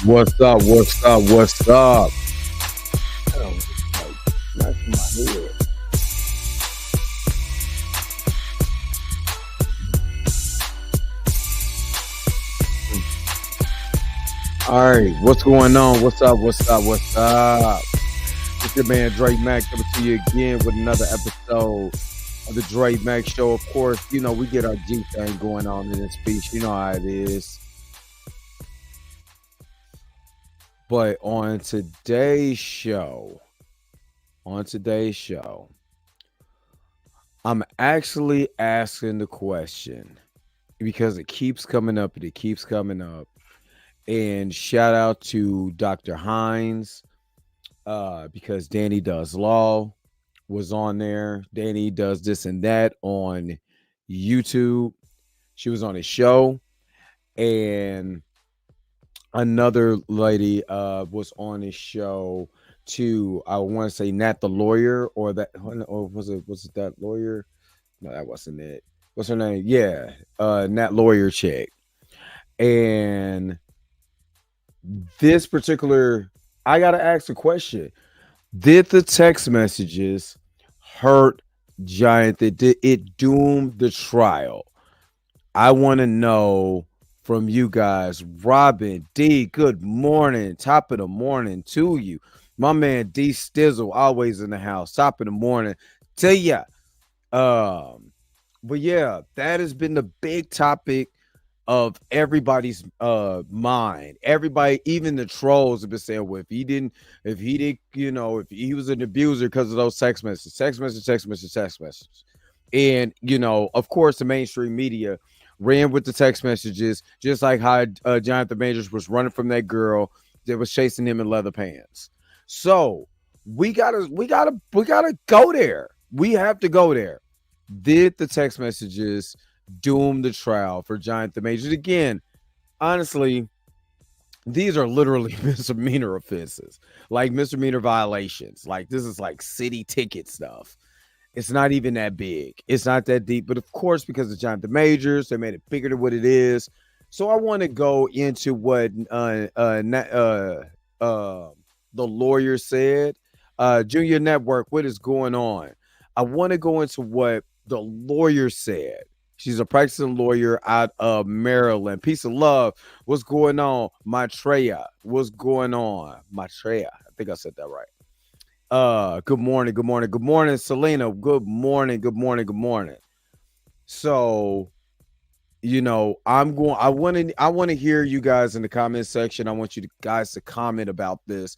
What's up? What's up? What's up? Oh, it's like smashing my head. All right, what's going on? What's up? What's up? What's up? It's your man Drake Mack coming to you again with another episode of the Drake Mack Show. Of course, you know we get our G thing going on in this piece. You know how it is. But on today's show, I'm actually asking the question because it keeps coming up and it keeps coming up. And shout out to Dr. Hines because Danny Does Law was on there. Danny Does This and That on YouTube. She was on his show. And another lady was on his show too. I want to say Nat the lawyer or was it that lawyer? No, that wasn't it. What's her name? Yeah, Nat lawyer chick. And this particular, I gotta ask a question: did the text messages hurt Giant? Did it doom the trial? I want to know from you guys. Robin D, good morning. Top of the morning to you. My man D Stizzle, always in the house. Top of the morning to ya. But yeah, that has been the big topic of everybody's mind. Everybody, even the trolls, have been saying, well, if he did, if he was an abuser because of those text messages. And of course the mainstream media ran with the text messages, just like how Jonathan Majors was running from that girl that was chasing him in leather pants. So we gotta go there. We have to go there. Did the text messages doom the trial for Jonathan Majors? Again, honestly, these are literally misdemeanor offenses, like misdemeanor violations. Like this is like city ticket stuff. It's not even that big. It's not that deep. But of course, because of Jonathan Majors, they made it bigger than what it is. So I want to go into what the lawyer said. Junior Network, what is going on? I want to go into what the lawyer said. She's a practicing lawyer out of Maryland. Peace of love. What's going on? Maitreya. What's going on? Maitreya. I think I said that right. Good morning, Selena. Good morning. So, I want to hear you guys in the comment section. I want you guys to comment about this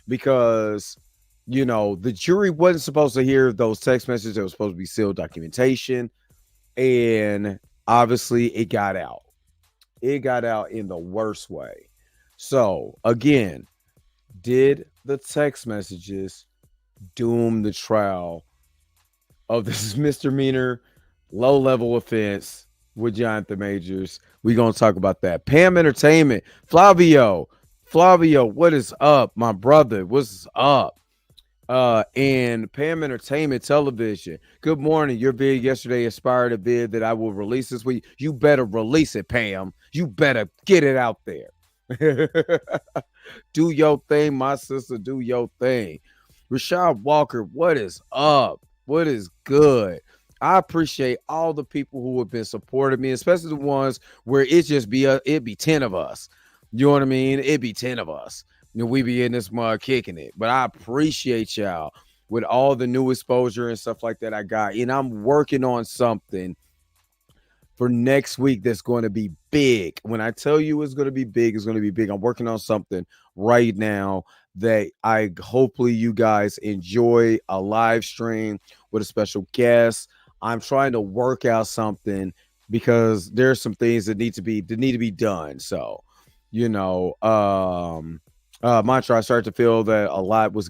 because the jury wasn't supposed to hear those text messages. It was supposed to be sealed documentation. And obviously it got out. It got out in the worst way. So again, did the text messages doom the trial of this misdemeanor low-level offense with Jonathan Majors? We're going to talk about that. Pam Entertainment, Flavio, what is up, my brother? What's up? And Pam Entertainment Television. Good morning. Your vid yesterday inspired a vid that I will release this week. You better release it, Pam. You better get it out there. Do your thing, my sister. Do your thing. Rashad Walker, what is up? What is good? I appreciate all the people who have been supporting me, especially the ones where it'd be 10 of us. You know what I mean? It'd be 10 of us. We be in this mud kicking it. But I appreciate y'all with all the new exposure and stuff like that I got. And I'm working on something for next week that's going to be big. When I tell you it's going to be big, it's going to be big. I'm working on something right now that hopefully you guys enjoy, a live stream with a special guest. I'm trying to work out something because there's some things that need to be done. So, mantra, I started to feel that a lot was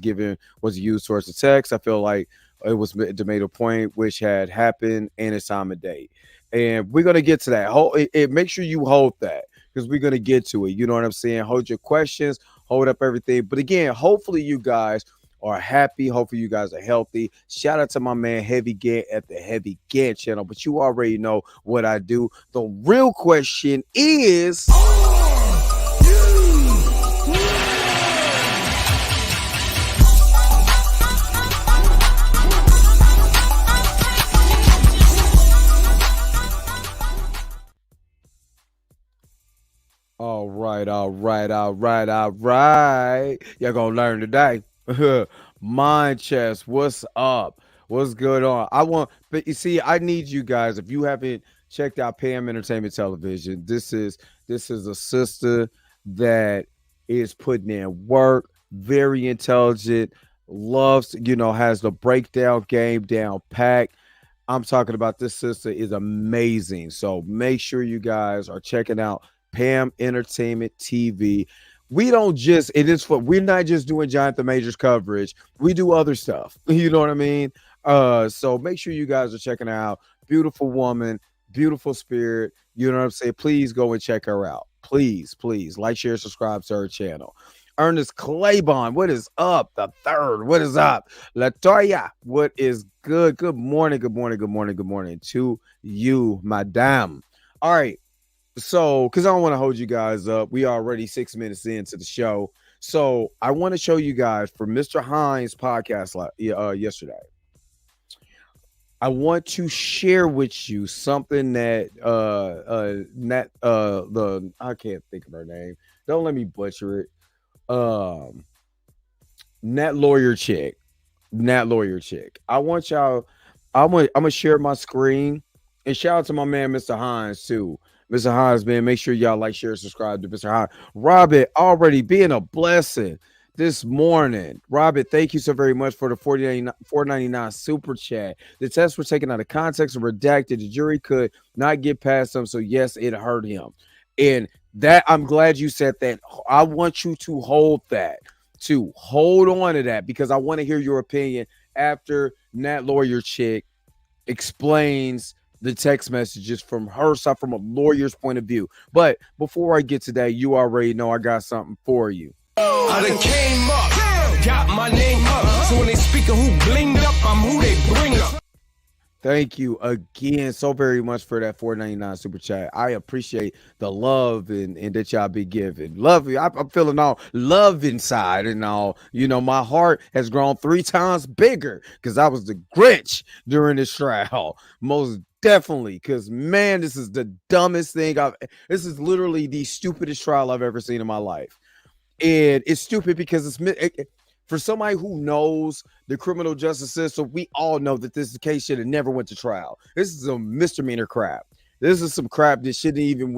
used towards the text. I feel like it was to make a point which had happened and it's time of day. And we're going to get to that. Make sure you hold that because we're going to get to it. You know what I'm saying? Hold your questions, hold up everything. But again, hopefully you guys are happy. Hopefully you guys are healthy. Shout out to my man Heavy Gant at the Heavy Gant channel. But you already know what I do. The real question is, right, all right, all right, all right. Y'all gonna learn today. Mind chess, what's up? What's good on? But you see, I need you guys. If you haven't checked out Pam Entertainment Television, this is a sister that is putting in work, very intelligent, loves, has the breakdown game down packed. I'm talking about this sister is amazing. So make sure you guys are checking out Pam Entertainment TV. We're not just doing Jonathan Majors coverage. We do other stuff. You know what I mean? So make sure you guys are checking her out. Beautiful woman, beautiful spirit. You know what I'm saying? Please go and check her out. Please, please like, share, subscribe to her channel. Ernest Claiborne, what is up? The third, what is up? Latoya, what is good? Good morning, good morning, good morning, good morning to you, madame. All right, so because I don't want to hold you guys up, we are already 6 minutes into the show. So I want to show you guys for Mr. Hines podcast yesterday. I want to share with you something that the I can't think of her name. Don't let me butcher it. Um Nat lawyer chick. Nat lawyer chick. I want y'all. I'm gonna share my screen and shout out to my man Mr. Hines too. Mr. Hines, man, make sure y'all like, share, subscribe to Mr. Hines. Robert already being a blessing this morning. Robert, thank you so very much for the 4.99 super chat. The tests were taken out of context and redacted. The jury could not get past them, so yes, it hurt him. And that I'm glad you said that. I want you to hold that, to hold on to that, because I want to hear your opinion after Nat lawyer chick explains the text messages from her side, from a lawyer's point of view. But before I get to that, you already know I got something for you. I done came up, got my name up. So when they speak of who blinged up, I'm who they bring up. Thank you again so very much for that 4.99 super chat. I appreciate the love and that y'all be giving. Love you. I'm feeling all love inside and all. You know, my heart has grown 3 times bigger because I was the Grinch during this trial. Most definitely, because man, this is the dumbest thing this is literally the stupidest trial I've ever seen in my life. And it's stupid because for somebody who knows the criminal justice system, we all know that this case should have never went to trial. This is a misdemeanor crap. This is some crap that shouldn't even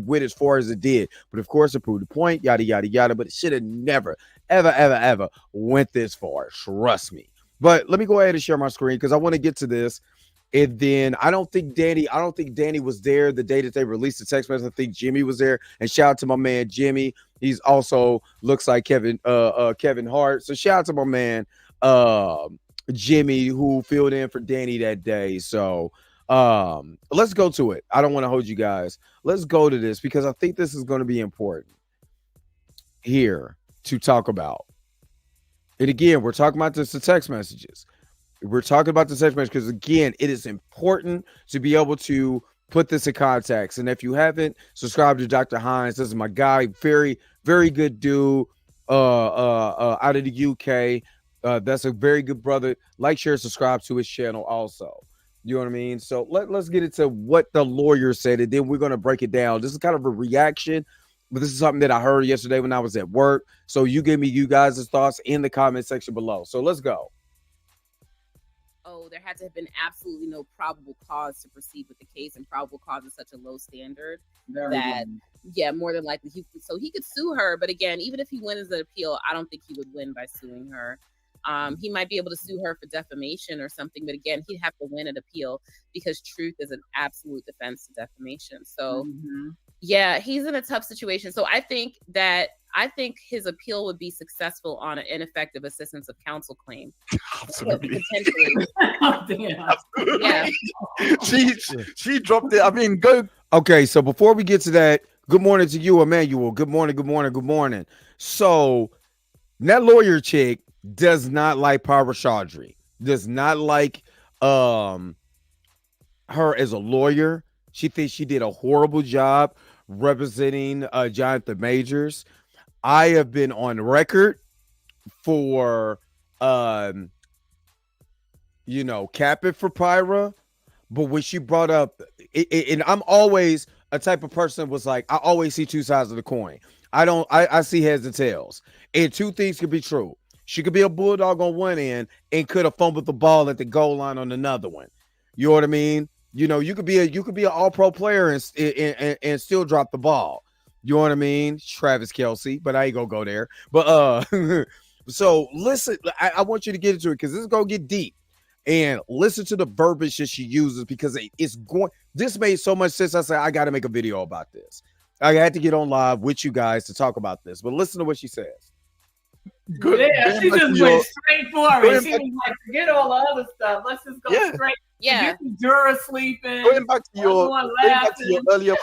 went as far as it did. But of course, it proved the point, yada, yada, yada. But it should have never, ever, ever, ever went this far. Trust me. But let me go ahead and share my screen because I want to get to this. And then I don't think Danny was there the day that they released the text message. I think Jimmy was there. And shout out to my man Jimmy. He's also looks like Kevin Hart. So shout out to my man Jimmy who filled in for Danny that day. So let's go to it. I don't want to hold you guys. Let's go to this because I think this is going to be important here to talk about. And again, we're talking about the text messages. We're talking about the text message because, again, it is important to be able to put this in context. And if you haven't subscribed to Dr. Hines, this is my guy. Very, very good dude out of the UK. That's a very good brother. Like, share, subscribe to his channel also. You know what I mean? So let's get into what the lawyer said, and then we're going to break it down. This is kind of a reaction, but this is something that I heard yesterday when I was at work. So you give me you guys' thoughts in the comment section below. So let's go. There had to have been absolutely no probable cause to proceed with the case, and probable cause is such a low standard more than likely he could sue her. But again, even if he wins the appeal, I don't think he would win by suing her. He might be able to sue her for defamation or something, but again, he'd have to win an appeal because truth is an absolute defense to defamation. So yeah, he's in a tough situation. So I think his appeal would be successful on an ineffective assistance of counsel claim. Absolutely. Potentially. Yeah. She dropped it. I mean, go. Okay, so before we get to that, good morning to you, Emmanuel. Good morning, good morning, good morning. So that lawyer chick does not like Parva Chaudhry, does not like her as a lawyer. She thinks she did a horrible job representing Jonathan Majors. I have been on record for capping for Pyra, but when she brought up and I'm always a type of person was like, I always see 2 sides of the coin. I see heads and tails. And two things could be true. She could be a bulldog on one end and could have fumbled the ball at the goal line on another one. You know what I mean? You know, you could be an all pro player and still drop the ball. You know what I mean? Travis Kelce, but I ain't gonna go there. But so listen, I want you to get into it because this is gonna get deep. And listen to the verbiage that she uses because it's going. This made so much sense. I said I got to make a video about this. I had to get on live with you guys to talk about this. But listen to what she says. Good. Yeah, she just went straight for it. She was like, forget all the other stuff. Let's just go straight. Yeah. Get the jurors sleeping. Going back to your earlier.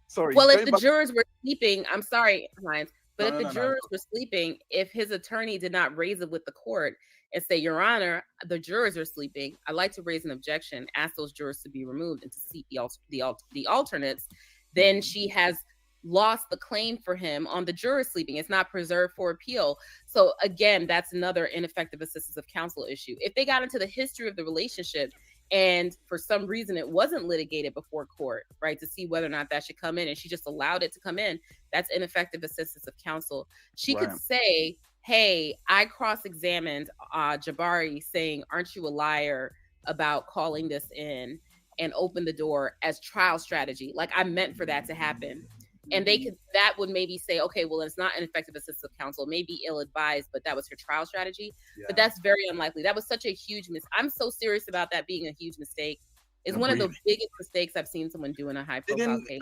Sorry. Well, if the jurors were sleeping, I'm sorry, Hines, but if the jurors were sleeping, if his attorney did not raise it with the court and say, Your Honor, the jurors are sleeping, I'd like to raise an objection, ask those jurors to be removed and to seat the alternates, then she has lost the claim for him on the jurors sleeping. It's not preserved for appeal. So again, that's another ineffective assistance of counsel issue. If they got into the history of the relationship and for some reason it wasn't litigated before court, right, to see whether or not that should come in, and she just allowed it to come in, that's ineffective assistance of counsel. She could say, hey, I cross-examined Jabari saying, aren't you a liar about calling this in, and open the door as trial strategy. Like, I meant for that to happen. And that would maybe say, okay, well, it's not an effective assistance of counsel, maybe ill-advised, but that was her trial strategy. Yeah. But that's very unlikely. That was such a huge I'm so serious about that being a huge mistake. It's one of the biggest mistakes I've seen someone do in a high-profile case.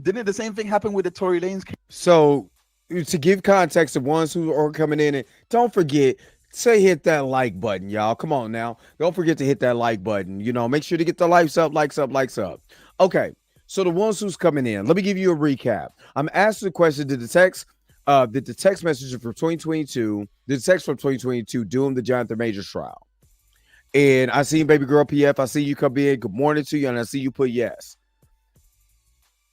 Didn't the same thing happen with the Tory Lanez case? So, to give context to ones who are coming in, and don't forget, hit that like button, y'all. Come on now. Don't forget to hit that like button. You know, make sure to get the likes up. Okay. So the ones who's coming in, let me give you a recap. I'm asking the question, did the text message from 2022, did the text from 2022 doom the Jonathan Majors trial? And I seen baby girl PF, I see you come in, good morning to you, and I see you put yes.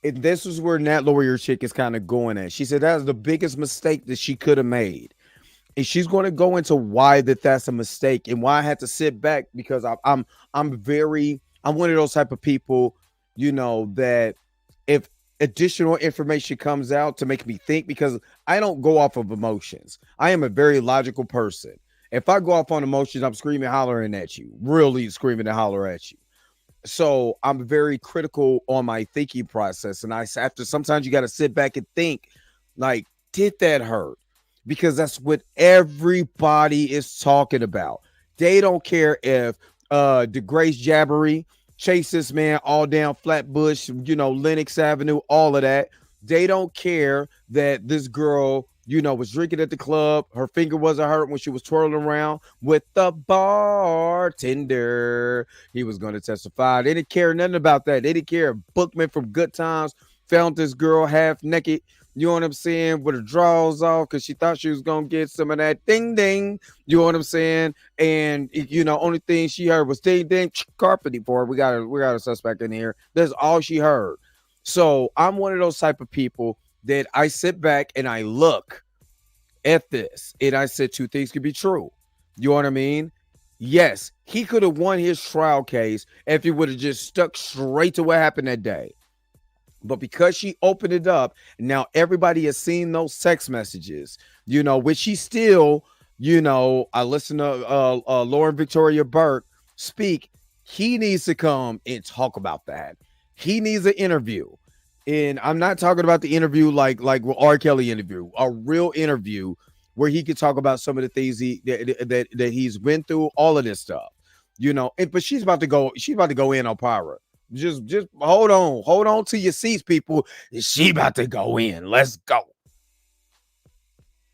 And this is where Nat Lawyer chick is kind of going at. She said that was the biggest mistake that she could have made. And she's going to go into why that's a mistake and why I had to sit back, because I'm one of those type of people, you know, that if additional information comes out to make me think, because I don't go off of emotions. I am a very logical person. If I go off on emotions, I'm screaming, hollering at you, really screaming and holler at you. So I'm very critical on my thinking process. And sometimes you got to sit back and think, like, did that hurt? Because that's what everybody is talking about. They don't care if DeGrace Jabbery chase this man all down Flatbush, you know, Lenox Avenue, all of that. They don't care that this girl, you know, was drinking at the club. Her finger wasn't hurt when she was twirling around with the bartender. He was going to testify. They didn't care nothing about that. They didn't care. Bookman from Good Times found this girl half naked, you know what I'm saying, with her drawers off because she thought she was going to get some of that ding ding, you know what I'm saying? And, you know, only thing she heard was ding ding, carpeting for her. We got a suspect in here. That's all she heard. So I'm one of those type of people that I sit back and I look at this and I said two things could be true. You know what I mean? Yes, he could have won his trial case if he would have just stuck straight to what happened that day. But because she opened it up, now everybody has seen those text messages, you know, which she still, you know, I listened to Lauren Victoria Burke speak. He needs to come and talk about that. He needs an interview. And I'm not talking about the interview like with R. Kelly interview, a real interview where he could talk about some of the things that he's been through, all of this stuff, you know. But she's about to go in on Pyra. Just hold on to your seats, people. She about to go in. Let's go.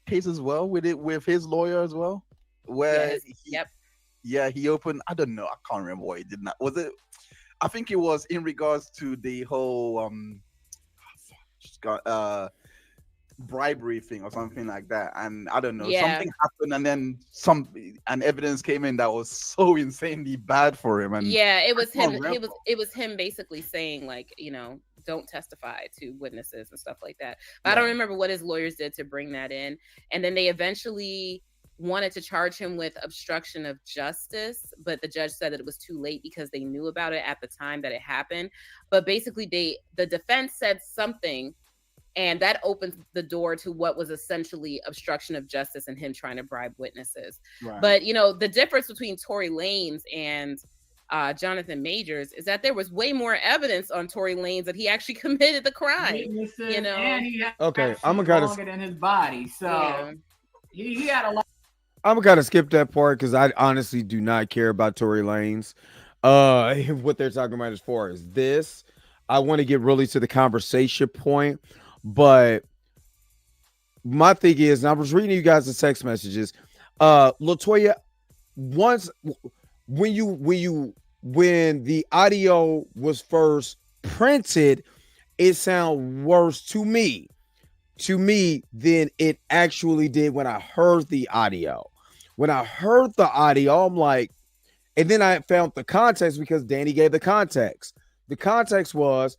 Case as well with his lawyer as well, where he opened. I don't know. I can't remember what he did. Was it? I think it was in regards to the whole bribery thing or something like that, and I don't know, something happened, and then and evidence came in that was so insanely bad for him. And it was him. It was him basically saying, like, you know, don't testify to witnesses and stuff like that. But I don't remember what his lawyers did to bring that in, and then they eventually wanted to charge him with obstruction of justice, but the judge said that it was too late because they knew about it at the time that it happened. But basically the defense said something, And that opened the door to what was essentially obstruction of justice and him trying to bribe witnesses. Right. But, you know, the difference between Tory Lanez and Jonathan Majors is that there was way more evidence on Tory Lanez that he actually committed the crime. Witnesses, you know, and he had I'm gonna longer than his body, so he had a lot. I'm gonna kind of skip that part because I honestly do not care about Tory Lanez. What they're talking about as far as this, I want to get really to the conversation point, but my thing is, and I was reading you guys the text messages. LaToya, once when the audio was first printed, it sounded worse to me than it actually did when I heard the audio. When I heard the audio, I'm like, and then I found the context because Danny gave the context. The context was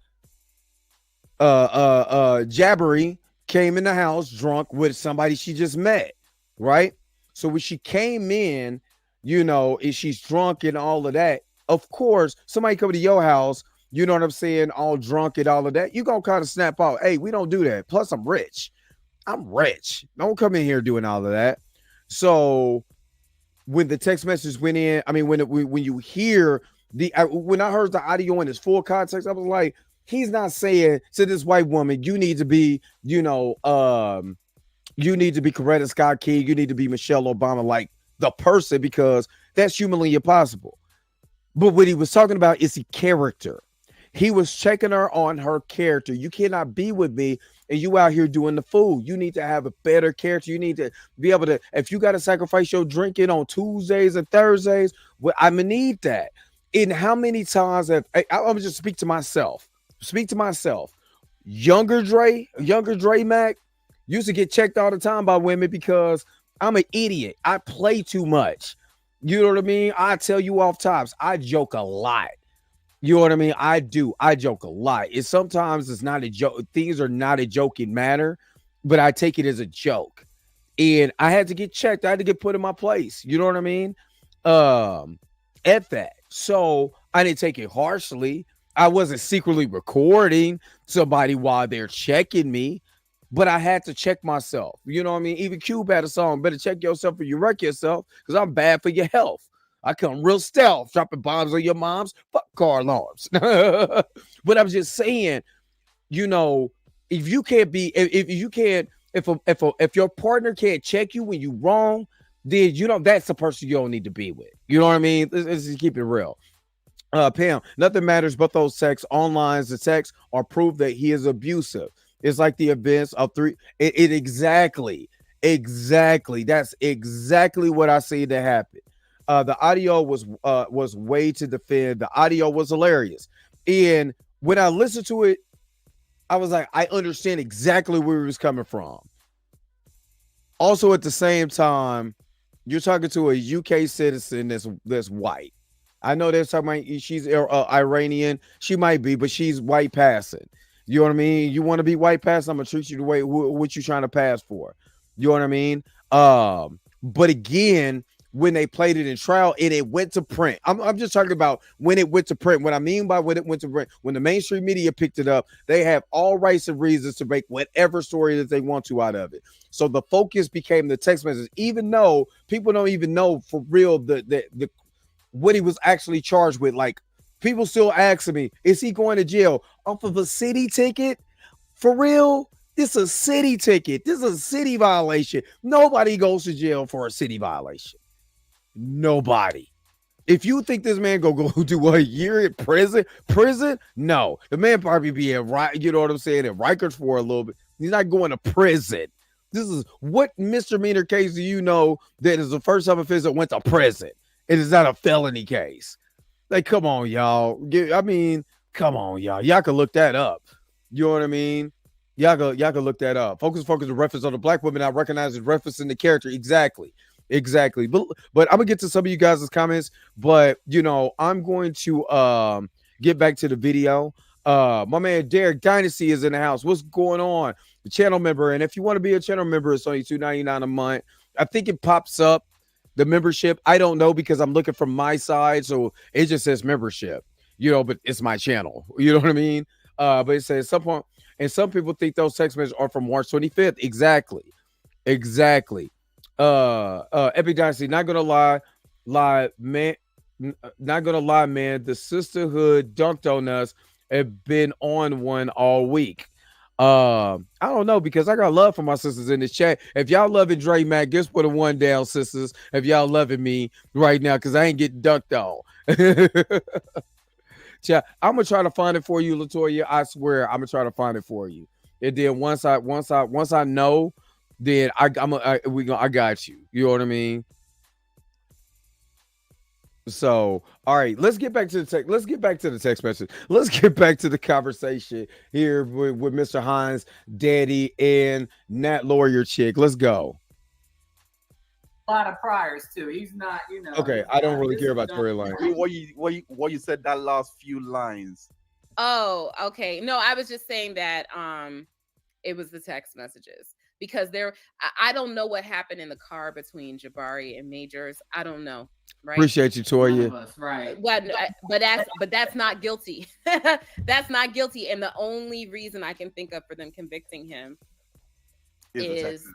Jabbery came in the house drunk with somebody she just met, right? So when she came in, you know, and she's drunk and all of that, of course, somebody come to your house, you know what I'm saying, all drunk and all of that, you gonna kind of snap out. Hey, we don't do that. Plus, I'm rich. Don't come in here doing all of that. So when the text message went in, I mean, when you hear when I heard the audio in its full context, I was like, he's not saying to this white woman, you need to be, you know, you need to be Coretta Scott King, you need to be Michelle Obama, like the person, because that's humanly impossible. But what he was talking about is the character. He was checking her on her character. You cannot be with me and you out here doing the fool. You need to have a better character. You need to be able to, if you got to sacrifice your drinking on Tuesdays and Thursdays, well, I'm going to need that. And how many times I'm going to just speak to myself. Younger Dre Mac used to get checked all the time by women because I'm an idiot. I play too much. You know what I mean? I tell you off tops, I joke a lot. You know what I mean? I do. I joke a lot. Sometimes it's not a joke. Things are not a joking matter, but I take it as a joke. And I had to get checked. I had to get put in my place. You know what I mean? At that. So I didn't take it harshly. I wasn't secretly recording somebody while they're checking me, but I had to check myself. You know what I mean? Even Cube had a song, better check yourself or you wreck yourself, because I'm bad for your health. I come real stealth, dropping bombs on your moms, fuck car alarms. But I'm just saying, you know, if you can't be, if your partner can't check you when you wrong, then you know that's the person you don't need to be with. You know what I mean? Let's just keep it real. Pam, nothing matters but those texts. Online, the texts are proof that he is abusive. It's like the events of three. It exactly. That's exactly what I see that happen. The audio was way to defend. The audio was hilarious. And when I listened to it, I was like, I understand exactly where he was coming from. Also, at the same time, you're talking to a UK citizen that's white. I know they're talking about she's Iranian. She might be, but she's white passing. You know what I mean? You want to be white passing, I'm going to treat you the way what you trying to pass for. You know what I mean? But again, when they played it in trial and it went to print, I'm just talking about when it went to print. What I mean by when it went to print, when the mainstream media picked it up, they have all rights and reasons to make whatever story that they want to out of it. So the focus became the text message, even though people don't even know for real the what he was actually charged with. Like, people still asking me, is he going to jail off of a city ticket? For real? This is a city ticket. This is a city violation. Nobody goes to jail for a city violation. Nobody. If you think this man go do a year in prison, no. The man probably be in, you know what I'm saying, in Rikers for a little bit. He's not going to prison. This is what misdemeanor case do you know that is the first time offense that went to prison? It is not a felony case. Like, come on, y'all. I mean, come on, y'all. Y'all can look that up. You know what I mean? Y'all can look that up. Focus. The reference on the black woman. I recognize the reference in the character. Exactly. But I'm gonna get to some of you guys' comments. But you know, I'm going to get back to the video. My man Derek Dynasty is in the house. What's going on? The channel member. And if you want to be a channel member, it's only $2.99 a month. I think it pops up. The membership, I don't know because I'm looking from my side, so it just says membership, you know, but it's my channel, you know what I mean? But it says And some people think those text messages are from March 25th. Exactly. Epic Dynasty, not gonna lie, man. Not gonna lie, man. The sisterhood dunked on us and been on one all week. I don't know, because I got love for my sisters in this chat. If y'all loving Dre Mac, just put a one down, sisters. If y'all loving me right now, because I ain't getting dunked on. Chat, I'm gonna try to find it for you, Latoya. I swear, I'm gonna try to find it for you. And then once I know, then I got you. You know what I mean? So, all right, let's get back to the text. Let's get back to the text message. Let's get back to the conversation here with Mr. Hines, Daddy, and Nat Lawyer Chick. Let's go. A lot of priors too. He's not, Okay, I don't really care about storyline. What you said that last few lines. Oh, okay. No, I was just saying that it was the text messages. Because I don't know what happened in the car between Jabari and Majors. I don't know. Right. Appreciate you, Toya. Right. But that's not guilty. That's not guilty. And the only reason I can think of for them convicting him is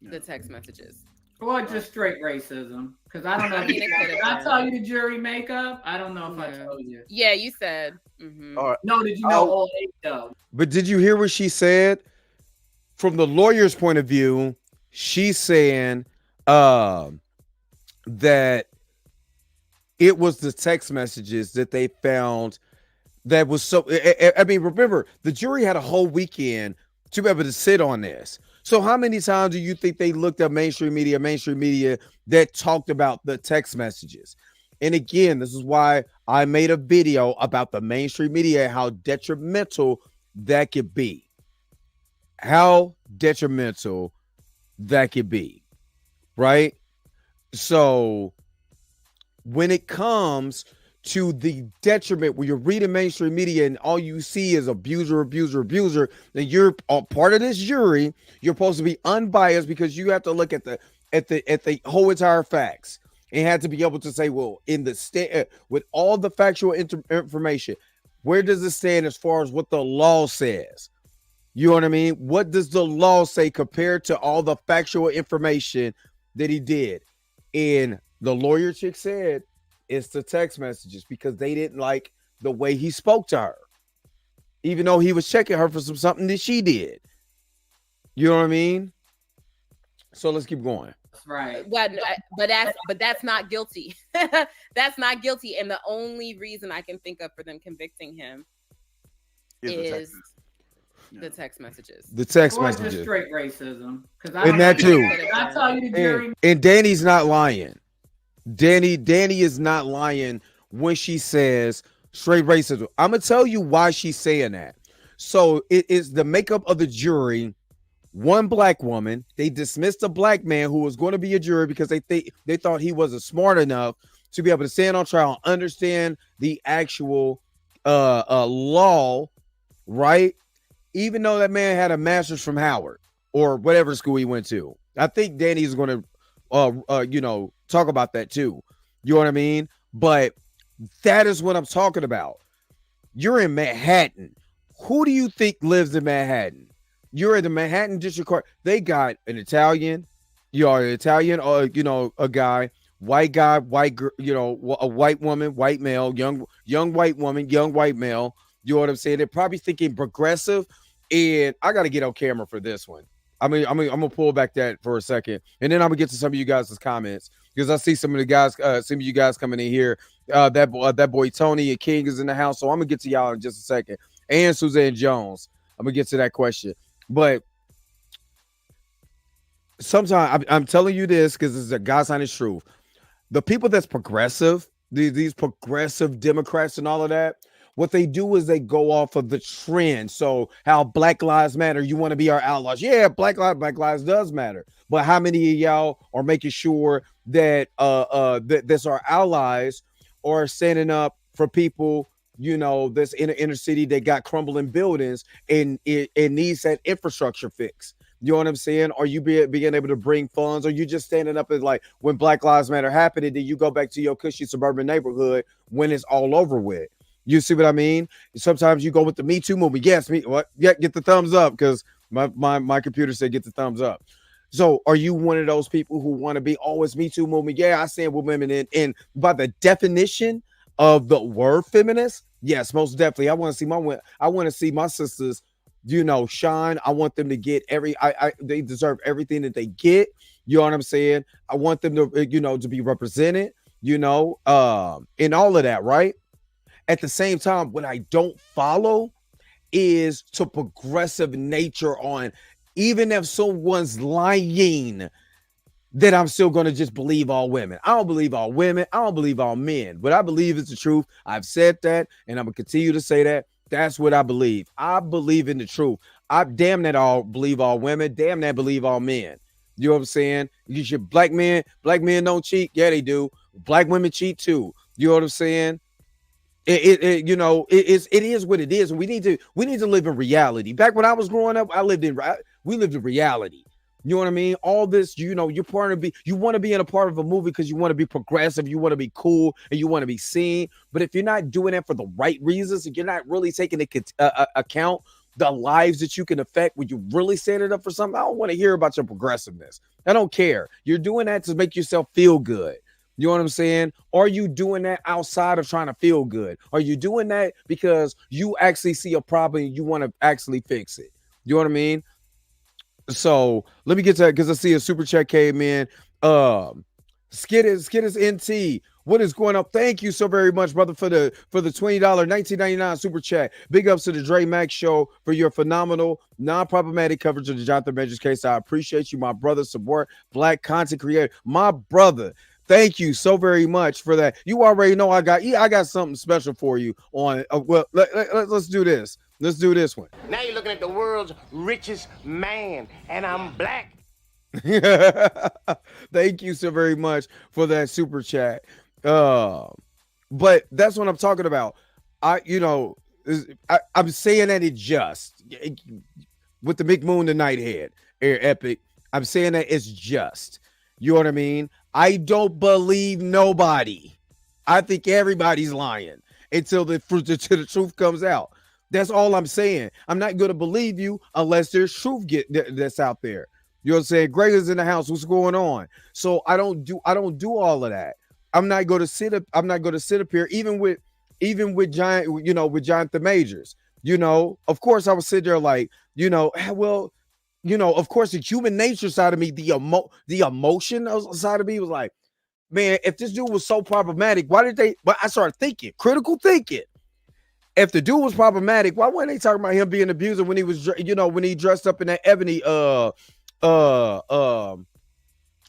the text messages. Or just straight racism. Because I don't know. Did I tell you the jury makeup? I don't know if I told you. Yeah, you said. Mm-hmm. All right. No, did you know all 8 though? But did you hear what she said? From the lawyer's point of view, she's saying that it was the text messages that they found that was so. I mean, remember, the jury had a whole weekend to be able to sit on this. So how many times do you think they looked at mainstream media that talked about the text messages? And again, this is why I made a video about the mainstream media and how detrimental that could be. How detrimental that could be, right? So when it comes to the detriment, when you're reading mainstream media and all you see is abuser, then you're a part of this jury. You're supposed to be unbiased because you have to look at the whole entire facts and have to be able to say, well, in the with all the factual information, where does it stand as far as what the law says? You know what I mean? What does the law say compared to all the factual information that he did? And the lawyer chick said it's the text messages because they didn't like the way he spoke to her, even though he was checking her for something that she did. You know what I mean? So let's keep going. Right. But that's not guilty. That's not guilty. And the only reason I can think of for them convicting him is the text messages. The text or messages. Just straight racism. And that too. I tell you the jury. And Danny's not lying. Danny is not lying when she says straight racism. I'm gonna tell you why she's saying that. So it is the makeup of the jury. One black woman. They dismissed a black man who was going to be a jury because they thought he wasn't smart enough to be able to stand on trial and understand the actual law, right? Even though that man had a master's from Howard or whatever school he went to. I think Danny's going to, talk about that too. You know what I mean? But that is what I'm talking about. You're in Manhattan. Who do you think lives in Manhattan? You're in the Manhattan District Court. They got an Italian. You are an Italian or, a guy, white guy, white girl, a white woman, white male, young white woman, young white male. You know what I'm saying? They're probably thinking progressive. And I got to get on camera for this one. I'm gonna pull back that for a second, and then I'm gonna get to some of you guys' comments because I see some of you guys coming in here. That boy Tony and King is in the house, so I'm gonna get to y'all in just a second. And Suzanne Jones, I'm gonna get to that question. But sometimes I'm telling you this because this is a God's honest truth. The people that's progressive, these progressive Democrats and all of that. What they do is they go off of the trend. So how Black Lives Matter, you want to be our outlaws. Yeah, Black Lives does matter. But how many of y'all are making sure that that's our allies or standing up for people, that's in the inner city that got crumbling buildings and it needs that infrastructure fix. You know what I'm saying? Are you being able to bring funds? Or you just standing up and like when Black Lives Matter happened and then you go back to your cushy suburban neighborhood when it's all over with? You see what I mean? Sometimes you go with the Me Too movement. Yes, me what? Yeah, get the thumbs up because my computer said get the thumbs up. So are you one of those people who want to be always Me Too movement? Yeah, I stand with women and by the definition of the word feminist, yes, most definitely. I want to see my sisters, shine. I want them to get they deserve everything that they get. You know what I'm saying? I want them to, to be represented, and all of that, right? At the same time, what I don't follow is to progressive nature on, even if someone's lying, that I'm still going to just believe all women. I don't believe all women. I don't believe all men. What I believe is the truth. I've said that, and I'm going to continue to say that. That's what I believe. I believe in the truth. I damn that all believe all women. Damn that believe all men. You know what I'm saying? You should black men don't cheat. Yeah, they do. Black women cheat too. You know what I'm saying? It is what it is. And we need to live in reality. Back when I was growing up, we lived in reality. You know what I mean? All this, you want to be in a part of a movie because you want to be progressive, you want to be cool, and you want to be seen. But if you're not doing it for the right reasons, if you're not really taking into account the lives that you can affect when you really stand it up for something, I don't want to hear about your progressiveness. I don't care. You're doing that to make yourself feel good. You know what I'm saying? Are you doing that outside of trying to feel good? Are you doing that because you actually see a problem and you want to actually fix it? You know what I mean? So let me get to that because I see a super chat came in. Skittis NT. What is going up? Thank you so very much, brother, for the $20 $19.99 super chat. Big ups to the Dre Max Show for your phenomenal, non-problematic coverage of the Jonathan Majors case. I appreciate you, my brother. Support black content creator, my brother. Thank you so very much for that. You already know I got something special for you on. Let's do this. Let's do this one. Now you're looking at the world's richest man, and I'm black. Thank you so very much for that super chat. But that's what I'm talking about. I'm saying that it just with the Big Moon the Nighthead Air Epic. I'm saying that it's just. You know what I mean? I don't believe nobody. I think everybody's lying until the truth comes out. That's all I'm saying. I'm not going to believe you unless there's truth that's out there. You know what I'm saying? Greg is in the house. What's going on? So I don't do all of that. I'm not going to sit up here, even with Jonathan Majors. Of course I would sit there like, of course the human nature side of me, the emotion side of me was like, man, if this dude was so problematic, why did they? But I started thinking, critical thinking. If the dude was problematic, why weren't they talking about him being an abuser when he was, when he dressed up in that Ebony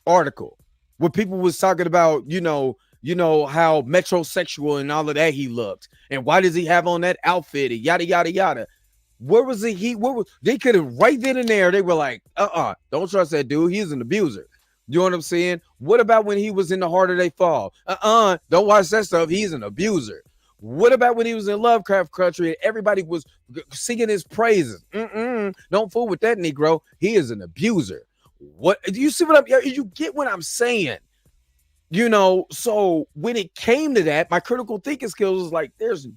article, where people was talking about, how metrosexual and all of that he looked, and why does he have on that outfit and yada yada yada. Where was he? They could have right then and there. They were like, don't trust that dude. He's an abuser. You know what I'm saying? What about when he was in The Harder They Fall? Don't watch that stuff. He's an abuser. What about when he was in Lovecraft Country and everybody was singing his praises? Don't fool with that Negro. He is an abuser. What do you see? You get what I'm saying? So when it came to that, my critical thinking skills was like, there's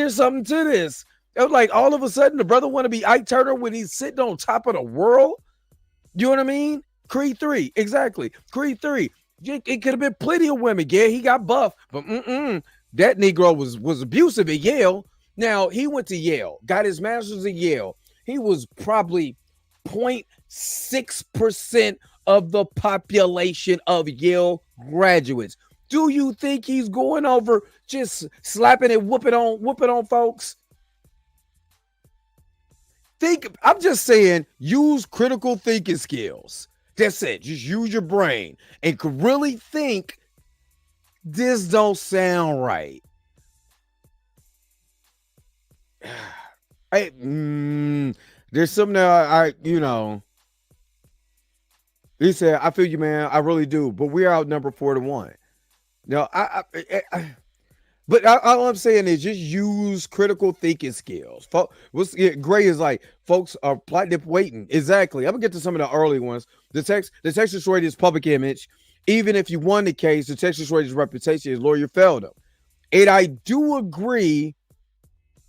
something to this. It was like all of a sudden the brother want to be Ike Turner when he's sitting on top of the world. You know what I mean? Creed 3, exactly. Creed 3. It could have been plenty of women. Yeah, he got buff, but that Negro was abusive at Yale. Now, he went to Yale, got his master's at Yale. He was probably 0.6% of the population of Yale graduates. Do you think he's going over just slapping and whooping on folks? I'm just saying, use critical thinking skills. That's it. Just use your brain and could really think this don't sound right. There's something that he said, I feel you, man. I really do. But we're outnumbered 4-1. No, but all I'm saying is just use critical thinking skills. Gray is like, folks are plotting waiting. Exactly. I'm gonna get to some of the early ones. The Texas destroyed his public image. Even if you won the case, the Texas destroyed his reputation. His lawyer failed him. And I do agree,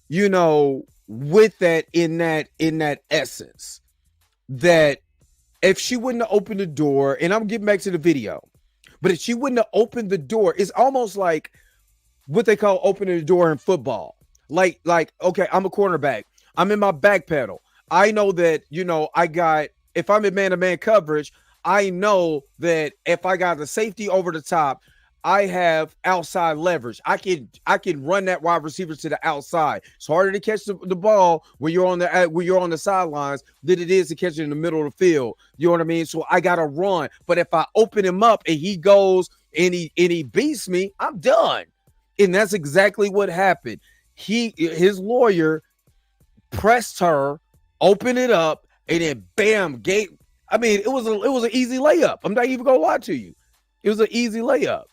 you know, with that in that essence, that if she wouldn't have opened the door, and I'm getting back to the video, but if she wouldn't have opened the door, it's almost like what they call opening the door in football. Like, okay, I'm a cornerback. I'm in my back pedal. I know that, you know, if I'm in man-to-man coverage, I know that if I got the safety over the top, I have outside leverage. I can run that wide receiver to the outside. It's harder to catch the ball when you're on the sidelines than it is to catch it in the middle of the field. You know what I mean? So I gotta run. But if I open him up and he goes and he beats me, I'm done. And that's exactly what happened. His lawyer pressed her, opened it up, and then bam, it was an easy layup. I'm not even gonna lie to you. It was an easy layup.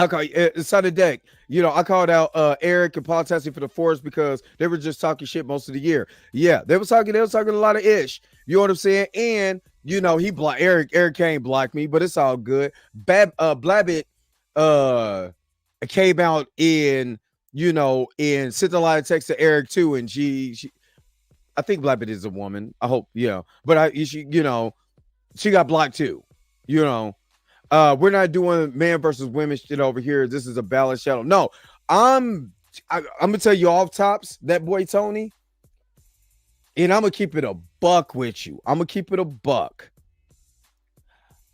Okay, it's on the deck. You know, I called out Eric and Paul Tessie for the Force because they were just talking shit most of the year. Yeah, they were talking a lot of ish. You know what I'm saying? And you know, he blocked Eric Kane blocked me, but it's all good. Blabbit came out in sent a lot of text to Eric too, and she I think Blabbit is a woman. I hope, yeah. But she got blocked too. You know. We're not doing man versus women shit over here. This is a balanced channel. No, I'm gonna tell you off tops, that boy Tony, and I'm gonna keep it a buck with you. I'm gonna keep it a buck.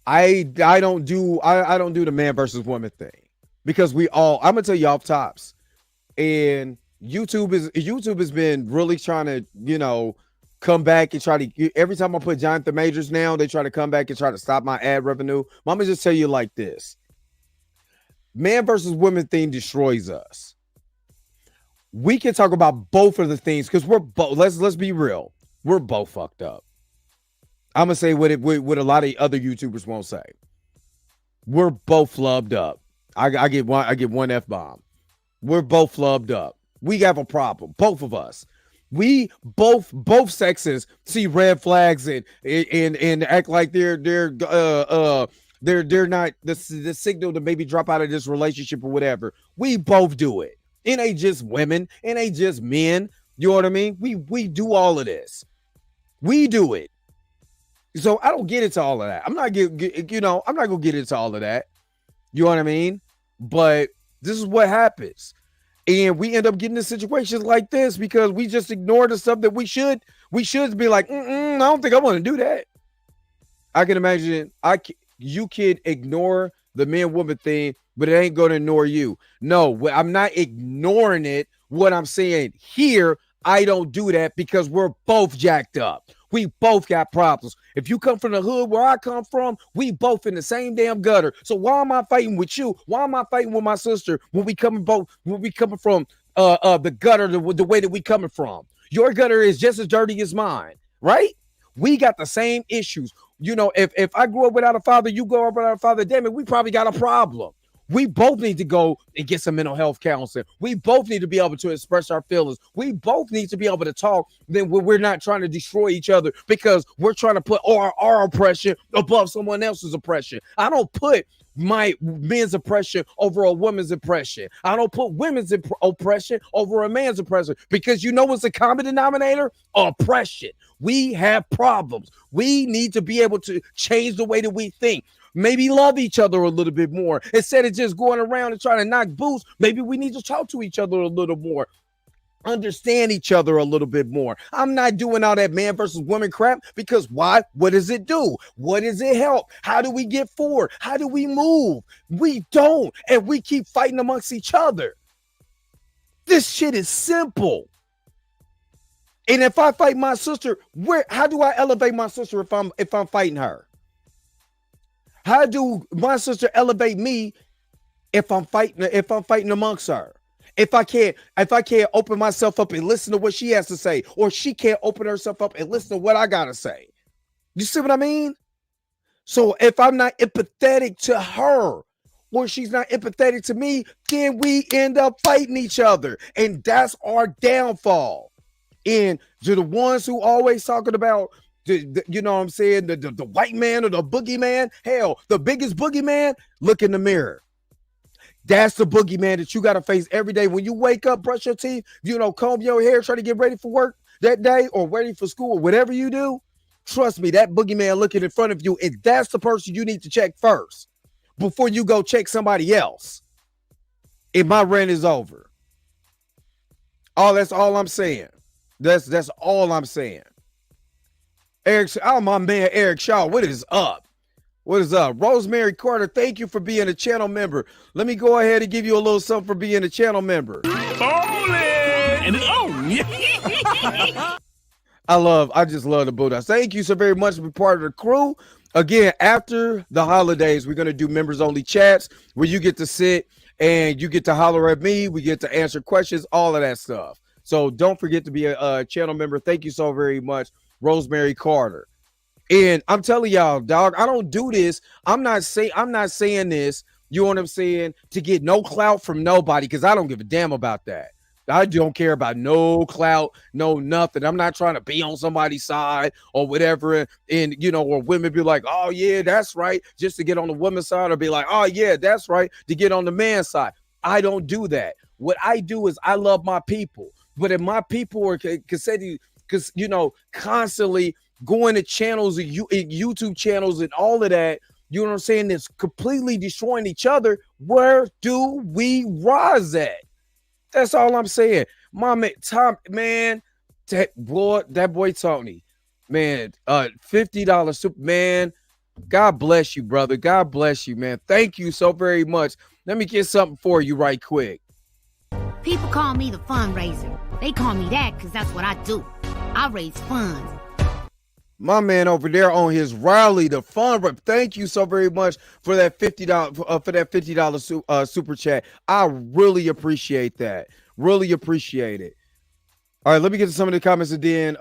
I don't do the man versus woman thing because I'm gonna tell you off tops, and YouTube has been really trying to, you know, come back and try to, every time I put Jonathan Majors now, they try to come back and try to stop my ad revenue. I'm gonna just tell you like this: man versus women thing destroys us. We can talk about both of the things because we're both. Let's be real. We're both fucked up. I'm gonna say what a lot of other YouTubers won't say. We're both flubbed up. I get one F-bomb. We're both flubbed up. We have a problem, both of us. We both sexes see red flags and act like they're not the signal to maybe drop out of this relationship or whatever. We both do it. It ain't just women. It ain't just men. You know what I mean? We do all of this. We do it. So I don't get into all of that. I'm not gonna get into all of that. You know what I mean? But this is what happens. And we end up getting in situations like this because we just ignore the stuff that we should be like, I don't think I want to do that. I can imagine you can ignore the man-woman thing, but it ain't going to ignore you. No, I'm not ignoring it. What I'm saying here, I don't do that because we're both jacked up. We both got problems. If you come from the hood where I come from, we both in the same damn gutter. So why am I fighting with you? Why am I fighting with my sister when we coming from the gutter the way that we coming from? Your gutter is just as dirty as mine, right? We got the same issues. You know, if I grew up without a father, you grow up without a father, damn it, we probably got a problem. We both need to go and get some mental health counseling. We both need to be able to express our feelings. We both need to be able to talk. Then we're not trying to destroy each other because we're trying to put our oppression above someone else's oppression. I don't put my men's oppression over a woman's oppression. I don't put women's oppression over a man's oppression because you know what's the common denominator? Oppression. We have problems. We need to be able to change the way that we think. Maybe love each other a little bit more. Instead of just going around and trying to knock boots, maybe we need to talk to each other a little more. Understand each other a little bit more. I'm not doing all that man versus woman crap because why? What does it do? What does it help? How do we get forward? How do we move? We don't. And we keep fighting amongst each other. This shit is simple. And if I fight my sister, how do I elevate my sister if I'm fighting her? How do my sister elevate me if I'm fighting amongst her? If I can't open myself up and listen to what she has to say, or she can't open herself up and listen to what I gotta say. You see what I mean? So if I'm not empathetic to her, or she's not empathetic to me, then we end up fighting each other. And that's our downfall. And to the ones who always talking about you know what I'm saying? The white man or the boogeyman. Hell, the biggest boogeyman, look in the mirror. That's the boogeyman that you got to face every day. When you wake up, brush your teeth, comb your hair, try to get ready for work that day or ready for school, whatever you do, trust me, that boogeyman looking in front of you, and that's the person you need to check first before you go check somebody else. And my rant is over. That's all I'm saying. That's all I'm saying. My man Eric Shaw, what is up? What is up? Rosemary Carter, thank you for being a channel member. Let me go ahead and give you a little something for being a channel member. I just love the Buddha. Thank you so very much for being part of the crew. Again, after the holidays, we're going to do members only chats where you get to sit and you get to holler at me. We get to answer questions, all of that stuff. So don't forget to be a channel member. Thank you so very much, Rosemary Carter. And I'm telling y'all, dog, I don't do this. I'm not saying this, you know what I'm saying, to get no clout from nobody, because I don't give a damn about that. I don't care about no clout, no nothing. I'm not trying to be on somebody's side or whatever. And or women be like, oh yeah, that's right, just to get on the woman's side, or be like, oh yeah, that's right, to get on the man's side. I don't do that. What I do is I love my people. But if my people are constantly going to channels and YouTube channels and all of that, you know what I'm saying, that's completely destroying each other, where do we rise at? That's all I'm saying. My man, that boy Tony, man, $50 super, man. God bless you, brother. God bless you, man. Thank you so very much. Let me get something for you right quick. People call me the fundraiser. They call me that because that's what I do. I raise funds. My man over there on his rally, the fun. Thank you so very much for that $50 super chat. I really appreciate that. Really appreciate it. All right, let me get to some of the comments, and then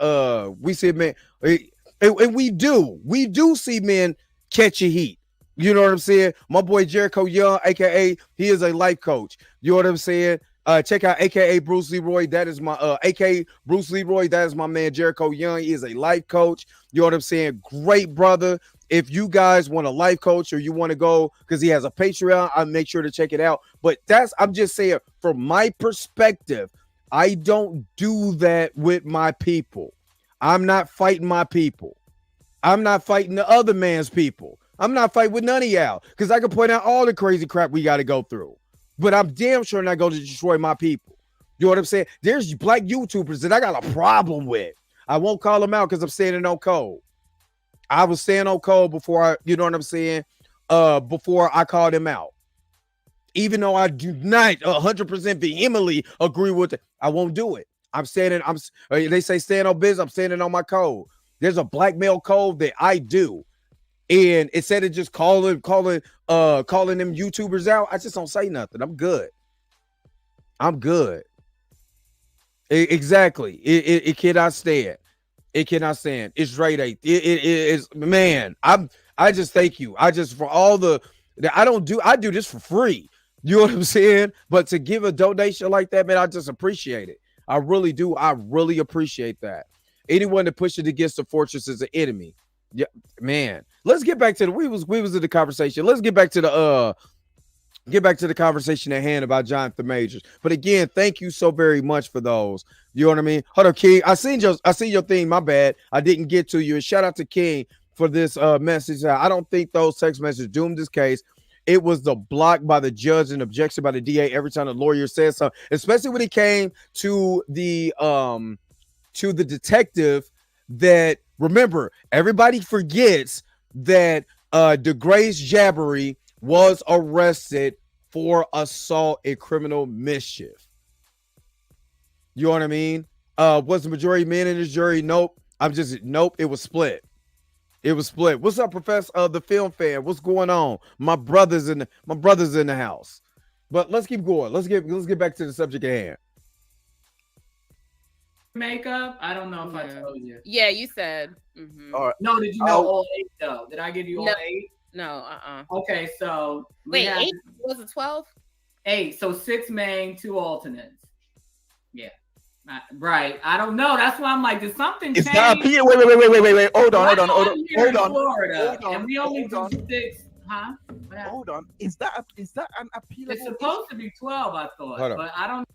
we see men, and we do see men catch a heat. You know what I'm saying? My boy Jericho Young, aka he is a life coach. You know what I'm saying? Check out aka Bruce Leroy. That is my aka Bruce Leroy. That is my man Jericho Young. He is a life coach. You know what I'm saying? Great brother. If you guys want a life coach, or you want to go, because he has a Patreon, I'll make sure to check it out. But I'm just saying, from my perspective, I don't do that with my people. I'm not fighting my people. I'm not fighting the other man's people. I'm not fighting with none of y'all, because I can point out all the crazy crap we got to go through. But I'm damn sure not going to destroy my people. You know what I'm saying? There's black YouTubers that I got a problem with. I won't call them out because I'm standing on code. I was staying on code before you know what I'm saying? Before I called him out. Even though I do not 100% vehemently agree with it, I won't do it. They say stand on business. I'm standing on my code. There's a blackmail code that I do. And instead of just calling them YouTubers out, I just don't say nothing. I'm good. Exactly. It cannot stand. It cannot stand. It's right. It is, man. I just thank you. I just, for all I do this for free. You know what I'm saying? But to give a donation like that, man, I just appreciate it. I really do. I really appreciate that. Anyone that pushes against the fortress is an enemy. Yeah, man. Let's get back to we was in the conversation. Let's get back to the conversation at hand about Jonathan Majors. But again, thank you so very much for those. You know what I mean? Hold up, King. I seen your thing. My bad. I didn't get to you. And shout out to King for this message. I don't think those text messages doomed this case. It was the block by the judge and objection by the DA every time the lawyer said something, especially when it came to the detective. That, remember, everybody forgets that DeGrace Jabbery was arrested for assault and criminal mischief. You know what I mean? Was the majority men in this jury? Nope. Nope. It was split. What's up, Professor? The film fan. What's going on? My brother's in the house. But let's keep going. Let's get back to the subject at hand. Makeup? I don't know if I told you. Yeah, you said. Mm-hmm. All right. No, did you know all 8 though? Did I give you all 8? No, Okay, so wait, 8 was it 12? 8. So 6 main, 2 alternates. Yeah. Right. I don't know. That's why I'm like, did something change? Wait. Hold on. Florida, and we only do 6 Huh? Hold on. Is that an appeal? It's supposed to be 12, I thought, but I don't know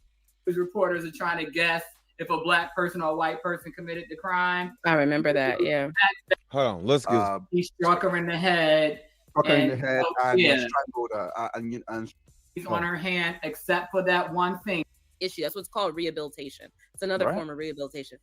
if reporters are trying to guess if a black person or a white person committed the crime. I remember that. Yeah. Hold on. Let's get. He struck her in the head. And yeah. strangled her, and he's on her hand, except for that one thing. Issue. That's what's called rehabilitation. It's another form of rehabilitation.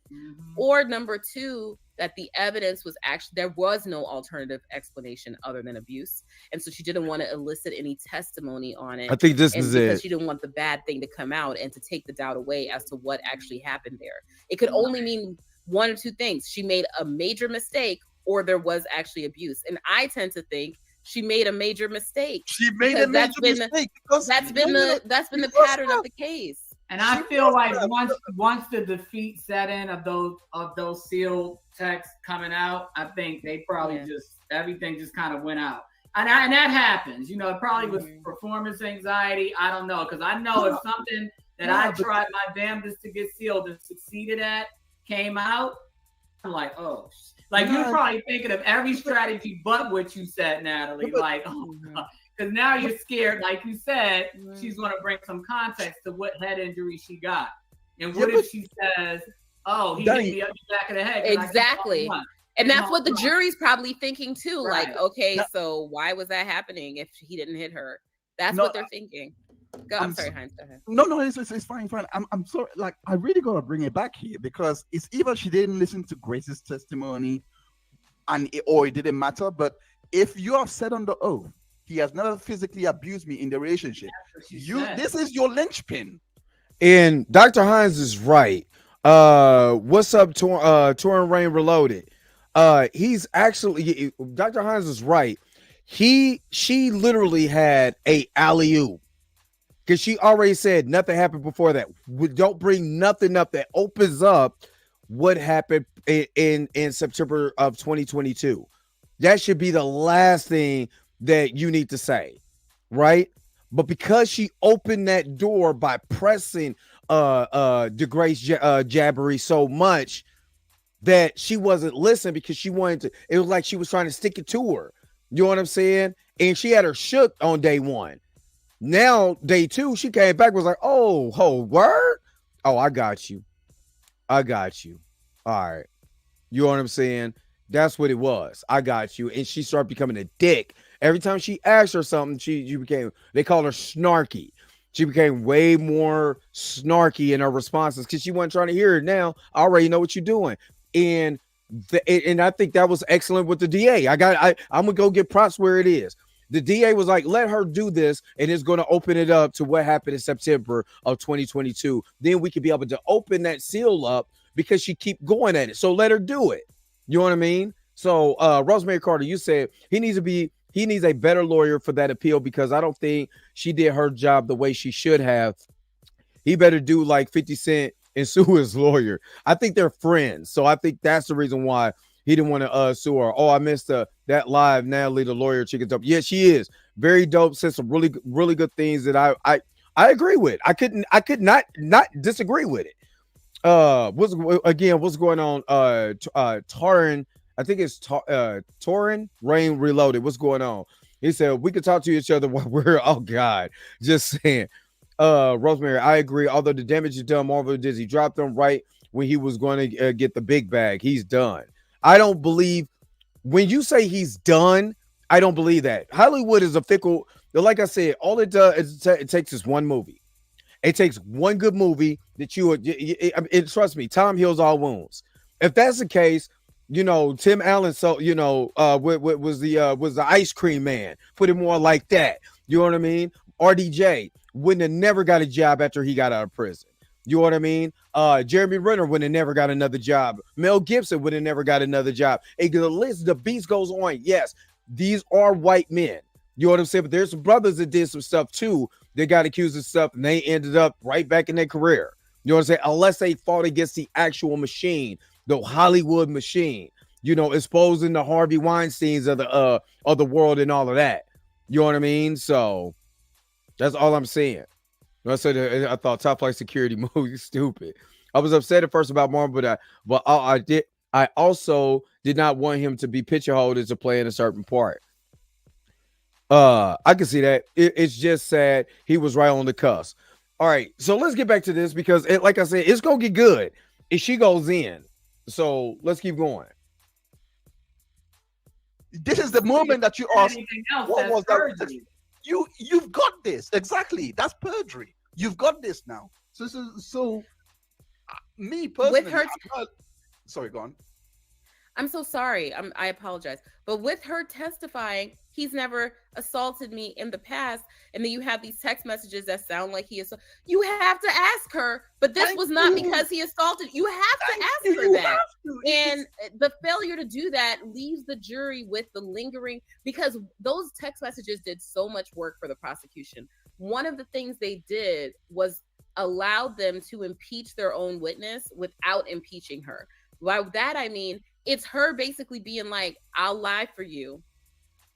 Or number two, that the evidence was actually, there was no alternative explanation other than abuse. And so she didn't want to elicit any testimony on it. I think this is because it. She didn't want the bad thing to come out and to take the doubt away as to what actually happened there. It could only mean one or two things. She made a major mistake or there was actually abuse. And I tend to think she made a major mistake. She made a major mistake because that's been the pattern of the case. And I feel like once the defeat set in of those sealed texts coming out, I think they probably everything just kind of went out. And that happens. You know, it probably was performance anxiety. I don't know, because I know if something that I tried my damnedest to get sealed and succeeded at came out, I'm like, oh. Like you're probably thinking of every strategy but what you said, Natalie. Like, oh God. Because now you're scared, like you said, she's going to bring some context to what head injury she got. And what if she says, oh, he hit me up the back of the head? Exactly. And that's what the jury's probably thinking too. Right. Like, okay, so why was that happening if he didn't hit her? That's what they're thinking. I'm sorry, Heinz, go ahead. No, it's fine. I'm sorry. Like, I really got to bring it back here because it's either she didn't listen to Grace's testimony or it didn't matter. But if you have said under oath, he has never physically abused me in the relationship. This is your linchpin. And Dr. Hines is right. What's up, Torrin Rain Reloaded? He's actually, Dr. Hines is right. She literally had a alley-oop because she already said nothing happened before that. We don't bring nothing up that opens up what happened in September of 2022. That should be the last thing that you need to say, right? But because she opened that door by pressing DeGrace Jabbery so much that she wasn't listening because she wanted to, it was like she was trying to stick it to her. You know what I'm saying? And she had her shook on day one. Now, day two, she came back, was like, oh, word? Oh, I got you. All right. You know what I'm saying? That's what it was. I got you. And she started becoming a dick. Every time she asked her something, she became, they call her snarky. She became way more snarky in her responses because she wasn't trying to hear it. Now, I already know what you're doing. And I think that was excellent with the DA. I'm going to go get props where it is. The DA was like, let her do this, and it's going to open it up to what happened in September of 2022. Then we could be able to open that seal up because she keep going at it. So let her do it. You know what I mean? So Rosemary Carter, you said he needs a better lawyer for that appeal because I don't think she did her job the way she should have. He better do like 50 Cent and sue his lawyer. I think they're friends. So I think that's the reason why he didn't want to sue her. Oh, I missed that live Natalie, the lawyer chicken dope. Yeah, she is very dope. Said some really, really good things that I agree with. I could not disagree with it. What's going on? Torrin, I think it's Torrin Rain Reloaded. What's going on? He said we could talk to each other while we're just saying. Rosemary, I agree. Although the damage is done, Marvel did. He dropped them right when he was going to get the big bag. He's done. I don't believe when you say he's done. I don't believe that. Hollywood is a fickle. Like I said, all it does is it takes is one movie. It takes one good movie that trust me, time heals all wounds. If that's the case, Tim Allen, was the ice cream man. Put it more like that. You know what I mean? RDJ wouldn't have never got a job after he got out of prison. You know what I mean? Jeremy Renner would have never got another job. Mel Gibson would have never got another job. The beast goes on. Yes, these are white men. You know what I'm saying? But there's some brothers that did some stuff too. They got accused of stuff and they ended up right back in their career. You know what I'm saying? Unless they fought against the actual machine, the Hollywood machine, exposing the Harvey Weinsteins of the world and all of that. You know what I mean? So that's all I'm saying. I said I thought Top Flight Security movie stupid. I was upset at first about Marvel, but I also did not want him to be picture holders to play in a certain part. I can see that. It's just sad. He was right on the cusp. All right, so let's get back to this because, like I said, it's gonna get good if she goes in. So let's keep going. This is the moment that you ask, Anything else what that's was that? perjury. You've got this. Exactly. That's perjury. You've got this now. So me personally, With her sorry, go on. I'm so sorry. I apologize. But with her testifying, he's never assaulted me in the past. And then you have these text messages that sound like he is. You have to ask her. But this was not because he assaulted. You have to ask her that. And the failure to do that leaves the jury with the lingering, because those text messages did so much work for the prosecution. One of the things they did was allowed them to impeach their own witness without impeaching her. By that, I mean, it's her basically being like, I'll lie for you.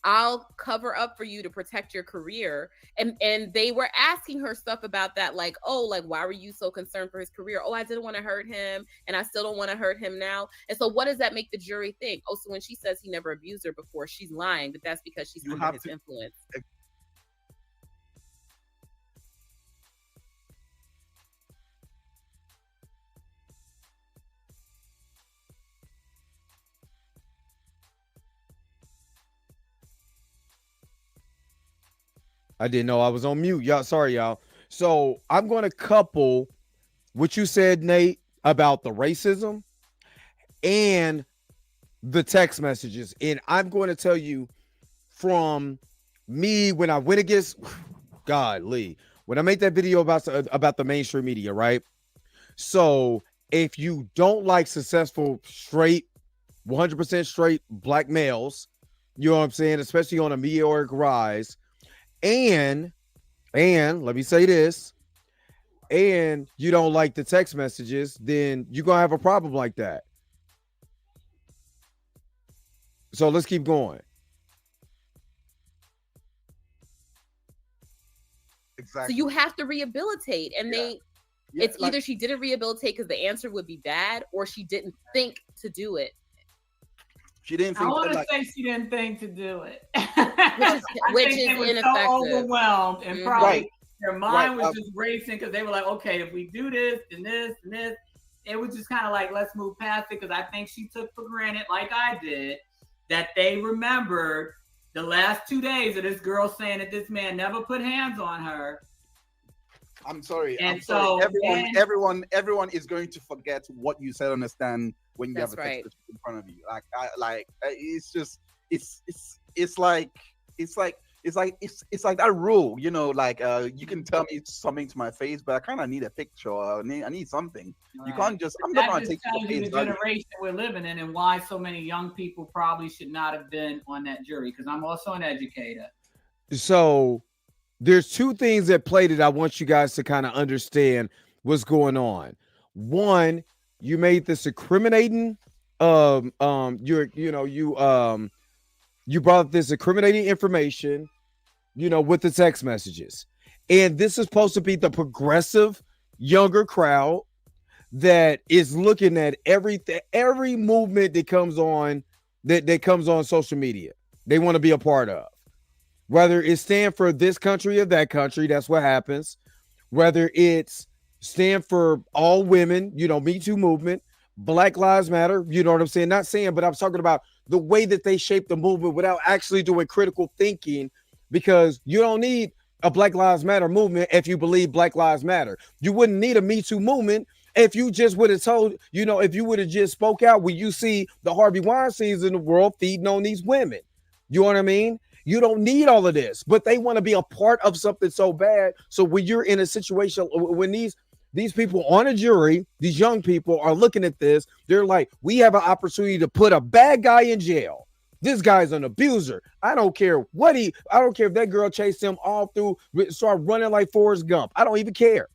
I'll cover up for you to protect your career. And they were asking her stuff about that, like, oh, like, why were you so concerned for his career? Oh, I didn't want to hurt him, and I still don't want to hurt him now. And so what does that make the jury think? Oh, so when she says he never abused her before, she's lying, but that's because she's under his influence. I didn't know I was on mute. Y'all, sorry, y'all. So I'm going to couple what you said, Nate, about the racism and the text messages. And I'm going to tell you from me when I went against Lee, when I made that video about the mainstream media, right? So if you don't like successful, straight, 100% straight black males, you know what I'm saying, especially on a meteoric rise, and let me say this, and you don't like the text messages, then you're gonna have a problem like that. So let's keep going. Exactly. So you have to rehabilitate, and it's either she didn't rehabilitate because the answer would be bad, or she didn't think to do it. She didn't think. I want to say she didn't think to do it, which is ineffective. So overwhelmed, and probably their mind was just racing because they were like, okay, if we do this and this and this, it was just kind of like, let's move past it. Because I think she took for granted, like I did, that they remembered the last 2 days of this girl saying that this man never put hands on her. I'm sorry. And I'm sorry. so everyone is going to forget what you said on the stand when you have a text message in front of you. It's like that rule, you know, like you can tell me something to my face, but I kind of need a picture. I need something. Right. You can't just. I'm not going to take the generation we're living in, and why so many young people probably should not have been on that jury. Because I'm also an educator. So there's two things at play that I want you guys to kind of understand what's going on. One, you made this incriminating, you brought up this incriminating information, with the text messages. And this is supposed to be the progressive younger crowd that is looking at every movement that comes on social media. They want to be a part of. Whether it stand for this country or that country, that's what happens. Whether it's stand for all women, Me Too movement, Black Lives Matter, you know what I'm saying? Not saying, but I'm talking about the way that they shape the movement without actually doing critical thinking, because you don't need a Black Lives Matter movement if you believe Black Lives Matter. You wouldn't need a Me Too movement if you just would have told, if you would have just spoke out when you see the Harvey Weinsteins in the world feeding on these women. You know what I mean? You don't need all of this, but they want to be a part of something so bad. So when you're in a situation, when these people on a jury, these young people are looking at this, they're like, we have an opportunity to put a bad guy in jail. This guy's an abuser. I don't care if that girl chased him all through, start running like Forrest Gump. I don't even care.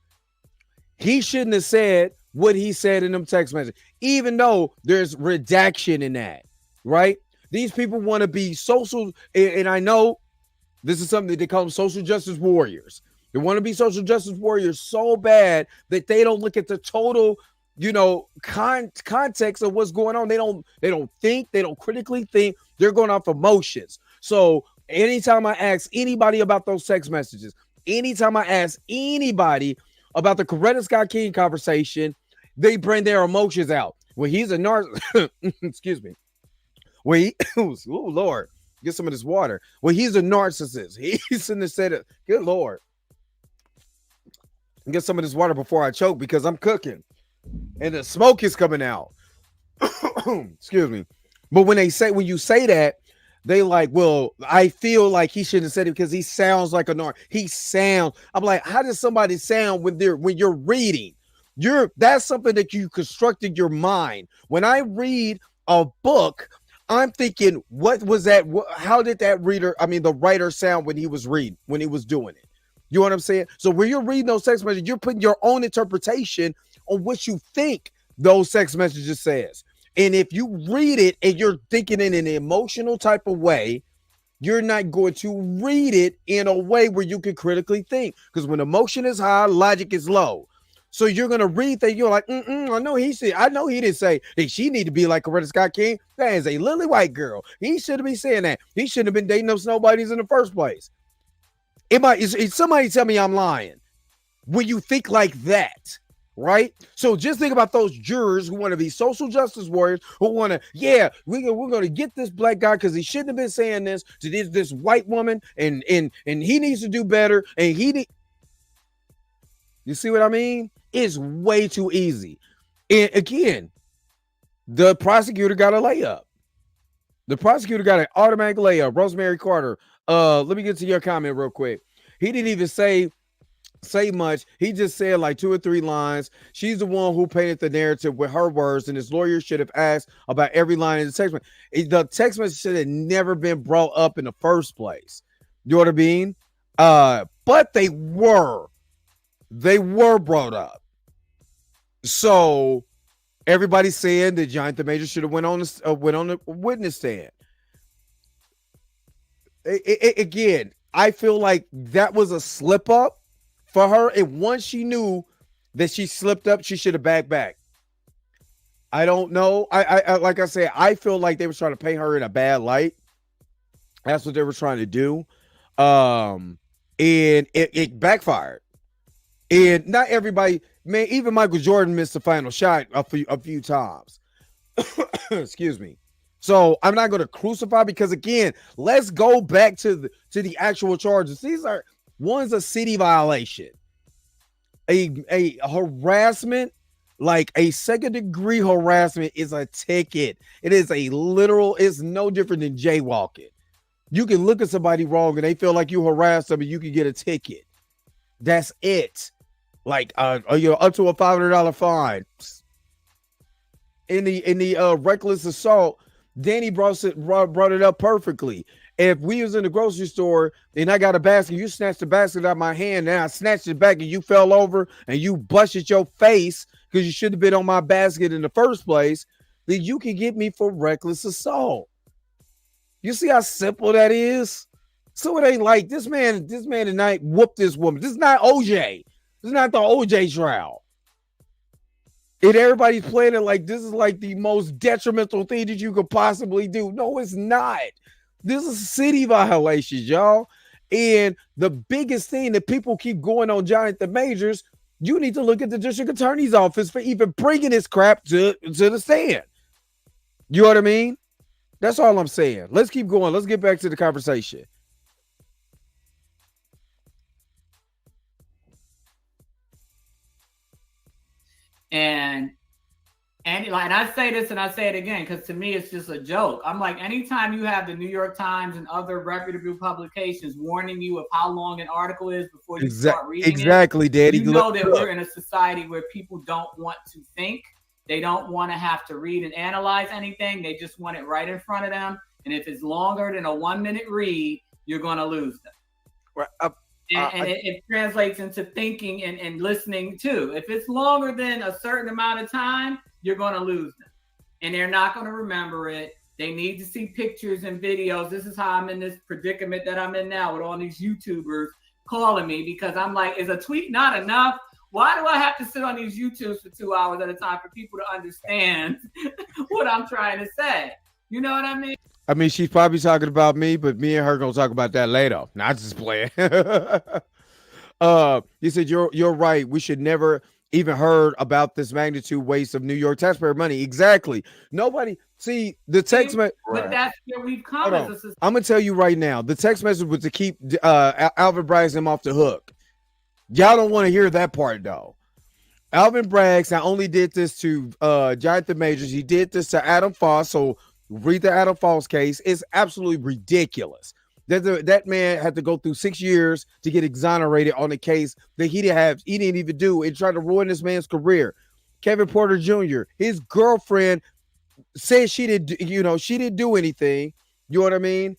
He shouldn't have said what he said in them text messages, even though there's redaction in that, right? These people want to be social, and I know this is something that they call them social justice warriors. They want to be social justice warriors so bad that they don't look at the total, context of what's going on. They don't think, they don't critically think. They're going off emotions. So Anytime I ask anybody about those text messages, anytime I ask anybody about the Coretta Scott King conversation, they bring their emotions out. Well, he's a narcissist. Excuse me. Well, oh Lord, get some of this water. Well, he's a narcissist. He's in the set of, good Lord. Get some of this water before I choke because I'm cooking and the smoke is coming out. Excuse me. But when you say that, they like, well, I feel like he shouldn't have said it because he sounds like a narc. I'm like, how does somebody sound when you're reading? That's something that you constructed your mind. When I read a book, I'm thinking, what was that? How did the writer sound when he was reading, when he was doing it? You know what I'm saying? So when you're reading those text messages, you're putting your own interpretation on what you think those text messages says. And if you read it and you're thinking in an emotional type of way, you're not going to read it in a way where you can critically think. Because when emotion is high, logic is low. So you're gonna read that you're like, I know he didn't say that she need to be like Coretta Scott King. That is a lily white girl. He shouldn't be saying that. He shouldn't have been dating those nobodies in the first place. Somebody tell me I'm lying when you think like that. Right? So just think about those jurors who want to be social justice warriors, who want to, we're going to get this black guy because he shouldn't have been saying this to this white woman, and he needs to do better. And you see what I mean? It's way too easy. And again, the prosecutor got a layup. The prosecutor got an automatic layup. Rosemary Carter. Let me get to your comment real quick. He didn't even say much. He just said like 2 or 3 lines. She's the one who painted the narrative with her words, and his lawyer should have asked about every line in the text message. The text message should have never been brought up in the first place. You know what I mean? But they were brought up. So everybody's saying that Jonathan Major should have went on the witness stand. Again, I feel like that was a slip up for her, and once she knew that she slipped up, she should have backed back. I don't know. I like I said, I feel like they were trying to paint her in a bad light. That's what they were trying to do. And it backfired. And not everybody, man, even Michael Jordan missed the final shot a few times. Excuse me. So I'm not going to crucify, because again, let's go back to the actual charges. One's a city violation, a harassment, like a second-degree harassment is a ticket. It is it's no different than jaywalking. You can look at somebody wrong and they feel like you harassed them and you can get a ticket. That's it. Like up to a $500 fine. In the reckless assault, Danny brought it up perfectly. If we was in the grocery store and I got a basket, you snatched the basket out of my hand, and I snatched it back and you fell over and you busted your face because you should have been on my basket in the first place, then you can get me for reckless assault. You see how simple that is? So it ain't like this man tonight whooped this woman. This is not OJ. This is not the OJ trial. And everybody's playing it like this is like the most detrimental thing that you could possibly do. No, it's not. This is city violations, y'all. And the biggest thing that people keep going on Jonathan Majors, you need to look at the district attorney's office for even bringing this crap to the stand. You know what I mean? That's all I'm saying. Let's keep going. Let's get back to the conversation. And I say this and I say it again because to me it's just a joke. I'm like, anytime you have the New York Times and other reputable publications warning you of how long an article is before you start reading exactly, it, Daddy. you know that we're in a society where people don't want to think. They don't want to have to read and analyze anything. They just want it right in front of them. And if it's longer than a 1-minute read, you're going to lose them. Right. It translates into thinking and listening too. If it's longer than a certain amount of time, you're going to lose them. And they're not going to remember it. They need to see pictures and videos. This is how I'm in this predicament that I'm in now with all these YouTubers calling me because I'm like, is a tweet not enough? Why do I have to sit on these YouTubes for 2 hours at a time for people to understand what I'm trying to say? You know what I mean? I mean, she's probably talking about me, but me and her gonna talk about that later. Not just playing. He said you're right. We should never even heard about this magnitude waste of New York taxpayer money. Exactly. Nobody see the text message. But that's where we've come as a society. I'm gonna tell you right now. The text message was to keep Alvin Bragg's him off the hook. Y'all don't want to hear that part though. Alvin Braggs not only did this to Jonathan Majors, he did this to Adam Foss. So read the Adam Foss case. It's absolutely ridiculous. That man had to go through 6 years to get exonerated on a case that he didn't even do, and tried to ruin this man's career. Kevin Porter Jr., his girlfriend said she didn't do anything. You know what I mean?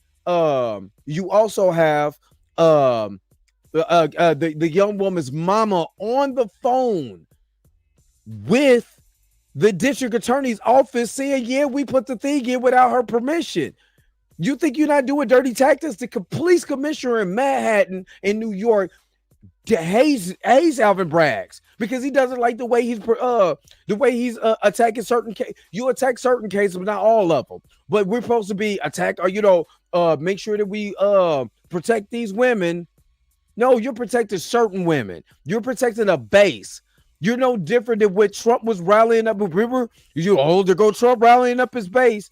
You also have the young woman's mama on the phone with the district attorney's office saying, yeah, we put the thing in without her permission. You think you're not doing dirty tactics? The police commissioner in Manhattan in New York hates Alvin Braggs because he doesn't like the way he's attacking certain cases. You attack certain cases, but not all of them. But we're supposed to be attacked, or make sure that we protect these women. No, you're protecting certain women. You're protecting a base. You're no different than what Trump was rallying up. Remember, there go Trump rallying up his base.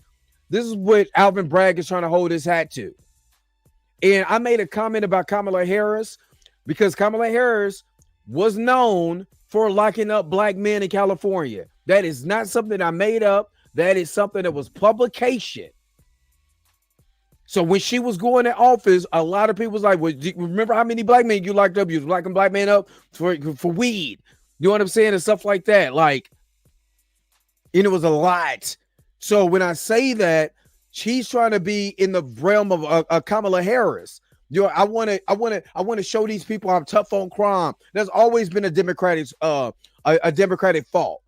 This is what Alvin Bragg is trying to hold his hat to. And I made a comment about Kamala Harris because Kamala Harris was known for locking up black men in California. That is not something I made up. That is something that was publication. So when she was going in office, a lot of people was like, well, remember how many black men you locked up? You was locking black men up for weed. You know what I'm saying? And stuff like that. And it was a lot. So when I say that, she's trying to be in the realm of Kamala Harris. I want to show these people I'm tough on crime. There's always been a Democratic fault.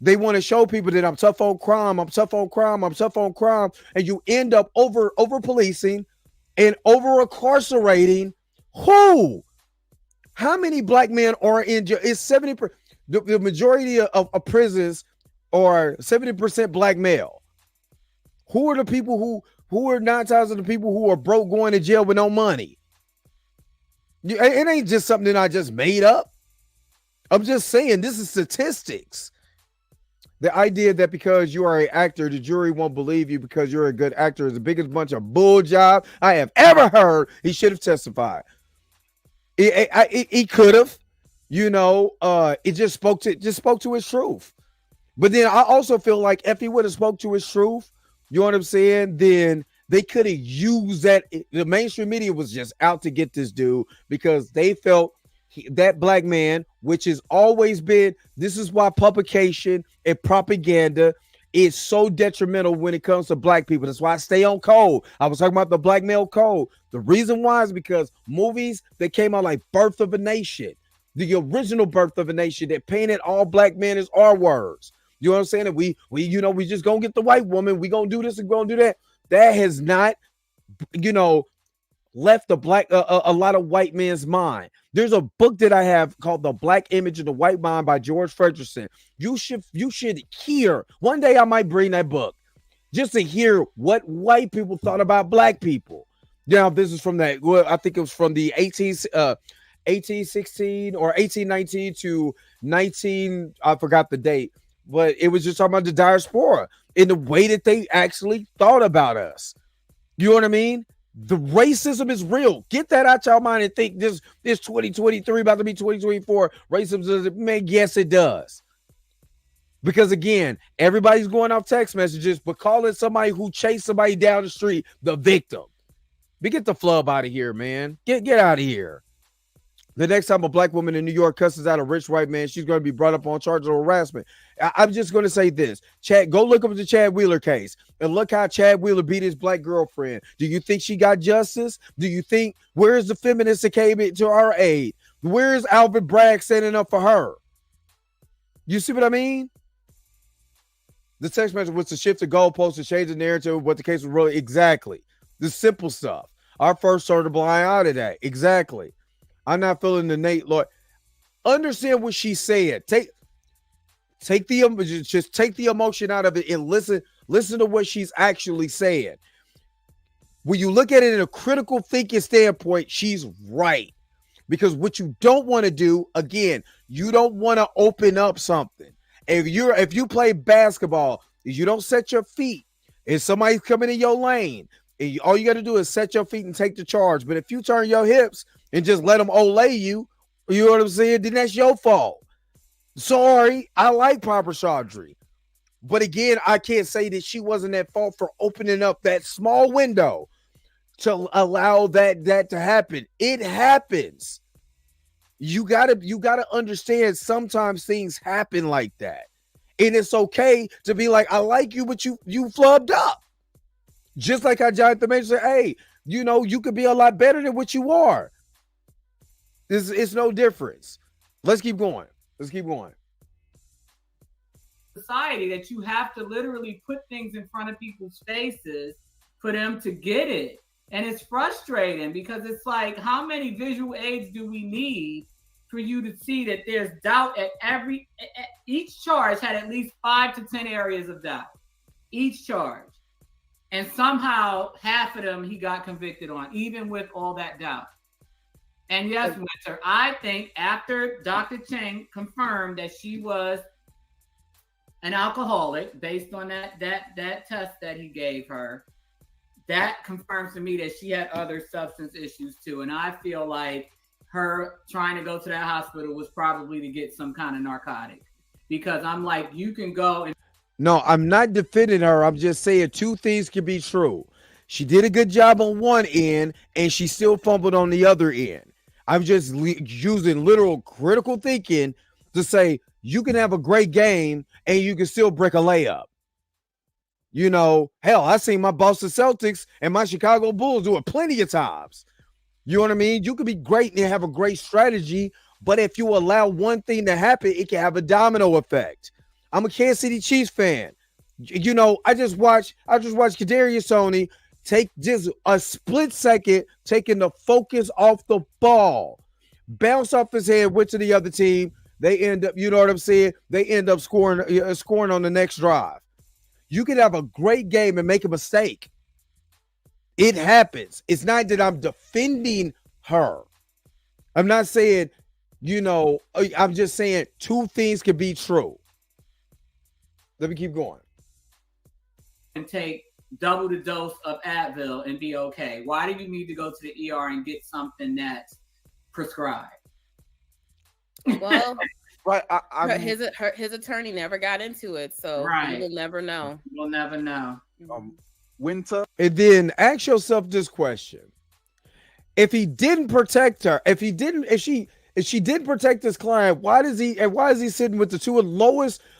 They want to show people that I'm tough on crime. I'm tough on crime. I'm tough on crime, and you end up over policing and over incarcerating. Who? How many black men are in jail? It's 70%. The majority of prisons are 70% black male. Who are the people who are 9 times of the people who are broke going to jail with no money? It ain't just something that I just made up. I'm just saying this is statistics. The idea that because you are an actor, the jury won't believe you because you're a good actor is the biggest bunch of bull job I have ever heard. He should have testified. He could have, it just spoke to his truth. But then I also feel like if he would have spoke to his truth, you know what I'm saying? Then they could have used that. The mainstream media was just out to get this dude because they felt that black man, which has always been, this is why publication and propaganda is so detrimental when it comes to black people. That's why I stay on code. I was talking about the black male code. The reason why is because movies that came out like Birth of a Nation, the original Birth of a Nation that painted all black men as R words. You know what I'm saying? And we just gonna get the white woman. We gonna do this and gonna do that. That has not, left a lot of white men's mind. There's a book that I have called The Black Image of the White Mind by George Fredrickson. You should hear. One day I might bring that book just to hear what white people thought about black people. Now, this is from that. Well, I think it was from the 1816 or 1819 to 19. I forgot the date. But it was just talking about the diaspora in the way that they actually thought about us. You know what I mean? The racism is real. Get that out your mind and think this 2023 about to be 2024. Racism, man, yes, it does. Because again, everybody's going off text messages, but calling somebody who chased somebody down the street the victim. But get the flub out of here, man. Get out of here. The next time a black woman in New York cusses out a rich white man, she's going to be brought up on charges of harassment. I'm just going to say this. Chad, go look up the Chad Wheeler case and look how Chad Wheeler beat his black girlfriend. Do you think she got justice? Do you think, where's the feminist that came to our aid? Where's Alvin Bragg standing up for her? You see what I mean? The text message was to shift the goalpost to change the narrative of what the case was really. Exactly. The simple stuff. Our first turned a blind eye to that. Exactly. I'm not feeling the Nate Lord. Understand what she said. Take the emotion out of it and listen to what she's actually saying. when you look at it in a critical thinking standpoint, she's right. Because what you don't want to do, again, you don't want to open up something. If you play basketball, you don't set your feet. If somebody's coming in your lane, all you got to do is set your feet and take the charge. But if you turn your hips and just let them olay you, you know what I'm saying? Then that's your fault. Sorry, I like Papa Chaudhry. But again, I can't say that she wasn't at fault for opening up that small window to allow that to happen. It happens. You gotta understand sometimes things happen like that. And it's okay to be like, I like you, but you flubbed up. Just like how Jonathan Major said, hey, you know, you could be a lot better than what you are. It's no difference. Let's keep going. Society that you have to literally put things in front of people's faces for them to get it. And it's frustrating because it's like, how many visual aids do we need for you to see that there's doubt at each charge had at least 5 to 10 areas of doubt, each charge. And somehow half of them he got convicted on, even with all that doubt. And yes, Winter, I think after Dr. Cheng confirmed that she was an alcoholic based on that test that he gave her, that confirms to me that she had other substance issues too. And I feel like her trying to go to that hospital was probably to get some kind of narcotic, because I'm like, you can go and. No, I'm not defending her. I'm just saying two things can be true. She did a good job on one end and she still fumbled on the other end. I'm just using literal critical thinking to say you can have a great game and you can still break a layup. You know, hell, I seen my Boston Celtics and my Chicago Bulls do it plenty of times. You know what I mean? You can be great and have a great strategy, but if you allow one thing to happen, it can have a domino effect. I'm a Kansas City Chiefs fan. You know, I just watched Kadarius Toney take just a split second, taking the focus off the ball, bounce off his head, went to the other team. They end up, you know what I'm saying? They end up scoring on the next drive. You can have a great game and make a mistake. It happens. It's not that I'm defending her. I'm not saying, you know, I'm just saying two things can be true. Let me keep going. And take double the dose of Advil and be okay. Why do you need to go to the ER and get something that's prescribed? Well, right. His attorney never got into it, so right. We'll never know. We'll never know. Winter. And then ask yourself this question: if he didn't protect her, if she didn't protect his client, why is he sitting with the two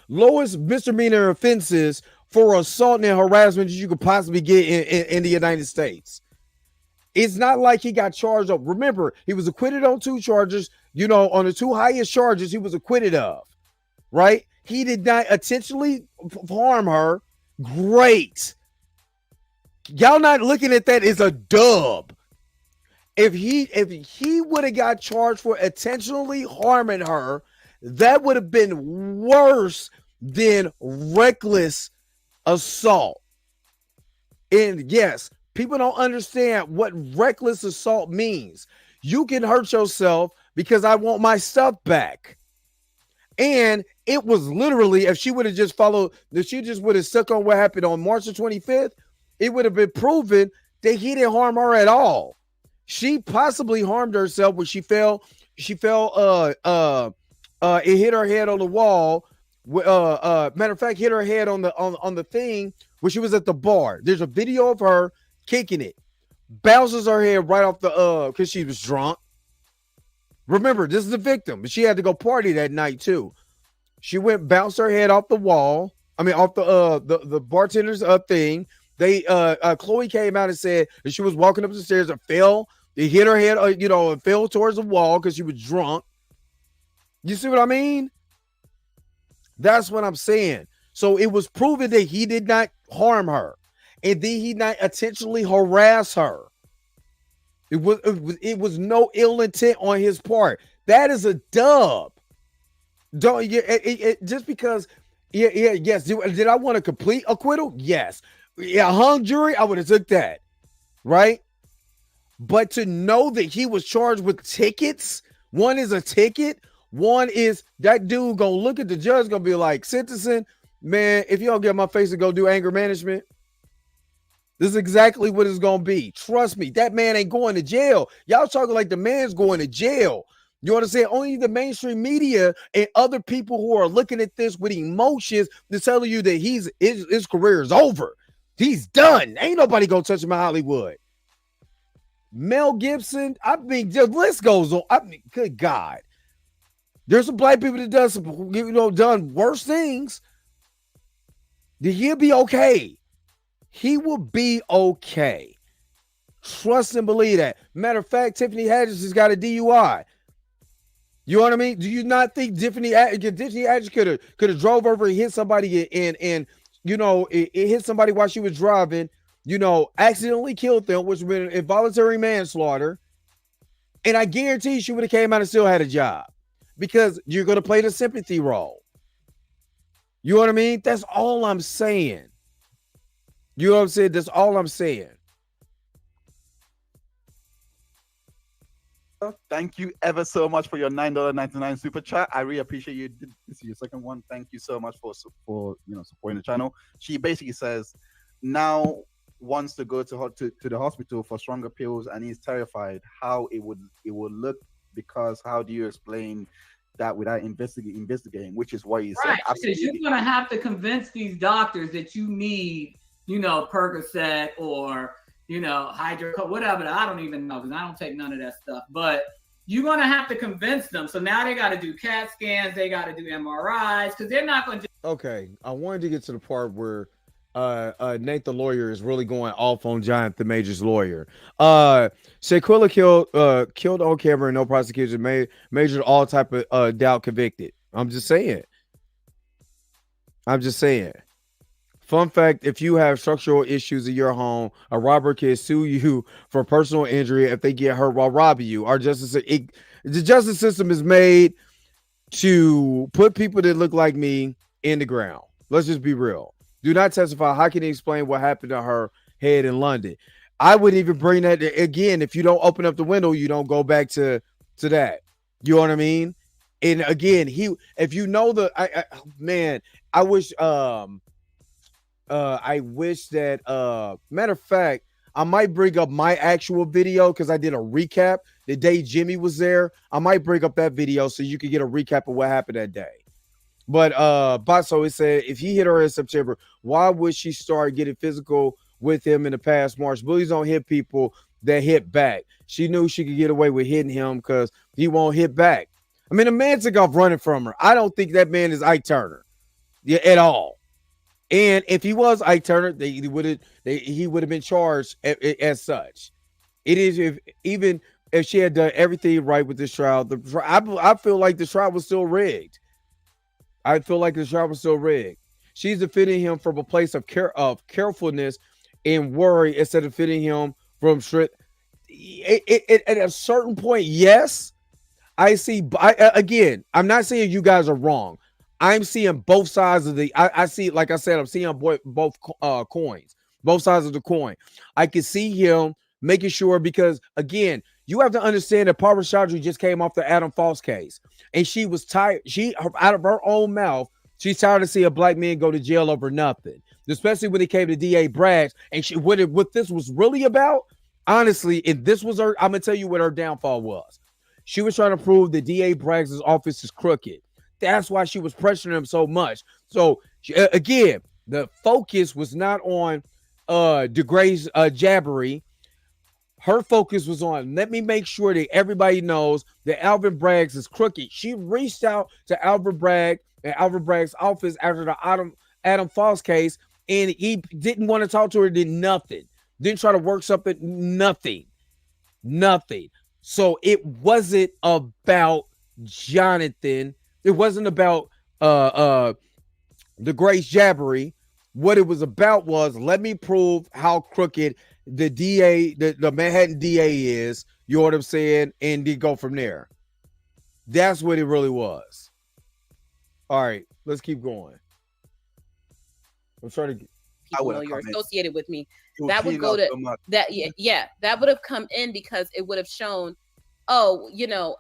lowest misdemeanor offenses for assault and harassment that you could possibly get in the United States? It's not like he got charged up. Remember, he was acquitted on 2 charges. You know, on the 2 highest charges he was acquitted of, right? He did not intentionally harm her. Great. Y'all not looking at that as a dub. If he would have got charged for intentionally harming her, that would have been worse than reckless assault. And yes, people don't understand what reckless assault means. You can hurt yourself because I want my stuff back. And it was literally, if she would have just followed, if she just would have stuck on what happened on March the 25th, it would have been proven that he didn't harm her at all. She possibly harmed herself when she fell. It hit her head on the wall. Matter of fact, hit her head on the thing when she was at the bar. There's a video of her kicking it. Bounces her head right off the because she was drunk. Remember, this is the victim, but she had to go party that night too. She bounced her head off the wall. I mean, off the bartender's thing. They Chloe came out and said that she was walking up the stairs and fell. They hit her head, and fell towards the wall because she was drunk. You see what I mean? That's what I'm saying. So it was proven that he did not harm her, and then he not intentionally harass her. It was no ill intent on his part. That is a dub. Don't just because? Yes. Did I want a complete acquittal? Yes. Yeah, hung jury. I would have took that. right? But to know that he was charged with tickets, one is a ticket, one is that dude gonna look at the judge, gonna be like, sentencing, man, if you don't get my face to go do anger management, this is exactly what it's gonna be. Trust me, that man ain't going to jail. Y'all talking like the man's going to jail. You understand? Only the mainstream media and other people who are looking at this with emotions to tell you that his career is over. He's done. Ain't nobody gonna touch him in Hollywood. Mel Gibson, I mean, the list goes on. I mean, good God. There's some black people that done worse things. He'll be okay. He will be okay. Trust and believe that. Matter of fact, Tiffany Haddish has got a DUI. You know what I mean? Do you not think Tiffany Haddish could have drove over and hit somebody and it hit somebody while she was driving, accidentally killed them, which would have been involuntary manslaughter. And I guarantee she would have came out and still had a job because you're going to play the sympathy role. You know what I mean? That's all I'm saying. You know what I'm saying? That's all I'm saying. Thank you ever so much for your $9.99 super chat. I really appreciate you. This is your second one. Thank you so much for supporting the channel. She basically says now wants to go to the hospital for stronger pills and he's terrified how it would look, because how do you explain that without investigating, which is what he said. Right, because you're gonna have to convince these doctors that you need, Percocet or hydrocodone, whatever. I don't even know because I don't take none of that stuff. But you're gonna have to convince them. So now they got to do CAT scans, they got to do MRIs because they're not going to. Okay, I wanted to get to the part where Nate the lawyer is really going off on Jonathan Major's lawyer. Shaquilla killed on camera and no prosecution. Major all type of doubt convicted. I'm just saying. Fun fact, if you have structural issues in your home, a robber can sue you for personal injury if they get hurt while robbing you. The justice system is made to put people that look like me in the ground. Let's just be real. Do not testify. How can he explain what happened to her head in London? I wouldn't even bring that again. If you don't open up the window, you don't go back to that. You know what I mean? And again, if you know I wish that matter of fact, I might bring up my actual video because I did a recap the day Jimmy was there. I might bring up that video so you can get a recap of what happened that day. But Basso, it said if he hit her in September, why would she start getting physical with him in the past March? Bullies don't hit people that hit back. She knew she could get away with hitting him because he won't hit back. I mean, the man took off running from her. I don't think that man is Ike Turner at all. And if he was Ike Turner, he would have been charged as such. It is even if she had done everything right with this trial, I feel like the trial was still rigged. She's defending him from a place of carefulness and worry instead of defending him from strength. At a certain point, yes, I see. Again, I'm not saying you guys are wrong. I'm seeing both sides of I see, like I said, I'm seeing both coins, both sides of the coin. I can see him making sure, because again, you have to understand that Parvati Chaudhry just came off the Adam Falls case, and she was tired. Out of her own mouth, she's tired to see a black man go to jail over nothing, especially when it came to DA Braggs. And what this was really about, honestly, and this was her. I'm gonna tell you what her downfall was. She was trying to prove that DA Braggs' office is crooked. That's why she was pressuring him so much. So again, the focus was not on DeGrace Jabbery. Her focus was on, let me make sure that everybody knows that Alvin Braggs is crooked. She reached out to Alvin Bragg and Alvin Bragg's office after the Adam Falls case, and he didn't want to talk to her, did nothing. Didn't try to work something, nothing. So it wasn't about Jonathan. It wasn't about the Grace Jabbery. What it was about was, let me prove how crooked the DA, the Manhattan DA is. You know what I'm saying? And then go from there. That's what it really was. All right, let's keep going. I'm trying to I people would know have you're come in. associated with me. To That would clean go up to so much. that. Yeah, that would have come in because it would have shown, oh,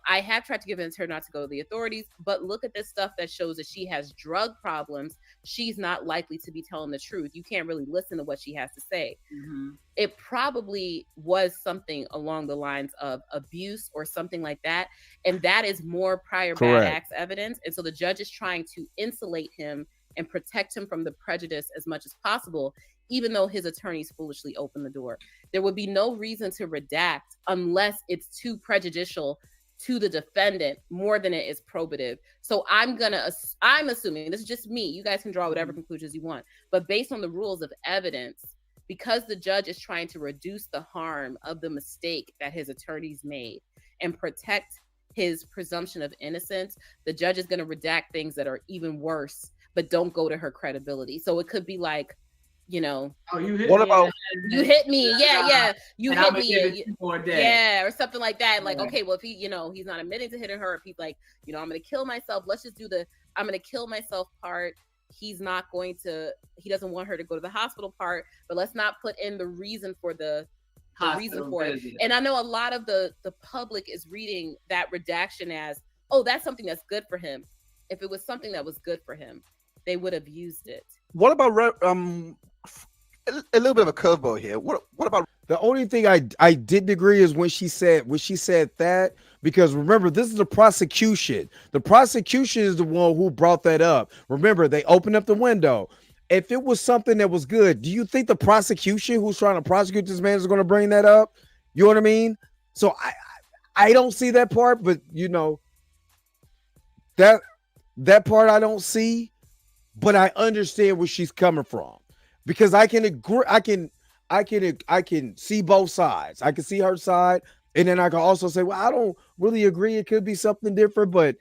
I have tried to convince her not to go to the authorities, but look at this stuff that shows that she has drug problems. She's not likely to be telling the truth. You can't really listen to what she has to say. It probably was something along the lines of abuse or something like that. And that is more prior Correct. bad acts evidence. And so the judge is trying to insulate him and protect him from the prejudice as much as possible, even though his attorneys foolishly opened the door. There would be no reason to redact unless it's too prejudicial to the defendant more than it is probative. So I'm assuming, this is just me, you guys can draw whatever conclusions you want, but based on the rules of evidence, because the judge is trying to reduce the harm of the mistake that his attorneys made and protect his presumption of innocence, the judge is going to redact things that are even worse, but don't go to her credibility. So it could be like, oh, you hit What me. about- you hit me, you and hit I'ma me, give it 2 more days. yeah, or something like that. Like, Yeah. okay, well, if he, he's not admitting to hitting her, if he's like, I'm gonna kill myself, let's just do the I'm gonna kill myself part. He doesn't want her to go to the hospital part, but let's not put in the reason for the reason for it. And I know a lot of the public is reading that redaction as, oh, that's something that's good for him. If it was something that was good for him, they would have used it. What about a little bit of a curveball here? What about The only thing I didn't agree is when she said that, because remember, this is the prosecution. The prosecution is the one who brought that up. Remember, they opened up the window. If it was something that was good, do you think the prosecution who's trying to prosecute this man is going to bring that up? You know what I mean? So I don't see that part, but that part I don't see, but I understand where she's coming from, because I can agree. I can see both sides. I can see her side, and then I can also say, well, I don't really agree. It could be something different, but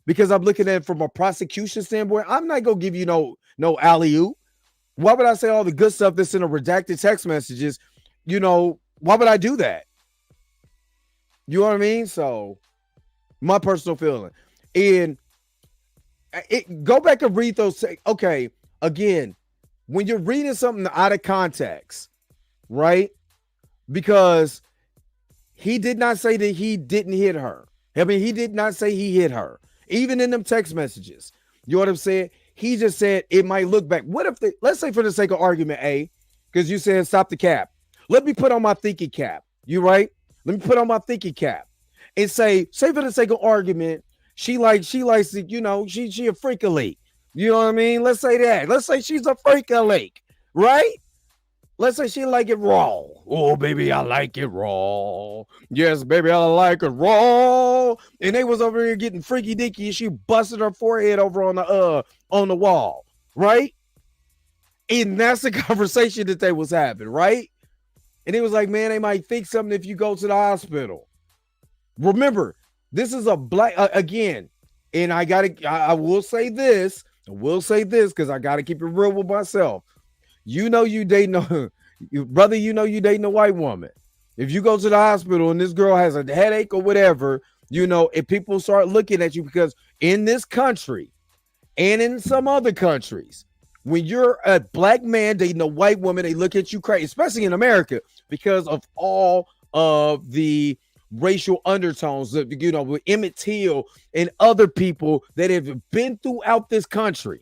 because I'm looking at it from a prosecution standpoint, I'm not gonna give you no alley-oop. Why would I say all the good stuff that's in the redacted text messages? Why would I do that? You know what I mean? So, my personal feeling. And go back and read those. Okay, again, when you're reading something out of context, right? Because he did not say that he didn't hit her. I mean, he did not say he hit her, even in them text messages. You know what I'm saying? He just said it might look back. What if let's say for the sake of argument, because you said stop the cap. Let me put on my thinking cap. You right? Let me put on my thinking cap and say for the sake of argument, she likes to, she a freak of leak. You know what I mean? Let's say that. Let's say she's a freak of leak, right? Let's say she like it raw. Oh, baby, I like it raw. Yes, baby, I like it raw. And they was over here getting freaky dicky, and she busted her forehead over on the wall, right? And that's the conversation that they was having, right? And it was like, man, they might think something if you go to the hospital. Remember, this is a black again, and I will say this because I gotta keep it real with myself. You dating you dating a white woman. If you go to the hospital and this girl has a headache or whatever, if people start looking at you, because in this country and in some other countries, when you're a black man dating a white woman, they look at you crazy, especially in America, because of all of the racial undertones that, with Emmett Till and other people that have been throughout this country.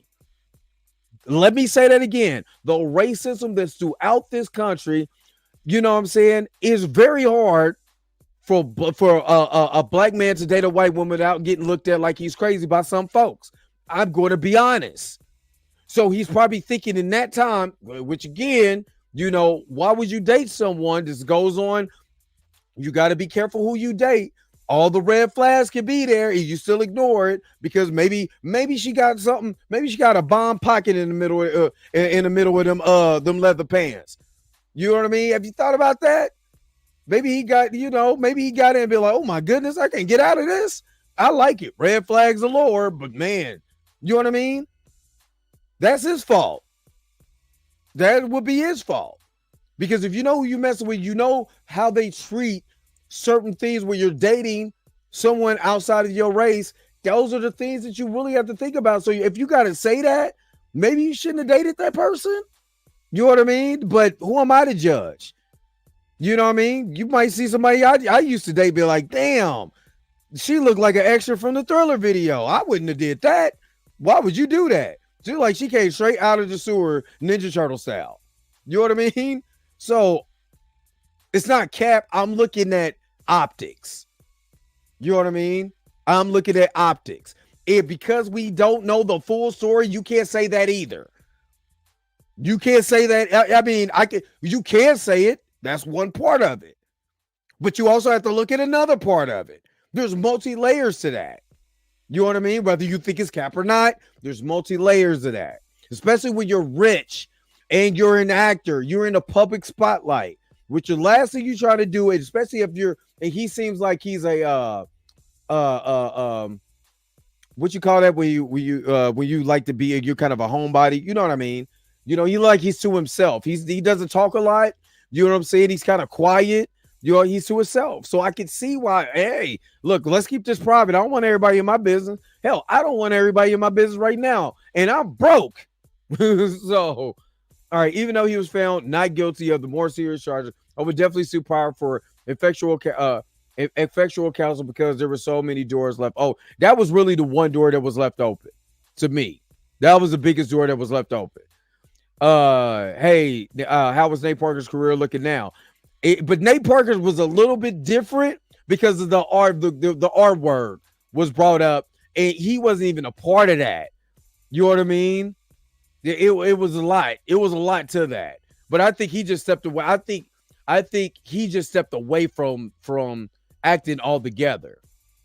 Let me say that again. The racism that's throughout this country, you know what I'm saying, is very hard for a black man to date a white woman without getting looked at like he's crazy by some folks. I'm going to be honest. So he's probably thinking in that time, which again, why would you date someone? This goes on. You got to be careful who you date. All the red flags can be there, and you still ignore it because maybe she got something. Maybe she got a bomb pocket in the middle of them leather pants. You know what I mean? Have you thought about that? Maybe he got in and be like, oh my goodness, I can't get out of this. I like it. Red flags galore, but man, you know what I mean? That's his fault. That would be his fault. Because if you know who you're messing with, you know how they treat certain things when you're dating someone outside of your race. Those are the things that you really have to think about. So if you got to say that, maybe you shouldn't have dated that person. You know what I mean? But who am I to judge? You know what I mean? You might see somebody I used to date be like, damn, she looked like an extra from the Thriller video. I wouldn't have did that. Why would you do that? She like she came straight out of the sewer, Ninja Turtle style. You know what I mean? So it's not cap. I'm looking at optics. You know what I mean? I'm looking at optics. And because we don't know the full story, you can't say that either. You can't say that. I mean, you can say it. That's one part of it. But you also have to look at another part of it. There's multi-layers to that. You know what I mean? Whether you think it's cap or not, there's multi-layers of that. Especially when you're rich and you're an actor, you're in a public spotlight. Which the last thing you try to do, especially if you're, and he seems like he's a what you call that when you like to be, you're kind of a homebody. You know what I mean? You know, he's to himself. He doesn't talk a lot. You know what I'm saying? He's kind of quiet. You know, he's to himself. So I can see why, hey, look, let's keep this private. I don't want everybody in my business. Hell, I don't want everybody in my business right now. And I'm broke. So, all right, even though he was found not guilty of the more serious charges, I would definitely sue Power for effectual counsel because there were so many doors left. Oh, that was really the one door that was left open to me. That was the biggest door that was left open. Hey, how was Nate Parker's career looking now? But Nate Parker's was a little bit different because of the R word was brought up, and he wasn't even a part of that. You know what I mean? It was a lot. It was a lot to that. But I think he just stepped away. I think he just stepped away from acting altogether.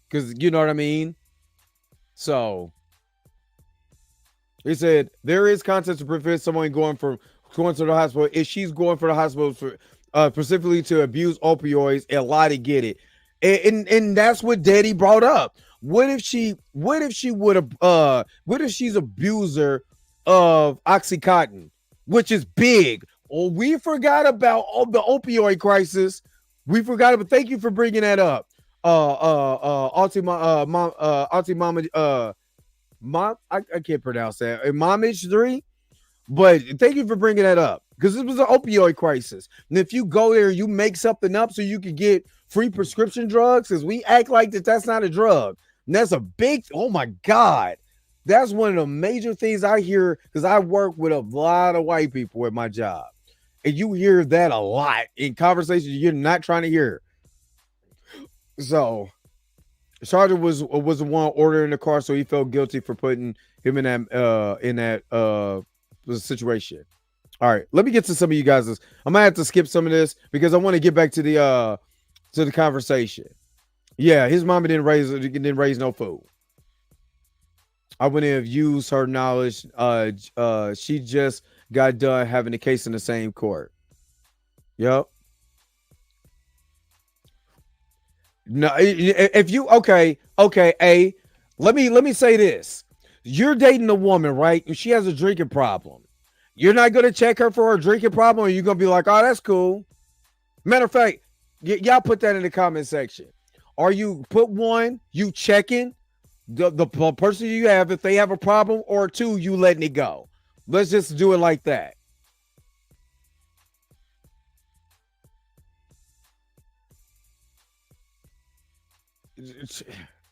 Because you know what I mean? So he said there is content to prevent someone going to the hospital. If she's going for the hospital for specifically to abuse opioids, a lot to get it. And that's what Daddy brought up. What if she's abuser of Oxycontin, which is big. Oh, we forgot about the opioid crisis. We forgot about. Thank you for bringing that up. Auntie Mama, Mom, I can't pronounce that. Momage 3, but thank you for bringing that up because this was an opioid crisis. And if you go there, you make something up so you can get free prescription drugs because we act like that's not a drug. And that's a big. Oh my God. That's one of the major things I hear because I work with a lot of white people at my job. And you hear that a lot in conversations you're not trying to hear. So, Sergeant was the one ordering the car, so he felt guilty for putting him in that situation. All right, let me get to some of you guys. I'm gonna have to skip some of this because I want to get back to the conversation. Yeah, his mama didn't raise no fool. I wouldn't have used her knowledge. She just got done having the case in the same court. Yep. No, if you okay, let me say this. You're dating a woman, right? And she has a drinking problem. You're not gonna check her for her drinking problem, or you're gonna be like, oh, that's cool. Matter of fact, y'all put that in the comment section. Are you you checking the person you have if they have a problem, or 2, you letting it go? Let's just do it like that.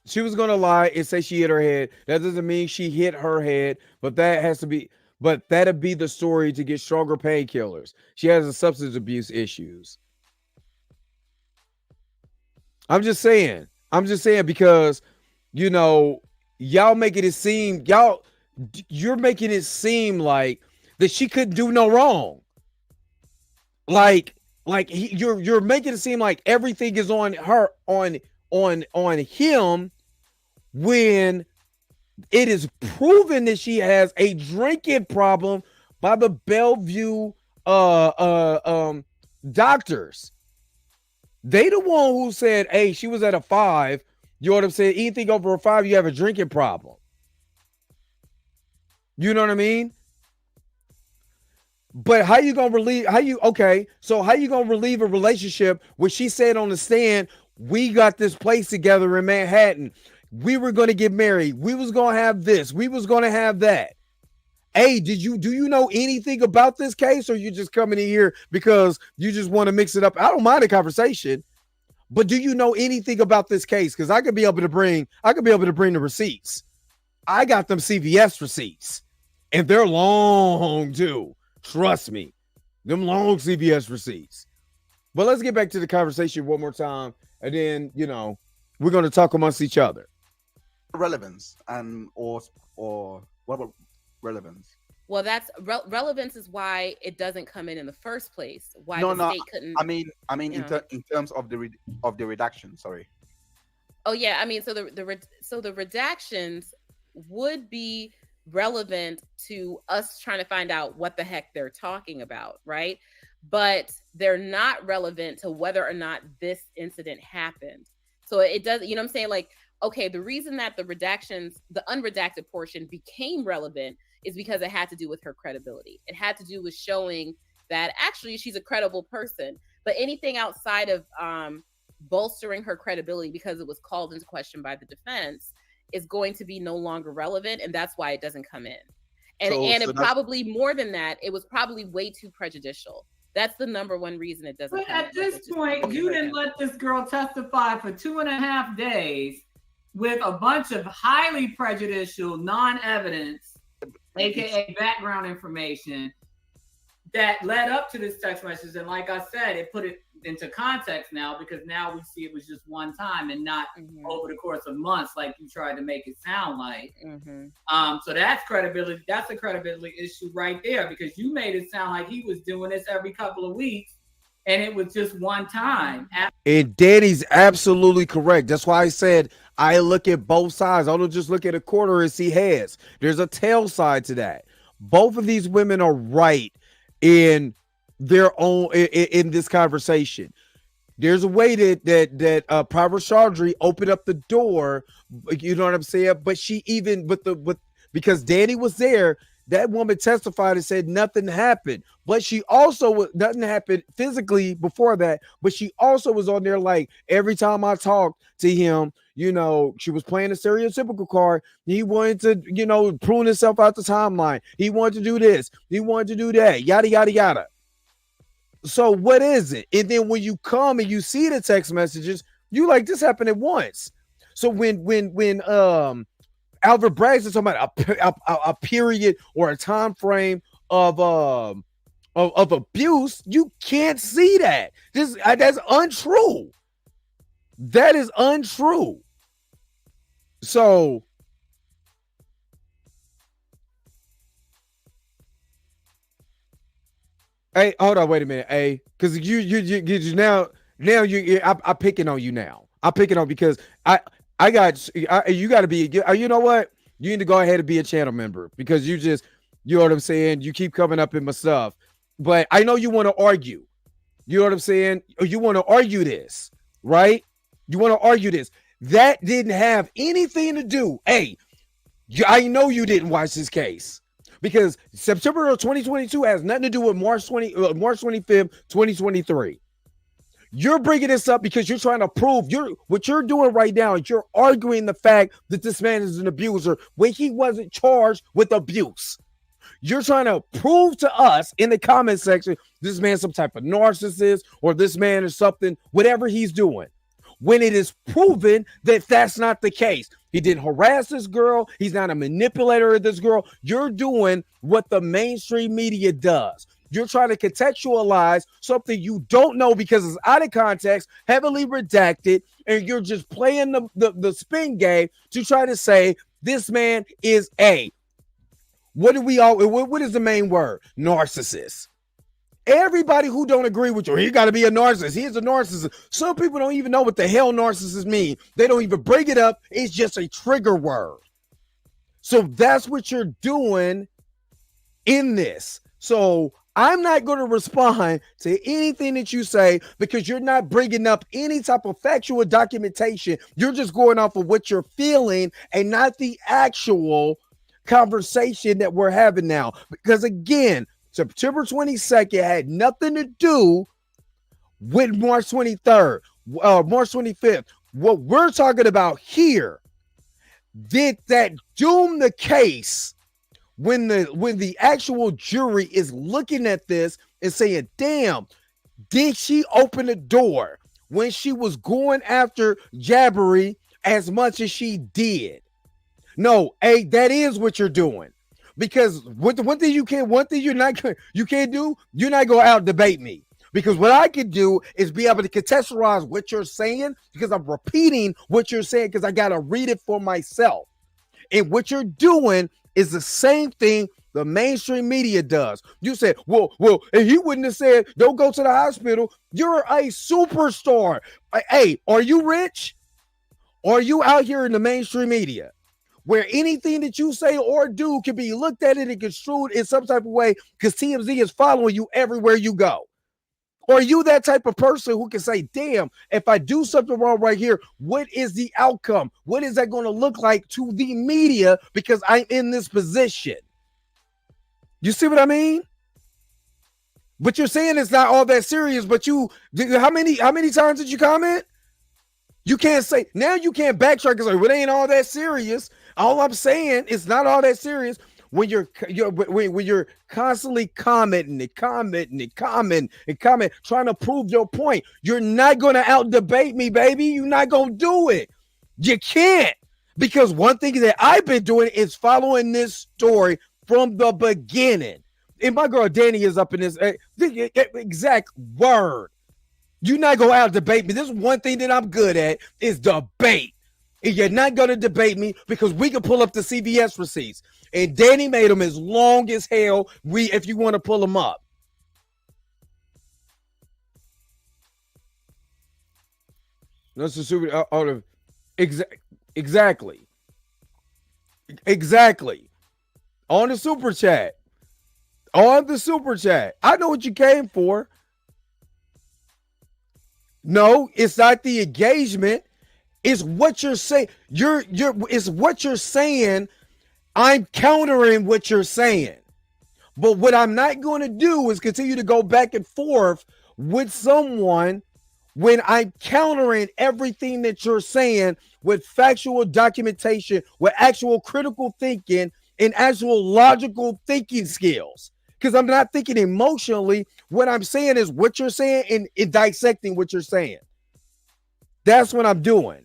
She was gonna lie and say she hit her head. That doesn't mean she hit her head, but that'd be the story to get stronger painkillers. She has a substance abuse issues. I'm just saying because you know you're making it seem like that she couldn't do no wrong. You're making it seem like everything is on her on him when it is proven that she has a drinking problem by the Bellevue doctors. They the one who said, hey, she was at a 5. You know what I'm saying? Anything over a 5, you have a drinking problem. You know what I mean? But how you gonna relieve a relationship when she said on the stand, we got this place together in Manhattan. We were gonna get married. We was gonna have this. We was gonna have that. Hey, do you know anything about this case, or you just coming in here because you just want to mix it up? I don't mind the conversation, but do you know anything about this case? Because I could be able to bring the receipts. I got them CVS receipts, and they're long too. Trust me, them long CVS receipts. But let's get back to the conversation one more time, and then we're going to talk amongst each other. Relevance and or what about relevance? Well, that's relevance is why it doesn't come in the first place. Why No, the state couldn't? I mean, in terms of the redaction. Sorry. Oh yeah, I mean, so the redactions would be relevant to us trying to find out what the heck they're talking about, right? But they're not relevant to whether or not this incident happened. So it does, you know what I'm saying? Like, okay, the reason that the redactions, the unredacted portion became relevant is because it had to do with her credibility. It had to do with showing that actually she's a credible person. But anything outside of bolstering her credibility because it was called into question by the defense is going to be no longer relevant. And that's why it doesn't come in. And it probably more than that, it was probably way too prejudicial. That's the number one reason it doesn't. But at this point, you didn't let this girl testify for 2.5 days with a bunch of highly prejudicial non-evidence, aka background information that led up to this text message. And like I said, it put it into context now because now we see it was just one time and not over the course of months like you tried to make it sound like. So that's credibility. That's a credibility issue right there because you made it sound like he was doing this every couple of weeks and it was just one time. And Danny's absolutely correct. That's why I said I look at both sides. I don't just look at a corner and see heads. There's a tail side to that. Both of these women are right in their own in this conversation. There's a way that Private Chaudhry opened up the door, you know what I'm saying? But she even because Danny was there, that woman testified and said nothing happened. But she also nothing happened physically before that. But she also was on there like every time I talked to him, she was playing a stereotypical card. He wanted to, prune himself out the timeline. He wanted to do this. He wanted to do that. Yada yada yada. So what is it? And then when you come and you see the text messages, you like this happened at once. So when Albert Braggs is talking about a period or a time frame of abuse, you can't see that. That's untrue. That is untrue. So hey, hold on, wait a minute, because you now I'm picking on you now. I'm picking on because you got to be. You know what? You need to go ahead and be a channel member because you know what I'm saying. You keep coming up in my stuff, but I know you want to argue. You know what I'm saying? You want to argue this, right? You want to argue this. That didn't have anything to do. Hey, I know you didn't watch this case. Because September of 2022 has nothing to do with March 25th, 2023. You're bringing this up because you're trying to prove what you're doing right now. Is you're arguing the fact that this man is an abuser when he wasn't charged with abuse. You're trying to prove to us in the comment section this man's some type of narcissist or this man is something, whatever he's doing. When it is proven that that's not the case. He didn't harass this girl. He's not a manipulator of this girl. You're doing what the mainstream media does. You're trying to contextualize something you don't know because it's out of context, heavily redacted, and you're just playing the spin game to try to say this man is what is the main word? Narcissist. Everybody who don't agree with you, he got to be a narcissist. He is a narcissist. Some people don't even know what the hell narcissist mean. They don't even bring it up. It's just a trigger word. So that's what you're doing in this. So I'm not going to respond to anything that you say because you're not bringing up any type of factual documentation. You're just going off of what you're feeling and not the actual conversation that we're having now. Because again, September 22nd had nothing to do with March 23rd, March 25th. What we're talking about here, did that doom the case when the actual jury is looking at this and saying, damn, did she open the door when she was going after Jabbery as much as she did? No, that is what you're doing. Because one thing you're not gonna out debate me. Because what I can do is be able to contextualize what you're saying, because I'm repeating what you're saying because I gotta read it for myself. And what you're doing is the same thing the mainstream media does. You said, well, if he wouldn't have said, don't go to the hospital, you're a superstar. Hey, are you rich? Are you out here in the mainstream media where anything that you say or do can be looked at and construed in some type of way because TMZ is following you everywhere you go? Or are you that type of person who can say, damn, if I do something wrong right here, what is the outcome? What is that going to look like to the media because I'm in this position? You see what I mean? But you're saying it's not all that serious, but how many times did you comment? You can't say, now you can't backtrack and say, well, it ain't all that serious. All I'm saying is not all that serious. When you're constantly commenting, trying to prove your point, you're not going to out debate me, baby. You're not going to do it. You can't, because one thing that I've been doing is following this story from the beginning. And my girl Danny is up in this exact word. You're not going to out debate me. This is one thing that I'm good at is debate. And you're not going to debate me because we can pull up the CVS receipts. And Danny made them as long as hell. If you want to pull them up. That's the super. Exactly. On the super chat. I know what you came for. No, it's not the engagement. It's what you're saying. It's what you're saying. I'm countering what you're saying. But what I'm not going to do is continue to go back and forth with someone when I'm countering everything that you're saying with factual documentation, with actual critical thinking and actual logical thinking skills. Because I'm not thinking emotionally. What I'm saying is what you're saying and dissecting what you're saying. That's what I'm doing.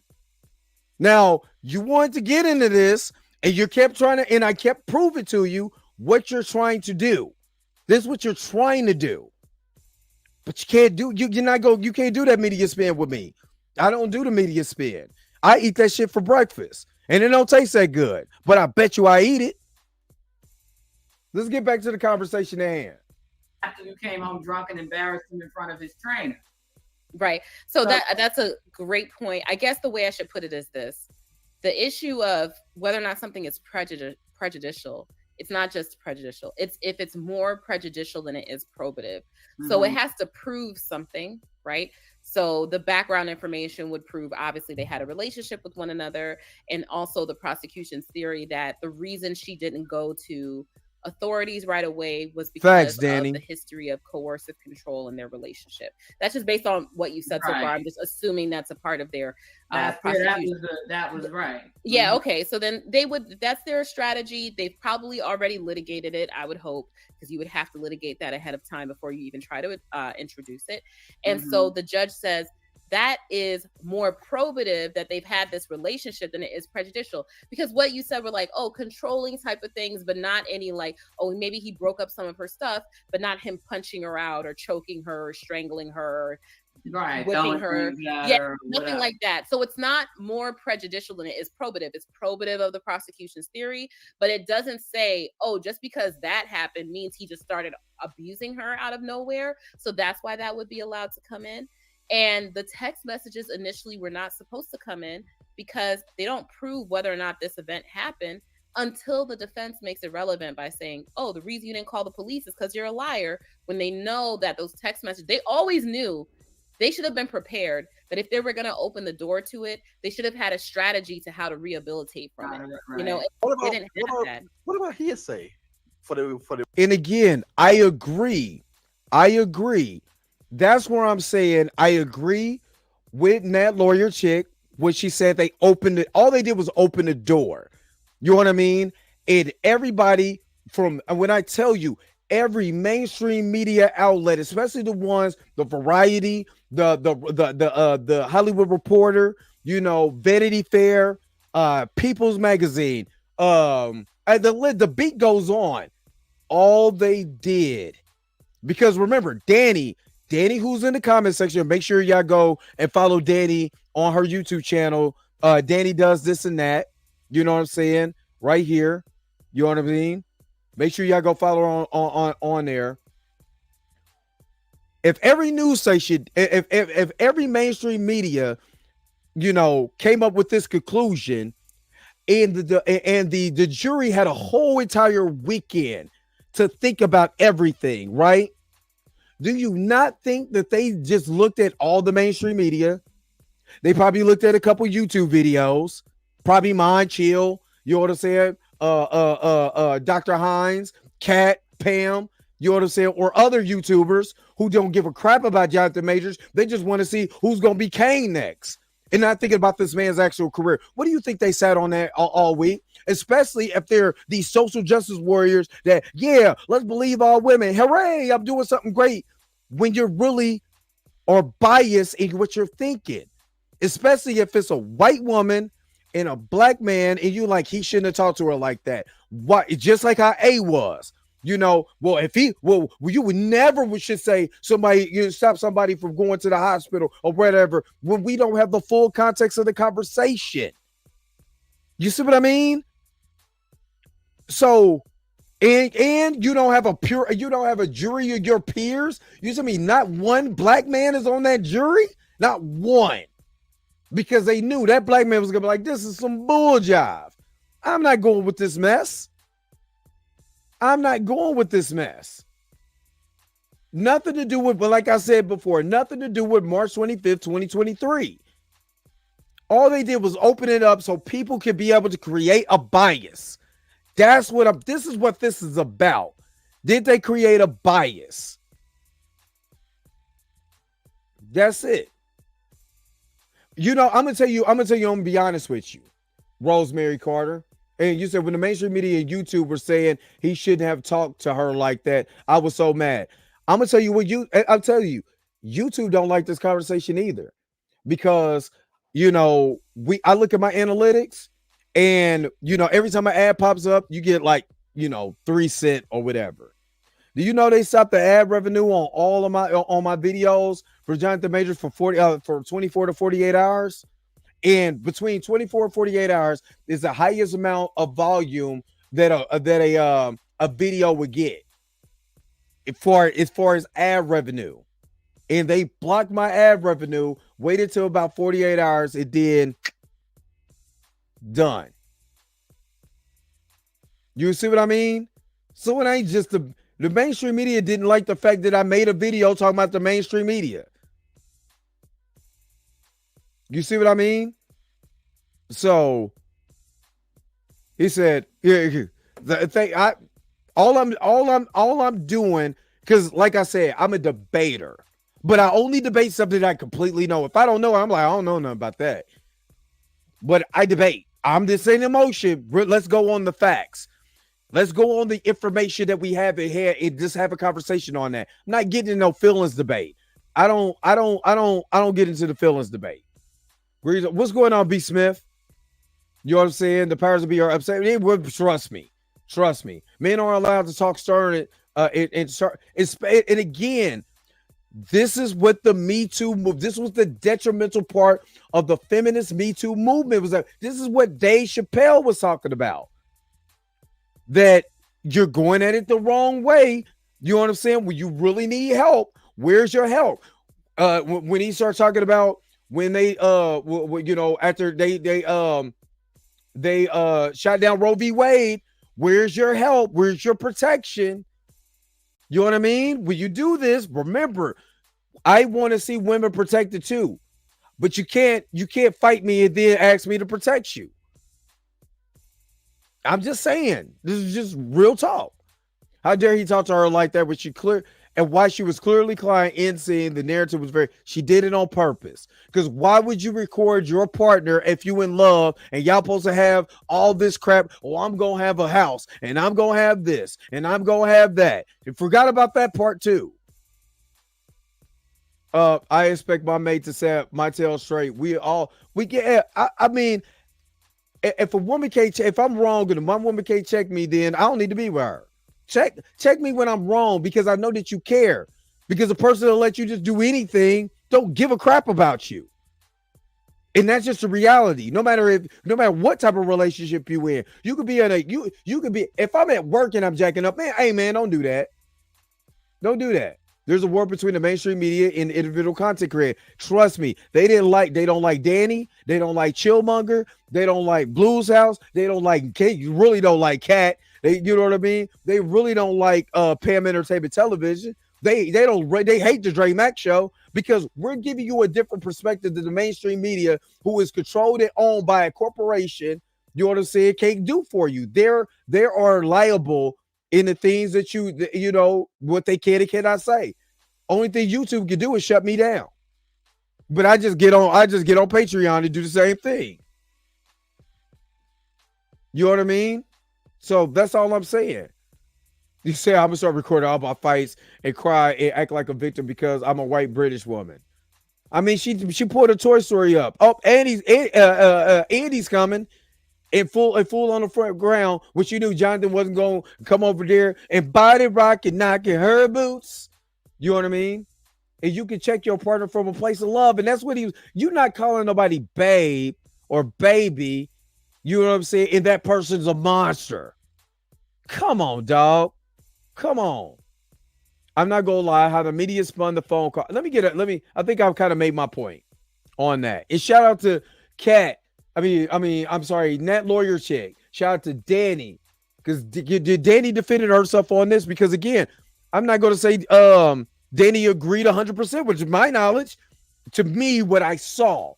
Now, you wanted to get into this, and you kept trying to, and I kept proving to you what you're trying to do. This is what you're trying to do. But you can't do, you can't do that media spin with me. I don't do the media spin. I eat that shit for breakfast. And it don't taste that good. But I bet you I eat it. Let's get back to the conversation at hand. After you came home drunk and embarrassed him in front of his trainer. Right. So that's a great point. I guess the way I should put it is this. The issue of whether or not something is prejudicial, it's not just prejudicial. It's if it's more prejudicial than it is probative. Mm-hmm. So it has to prove something, right? So the background information would prove, obviously, they had a relationship with one another. And also the prosecution's theory that the reason she didn't go to authorities right away was because of the history of coercive control in their relationship. That's just based on what you said so far. I'm just assuming that's a part of their prosecution. That was right. Yeah, Mm-hmm. Okay. So then that's their strategy. They've probably already litigated it, I would hope, because you would have to litigate that ahead of time before you even try to introduce it. And so the judge says, that is more probative that they've had this relationship than it is prejudicial. Because what you said were like, controlling type of things, but not any like, maybe he broke up some of her stuff, but not him punching her out or choking her or strangling her, whipping her. Yeah, nothing like that. So it's not more prejudicial than it is probative. It's probative of the prosecution's theory, but it doesn't say, just because that happened means he just started abusing her out of nowhere. So that's why that would be allowed to come in. And the text messages initially were not supposed to come in because they don't prove whether or not this event happened until the defense makes it relevant by saying, the reason you didn't call the police is because you're a liar, when they know that those text messages, they always knew. They should have been prepared that if they were going to open the door to it, they should have had a strategy to how to rehabilitate from it. Right. You know, they didn't have that. What about hearsay? For the And again, I agree. That's where I'm saying I agree with that lawyer chick when she said they opened it. All they did was open the door. You know what I mean? And everybody from when I tell you every mainstream media outlet, especially the ones, the Variety, the Hollywood Reporter, you know, Vanity Fair, People's Magazine, and the beat goes on. All they did, because remember, Danny, who's in the comment section, make sure y'all go and follow Danny on her YouTube channel. Danny does this and that. You know what I'm saying? Right here. You know what I mean? Make sure y'all go follow her on there. If every news station, if every mainstream media, you know, came up with this conclusion, and the jury had a whole entire weekend to think about everything, right? Do you not think that they just looked at all the mainstream media? They probably looked at a couple YouTube videos, probably mine, Chill, you know what I'm saying? Dr. Hines, Kat, Pam, you know what I'm saying? Or other YouTubers who don't give a crap about Jonathan Majors. They just want to see who's going to be Kang next and not thinking about this man's actual career. What do you think they sat on that all week? Especially if they're these social justice warriors that, yeah, let's believe all women. Hooray, I'm doing something great. When you're really are biased in what you're thinking, especially if it's a white woman and a black man, and you like, he shouldn't have talked to her like that. Why? Just like how A was, you know. Well, if he, well, you would never should say somebody, you stop somebody from going to the hospital or whatever when we don't have the full context of the conversation. You see what I mean? So, and you don't have a jury of your peers. You see me? Not one black man is on that jury. Not one. Because they knew that black man was going to be like, this is some bull jive. I'm not going with this mess. Nothing to do with, but like I said before, nothing to do with March 25th, 2023. All they did was open it up so people could be able to create a bias. This is what this is about. Did they create a bias? That's it. You know, I'm gonna be honest with you, Rosemary Carter. And you said when the mainstream media and YouTube were saying he shouldn't have talked to her like that, I was so mad. I'm gonna tell you I'll tell you, YouTube don't like this conversation either. Because, you know, I look at my analytics, and you know, every time an ad pops up, you get like, you know, 3 cents or whatever. Do you know they stopped the ad revenue on all of my videos for Jonathan Majors for 24 to 48 hours? And between 24 and 48 hours is the highest amount of volume that a video would get as far as ad revenue. And they blocked my ad revenue, waited till about 48 hours, it did done. You see what I mean? So it ain't just the mainstream media didn't like the fact that I made a video talking about the mainstream media. You see what I mean? So he said, yeah, the thing all I'm doing, because like I said, I'm a debater, but I only debate something that I completely know. If I don't know, I'm like, I don't know nothing about that. But I debate. I'm just saying emotion. Let's go on the facts. Let's go on the information that we have in here and just have a conversation on that. I'm not getting in no feelings debate. I don't get into the feelings debate. What's going on, B. Smith? You know what I'm saying? The powers that be are upset. Trust me. Men are allowed to talk stern and again, this is what the Me Too move. This was the detrimental part of the feminist Me Too movement. Was that this is what Dave Chappelle was talking about. That you're going at it the wrong way. You know what I'm saying? When you really need help, where's your help? When he starts talking about when they you know, after they shot down Roe v. Wade, where's your help? Where's your protection? You know what I mean? When you do this, remember, I want to see women protected too. But you can't fight me and then ask me to protect you. I'm just saying, this is just real talk. How dare he talk to her like that? Which she clear, and why she was clearly crying and seeing the narrative was she did it on purpose. Because why would you record your partner if you in love and y'all supposed to have all this crap? Oh, I'm going to have a house and I'm going to have this and I'm going to have that. You forgot about that part too. I expect my mate to set my tail straight. We get, I mean, if a woman can't, if I'm wrong and my woman can't check me, then I don't need to be with her. Check me when I'm wrong, because I know that you care. Because the person that'll let you just do anything don't give a crap about you. And that's just the reality. No matter what type of relationship you in, you could be in you could be, if I'm at work and I'm jacking up, man, hey man, don't do that. Don't do that. There's a war between the mainstream media and individual content creator. Trust me, they don't like Danny, they don't like Chillmonger, they don't like Blues House, they don't like Kate, you really don't like Cat. You know what I mean? They really don't like Pam Entertainment Television. They hate the Dre Mack Show, because we're giving you a different perspective than the mainstream media, who is controlled and owned by a corporation. You know what I'm saying? Can't do for you. They are liable in the things that you know what they can and cannot say. Only thing YouTube can do is shut me down. But I just get on Patreon and do the same thing. You know what I mean? So that's all I'm saying. You say I'm gonna start recording all my fights and cry and act like a victim because I'm a white British woman. I mean, she pulled a Toy Story up. Oh, Andy's coming in full on the front ground, which you knew Jonathan wasn't going to come over there and body rock and knock in her boots. You know what I mean? And you can check your partner from a place of love, and that's what you're not calling nobody babe or baby. You know what I'm saying? And that person's a monster. Come on, dog. Come on. I'm not gonna lie, how the media spun the phone call. I think I've kind of made my point on that. And shout out to Kat. I'm sorry, Nat Lawyer Chick. Shout out to Danny. Because Danny defended herself on this, because again, I'm not gonna say Danny agreed 100%, which is my knowledge. To me, what I saw,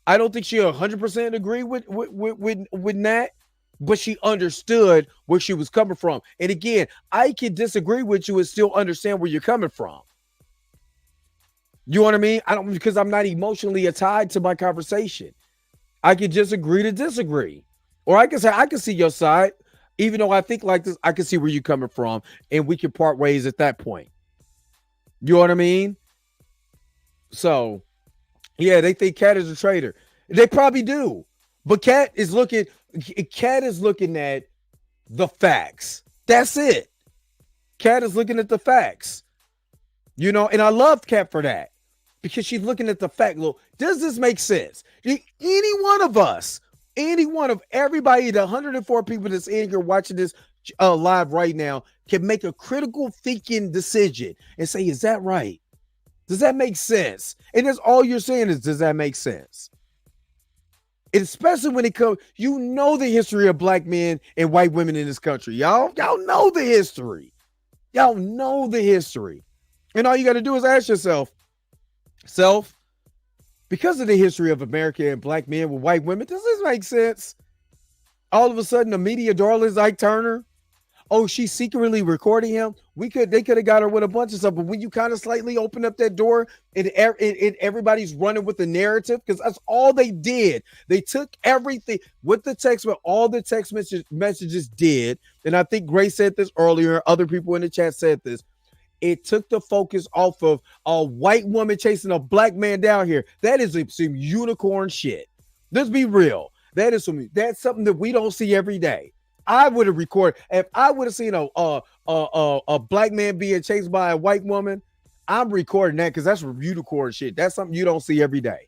I don't think she 100% agreed with Nat. But she understood where she was coming from. And again, I can disagree with you and still understand where you're coming from. You know what I mean? Because I'm not emotionally tied to my conversation. I can just agree to disagree. Or I can say, I can see your side. Even though I think like this, I can see where you're coming from. And we can part ways at that point. You know what I mean? So, yeah, they think Kat is a traitor. They probably do. But Kat is looking at the facts. That's it. Kat is looking at the facts. You know, and I love Kat for that, because she's looking at the fact. Look, does this make sense? Any one of us, everybody, the 104 people that's in here watching this live right now, can make a critical thinking decision and say, is that right? Does that make sense? And that's all you're saying is, does that make sense? And especially when it comes, you know, the history of black men and white women in this country. Y'all know the history. Y'all know the history. And all you got to do is ask yourself, because of the history of America and black men with white women, does this make sense? All of a sudden, the media darling is Ike Turner. Oh, she's secretly recording him. They could have got her with a bunch of stuff. But when you kind of slightly open up that door and everybody's running with the narrative, because that's all they did. They took everything with the text, what all the text messages did. And I think Grace said this earlier. Other people in the chat said this. It took the focus off of a white woman chasing a black man down here. That is some unicorn shit. Let's be real. That's something that we don't see every day. I would have recorded, if I would have seen a black man being chased by a white woman, I'm recording that, because that's unicorn shit. That's something you don't see every day.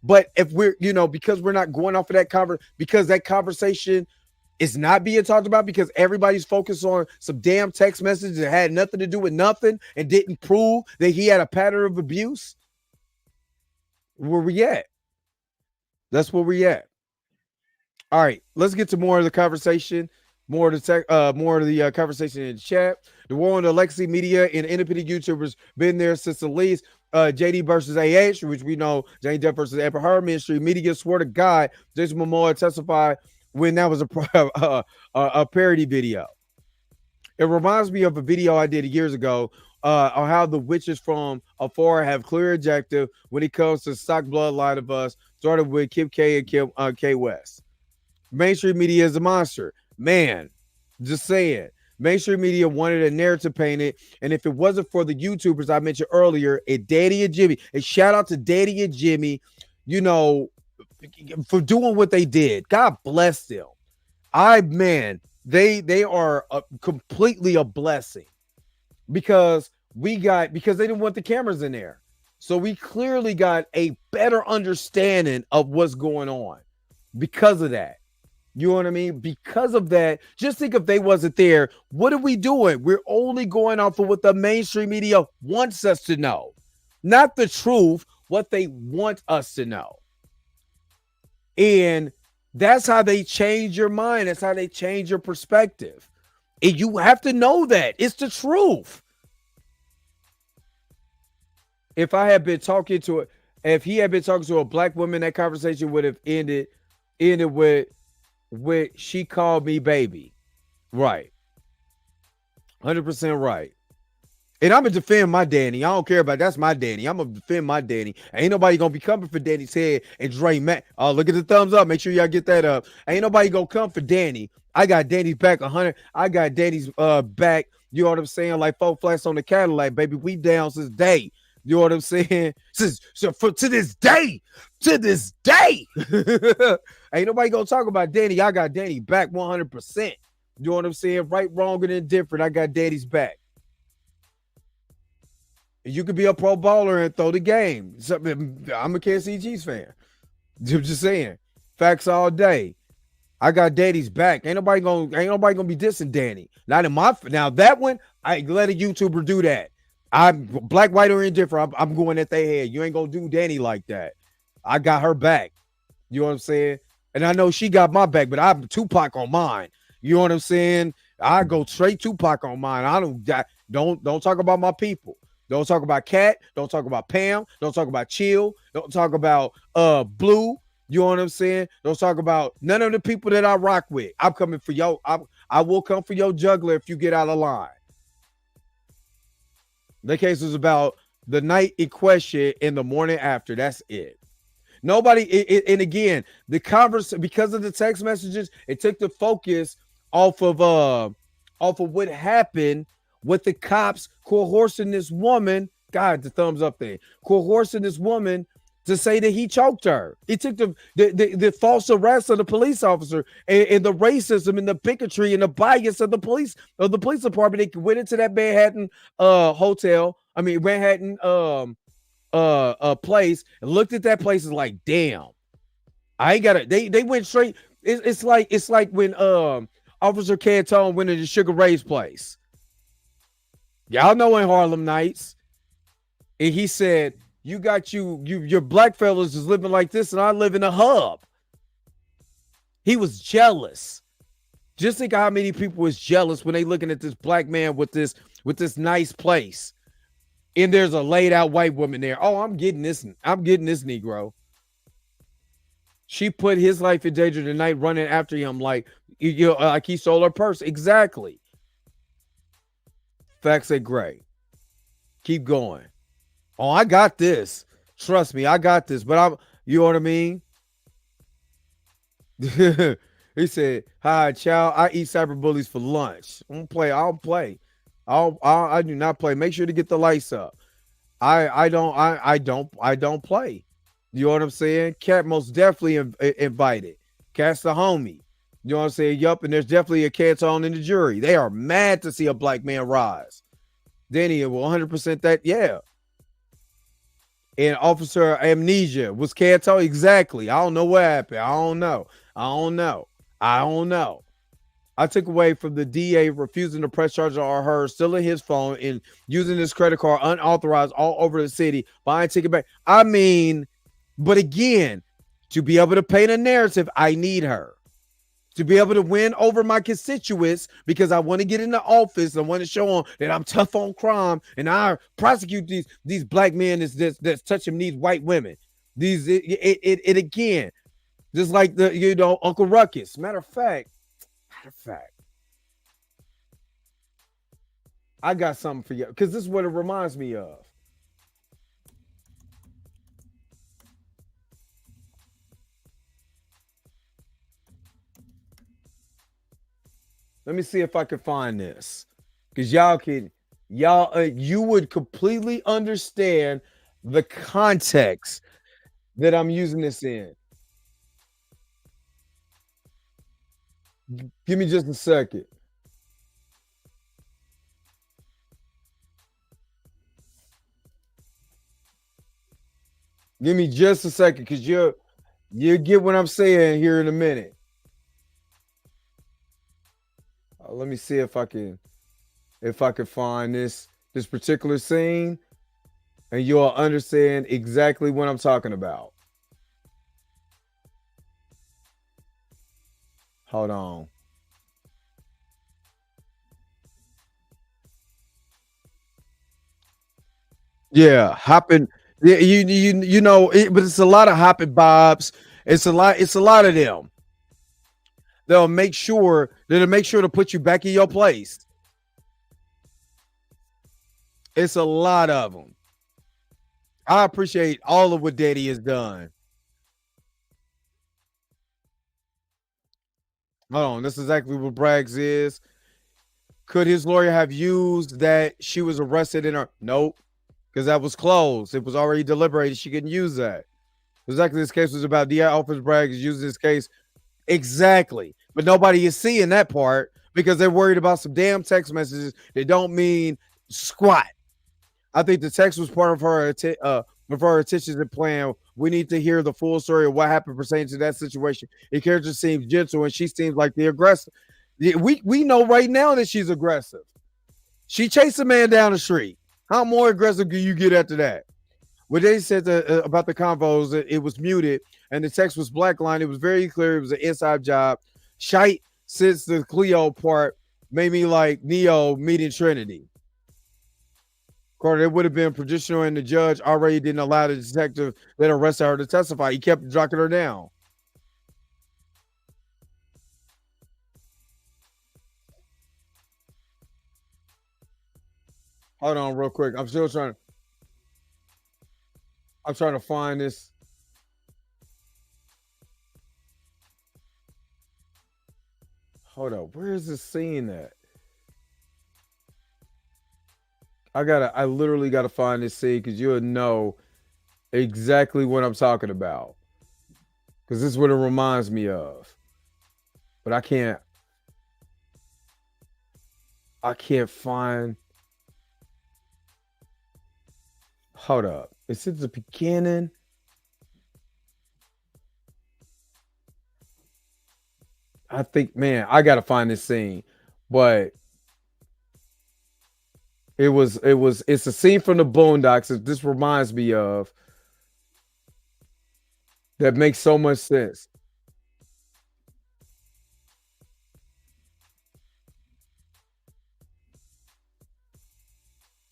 But if we're, because we're not going off of that because that conversation is not being talked about, because everybody's focused on some damn text message that had nothing to do with nothing and didn't prove that he had a pattern of abuse, where we at? That's where we at. All right, let's get to more of the conversation, more of the conversation in the chat. The war on the legacy media and independent YouTubers been there since the least. JD versus AH, which we know, Jane Depp versus Amber Heard, mainstream media swear to God, Jason Momoa testified when that was a parody video. It reminds me of a video I did years ago on how the witches from afar have clear objective when it comes to stock bloodline of us, started with Kim K and K West. Mainstream media is a monster. Man, just saying. Mainstream media wanted a narrative painted, and if it wasn't for the YouTubers I mentioned earlier, Daddy and Jimmy, and shout out to Daddy and Jimmy, you know, for doing what they did. God bless them. They are completely a blessing because they didn't want the cameras in there. So we clearly got a better understanding of what's going on because of that. You know what I mean? Because of that, just think if they wasn't there, what are we doing? We're only going off of what the mainstream media wants us to know, not the truth, what they want us to know. And that's how they change your mind. That's how they change your perspective. And you have to know that. It's the truth. If he had been talking to a black woman, that conversation would have ended with she called me baby. Right. 100% right. And I'm going to defend my Danny. I don't care about that's my Danny. I'm going to defend my Danny. Ain't nobody going to be coming for Danny's head and Dre Matt. Oh, look at the thumbs up. Make sure y'all get that up. Ain't nobody going to come for Danny. I got Danny's back 100. I got Danny's back. You know what I'm saying? Like 4 flats on the Cadillac, baby. We down since day. You know what I'm saying? To this day. Ain't nobody going to talk about Danny. I got Danny back 100%. You know what I'm saying? Right, wrong, and indifferent. I got Danny's back. You could be a pro bowler and throw the game. I'm a Kansas City Chiefs fan. I'm just saying. Facts all day. I got Danny's back. Ain't nobody gonna be dissing Danny. Not in my now that one, I let a YouTuber do that. I'm black, white, or indifferent. I'm going at their head. You ain't gonna do Danny like that. I got her back. You know what I'm saying? And I know she got my back, but I'm Tupac on mine. You know what I'm saying? I go straight Tupac on mine. I don't talk about my people. Don't talk about Kat. Don't talk about Pam. Don't talk about Chill. Don't talk about Blue. You know what I'm saying? Don't talk about none of the people that I rock with. I'm coming for yo. I will come for your juggler if you get out of line. The case was about the night in question and the morning after. That's it. Nobody. And again, the conversation, because of the text messages, it took the focus off of what happened with the cops coercing this woman. God, the thumbs up there. Coercing this woman to say that he choked her. It took the false arrest of the police officer and the racism and the bigotry and the bias of the police department. They went into that Manhattan Manhattan place and looked at that place and like, damn, I ain't got it. They went straight. It's like when Officer Cantone went into Sugar Ray's place. Y'all know in Harlem Nights, and he said, your black fellas is living like this, and I live in a hub. He was jealous. Just think of how many people was jealous when they looking at this black man with this nice place, and there's a laid out white woman there. Oh, I'm getting this Negro. She put his life in danger tonight, running after him like he stole her purse. Exactly. Facts ain't great. Keep going. Oh, I got this. Trust me, I got this. But you know what I mean? He said, "Hi, child. I eat cyberbullies for lunch. I don't play. I do not play. Make sure to get the lights up. I don't play. You know what I'm saying? Cat most definitely invited. Cat's the homie. You know what I'm saying? Yup, and there's definitely a cat on in the jury. They are mad to see a black man rise. Danny will 100% that, yeah. And Officer Amnesia was Canto. Exactly. I don't know what happened. I don't know. I took away from the DA refusing to press charges on her, stealing his phone and using his credit card unauthorized all over the city, buying ticket back. I mean, but again, to be able to paint a narrative, I need her. To be able to win over my constituents because I want to get in the office. I want to show them that I'm tough on crime and I prosecute these black men that's touching these white women. It again, just like Uncle Ruckus. Matter of fact, I got something for you because this is what it reminds me of. Let me see if I can find this because you would completely understand the context that I'm using this in. Give me just a second. Give me just a second because you get what I'm saying here in a minute. Let me see if I can find this particular scene and you'll understand exactly what I'm talking about. Hold on. Yeah, hopping. Yeah, you know, but it's a lot of hopping bobs. It's a lot of them. They'll make sure to put you back in your place. It's a lot of them. I appreciate all of what Daddy has done. Hold on, this is exactly what Braggs is. Could his lawyer have used that she was arrested in her? Nope, because that was closed. It was already deliberated. She couldn't use that. Exactly, this case was about D.I. Officer Braggs using this case. Exactly, but nobody is seeing that part because they're worried about some damn text messages that don't mean squat. I think the text was part of her attention and plan. We need to hear the full story of what happened pertaining to that situation. The character seems gentle and she seems like the aggressor. We know right now that she's aggressive. She chased a man down the street. How more aggressive can you get after that? When they said about the convos, it was muted and the text was blacklined. It was very clear it was an inside job. Shite, since the Cleo part made me like Neo meeting Trinity. Carter, it would have been traditional, and the judge already didn't allow the detective that arrested her to testify. He kept dropping her down. Hold on real quick. I'm trying to find this. Hold up. Where is this scene at? I literally gotta find this scene because you'll know exactly what I'm talking about. Because this is what it reminds me of. But I can't find. Hold up. Is it the beginning? I think, man, I gotta find this scene. But it's a scene from the Boondocks that this reminds me of that makes so much sense.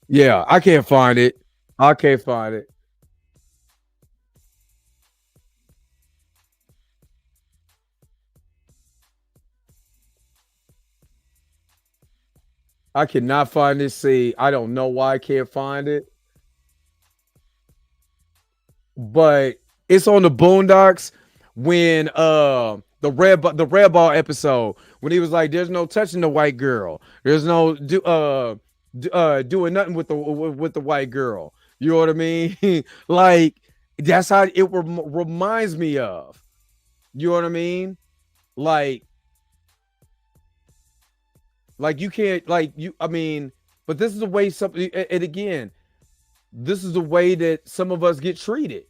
Yeah, I can't find it. I can't find it. I cannot find this scene. I don't know why I can't find it. But it's on the Boondocks when the red ball episode when he was like, "There's no touching the white girl. There's no doing nothing with the white girl." You know what I mean? Like that's how it reminds me of. You know what I mean? Like you can't I mean, but this is the way something, and again, this is the way that some of us get treated.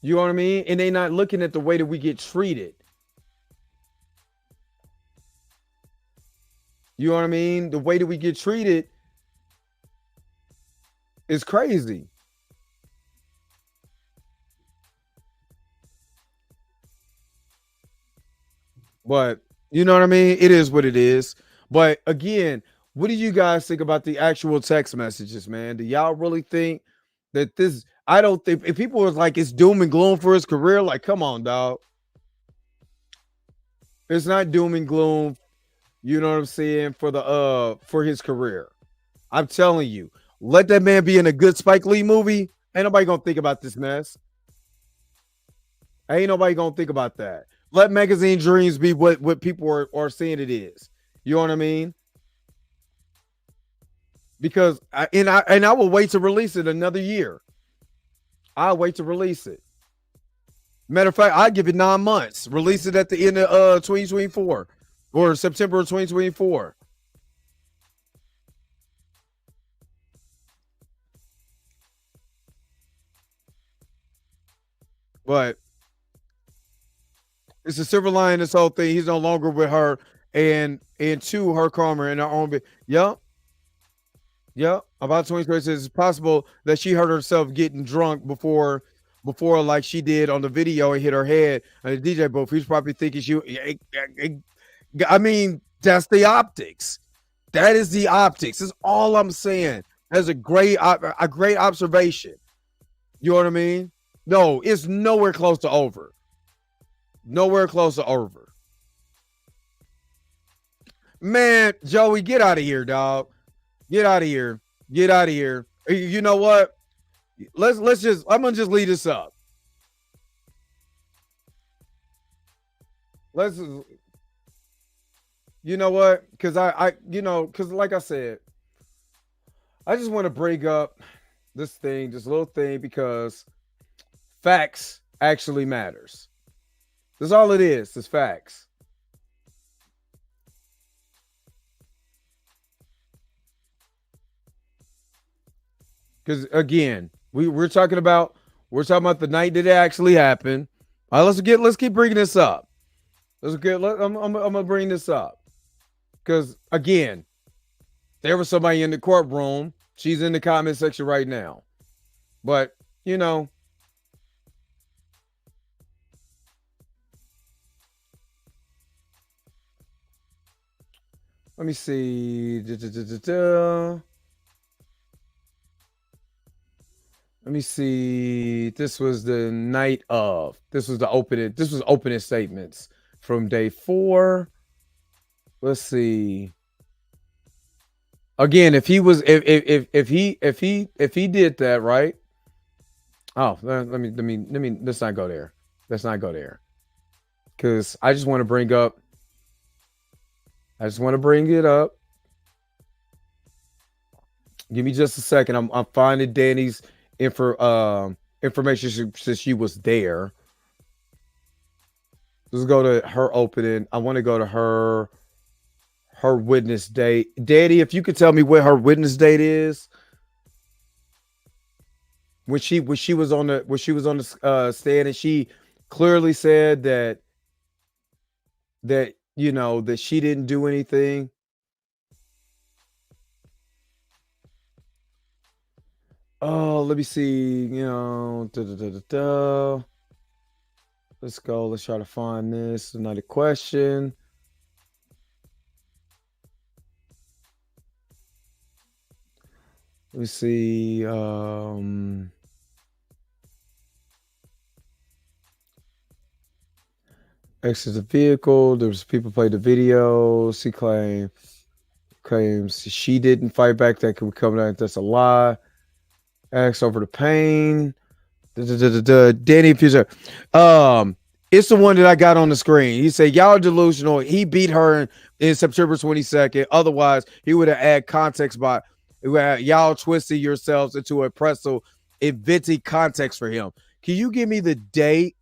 You know what I mean? And they not looking at the way that we get treated. You know what I mean? The way that we get treated is crazy. But you know what I mean? It is what it is. But again, what do you guys think about the actual text messages, man? Do y'all really think that this? I don't think if people was like it's doom and gloom for his career, like come on, dog. It's not doom and gloom. You know what I'm saying? For his career. I'm telling you, let that man be in a good Spike Lee movie. Ain't nobody gonna think about this mess. Ain't nobody gonna think about that. Let Magazine Dreams be what people are saying it is. You know what I mean? Because I will wait to release it another year. I'll wait to release it. Matter of fact, I'll give it 9 months. Release it at the end of 2024 or September of 2024. But it's a silver lining, this whole thing. He's no longer with her, and two, her karma in her own bit. Yep. Yep. About 20 says it's possible that she hurt herself getting drunk before like she did on the video and hit her head on the DJ booth. He's probably thinking I mean, that's the optics. That is the optics. That's all I'm saying. That's a great observation. You know what I mean? No, it's nowhere close to over. Nowhere close to over. Man, Joey, get out of here, dog. Get out of here. Get out of here. You know what? I'm gonna just leave this up. You know what? Because because like I said, I just want to bring up this little thing, because facts actually matters. That's all it is. It's facts. Because again, we're talking about the night that it actually happened. All right, let's keep bringing this up. I'm gonna bring this up because again, there was somebody in the courtroom. She's in the comment section right now, but let me see. Let me see. This was the night of. This was opening statements from day 4. Let's see. Again, if he did that, right? Oh, let's not go there. Let's not go there. Because I just want to bring it up. Give me just a second. I'm finding Danny's information since she was there. Let's go to her opening. I want to go to her witness date. Danny, if you could tell me what her witness date is. When she was on the stand, and she clearly said that she didn't do anything. Oh, let me see. Let's go. Let's try to find this. Another question. Let me see. Exit the vehicle. There was people played the video. She claims she didn't fight back. That could come back. That's a lie. Asked over the pain. Danny Fuser. It's the one that I got on the screen. He said, y'all delusional. He beat her in September 22nd. Otherwise, he would have added context by y'all twisted yourselves into a pretzel, inventing context for him. Can you give me the date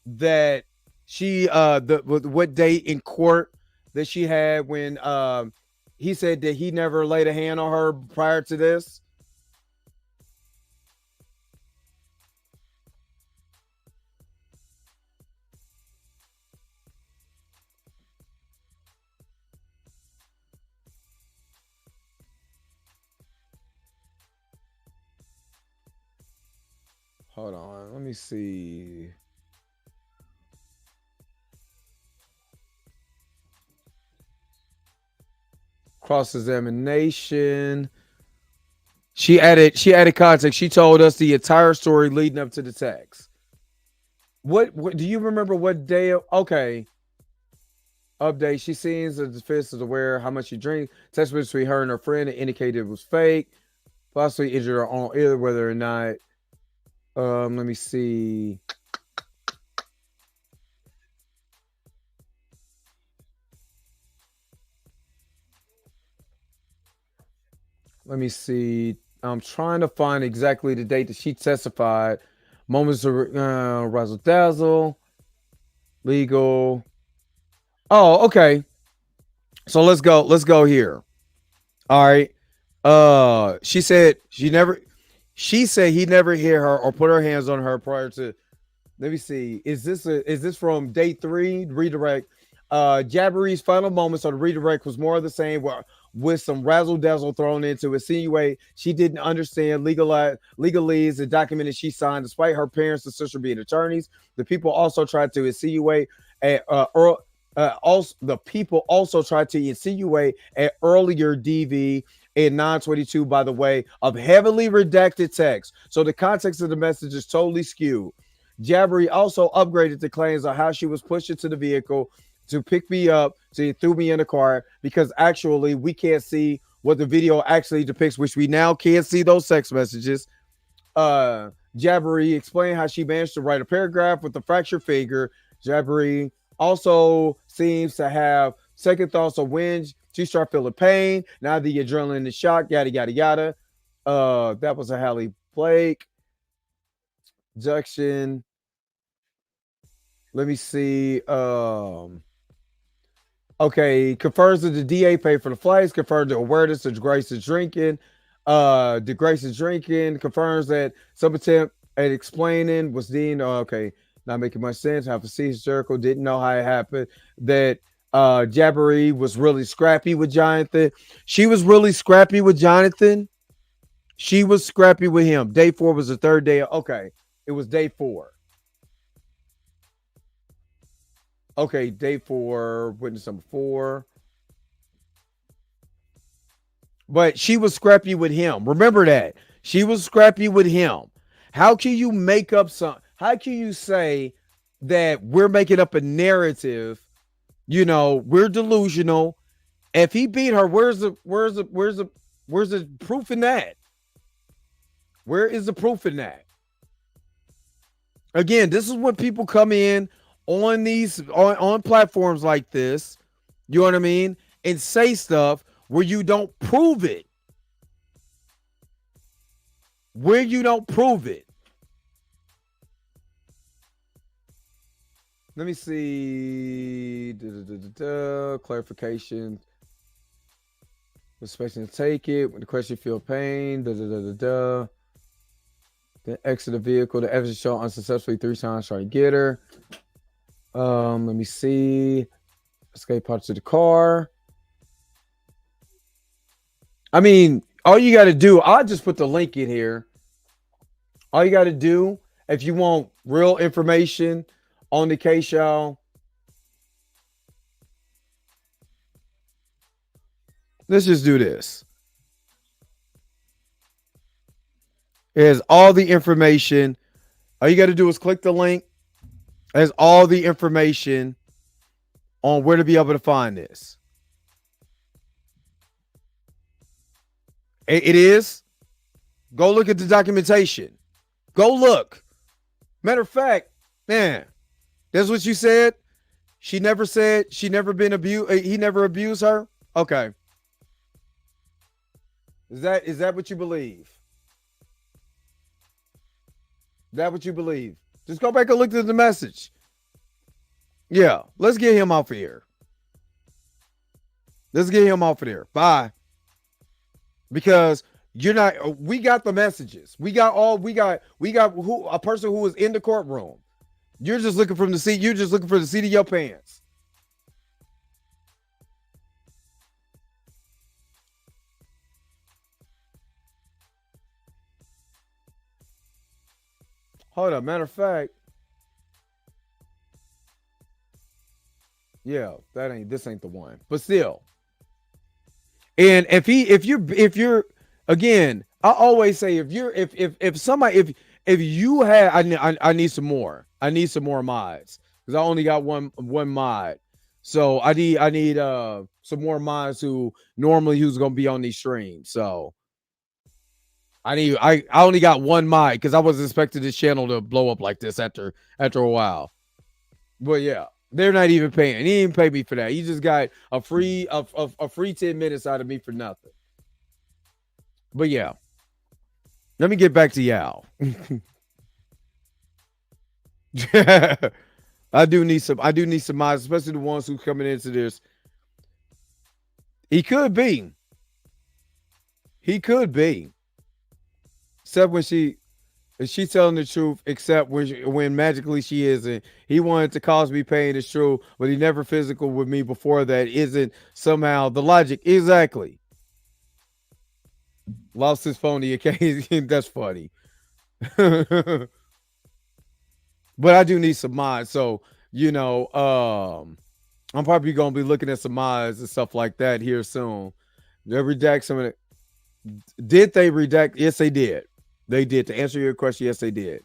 that she what date in court that she had when he said that he never laid a hand on her prior to this? Hold on, let me see. Cross-examination. She added context. She told us the entire story leading up to the text. What do you remember what day? Okay. Update. She seems the defense is aware how much she drinks. Text between her and her friend indicated it was fake. Possibly injured her own either, whether or not. Let me see. Let me see. I'm trying to find exactly the date that she testified. Moments of razzle dazzle. Legal. Oh, okay. So let's go. Let's go here. All right. She said he never hit her or put her hands on her prior to. Let me see. Is this from day 3 redirect? Jabbery's final moments on the redirect was more of the same with some razzle dazzle thrown into insinuate she didn't understand legalese and documented she signed despite her parents and sister being attorneys. The people also tried to insinuate the people also tried to insinuate an earlier DV in 922, by the way, of heavily redacted text. So the context of the message is totally skewed. Jabbery also upgraded the claims on how she was pushed into the vehicle to pick me up, so he threw me in the car, because actually we can't see what the video actually depicts, which we now can't see those text messages. Jabbery explained how she managed to write a paragraph with a fractured finger. Jabbery also seems to have second thoughts of when she started feeling pain. Now the adrenaline is shock, yada, yada, yada. That was a Hallie Blake. Junction. Let me see. Okay, confirms that the DA paid for the flights, confirmed the awareness of Grace is drinking. The Grace is drinking, confirms that some attempt at explaining was deemed, okay, not making much sense. Half a circle, didn't know how it happened. That Jabbery was really scrappy with Jonathan. She was really scrappy with Jonathan. She was scrappy with him. Day 4 was the third day. Okay, it was day 4. Okay, day 4, witness number 4. But she was scrappy with him. Remember that. She was scrappy with him. How can you make up how can you say that we're making up a narrative? You know, we're delusional. If he beat her, where's the proof in that? Where is the proof in that? Again, this is when people come in on these on platforms like this, you know what I mean, and say stuff where you don't prove it. Where you don't prove it. Let me see. Clarification. Expecting to take it. When the question feel pain. Then exit the vehicle. The evidence shown unsuccessfully 3 times trying to get her. Let me see. Escape out to the car. I mean, all you got to do, I'll just put the link in here. All you got to do, if you want real information on the case, y'all, let's just do this. Here's all the information. All you got to do is click the link. There's all the information on where to be able to find this. It is. Go look at the documentation. Go look. Matter of fact, man, that's what you said. She never said she never been abused. He never abused her. Okay. Is that what you believe? Is that what you believe? Just go back and look at the message. Yeah, let's get him off of here. Let's get him off of there. Bye. Because you're not. We got the messages. We got who a person who was in the courtroom. You're just looking from the seat. You're just looking for the seat of your pants. Hold up. Matter of fact. Yeah, this ain't the one. But still. And if you're again, I always say if you had I need some more. I need some more mods because I only got one mod. So I need some more minds who's gonna be on these streams. So I only got one mic because I wasn't expecting this channel to blow up like this after a while. But yeah, they're not even paying. He didn't pay me for that. He just got a free 10 minutes out of me for nothing. But yeah. Let me get back to Yao. I do need some minds, especially the ones who coming into this. He could be. Except when she's telling the truth, except when magically she isn't. He wanted to cause me pain, it's true, but he never physical with me before that isn't somehow the logic. Exactly. Lost his phone to occasion. That's funny. But I do need some mods. So, I'm probably gonna be looking at some mods and stuff like that here soon. They redact some of it. Did they redact? Yes, they did. They did. To answer your question, yes, they did.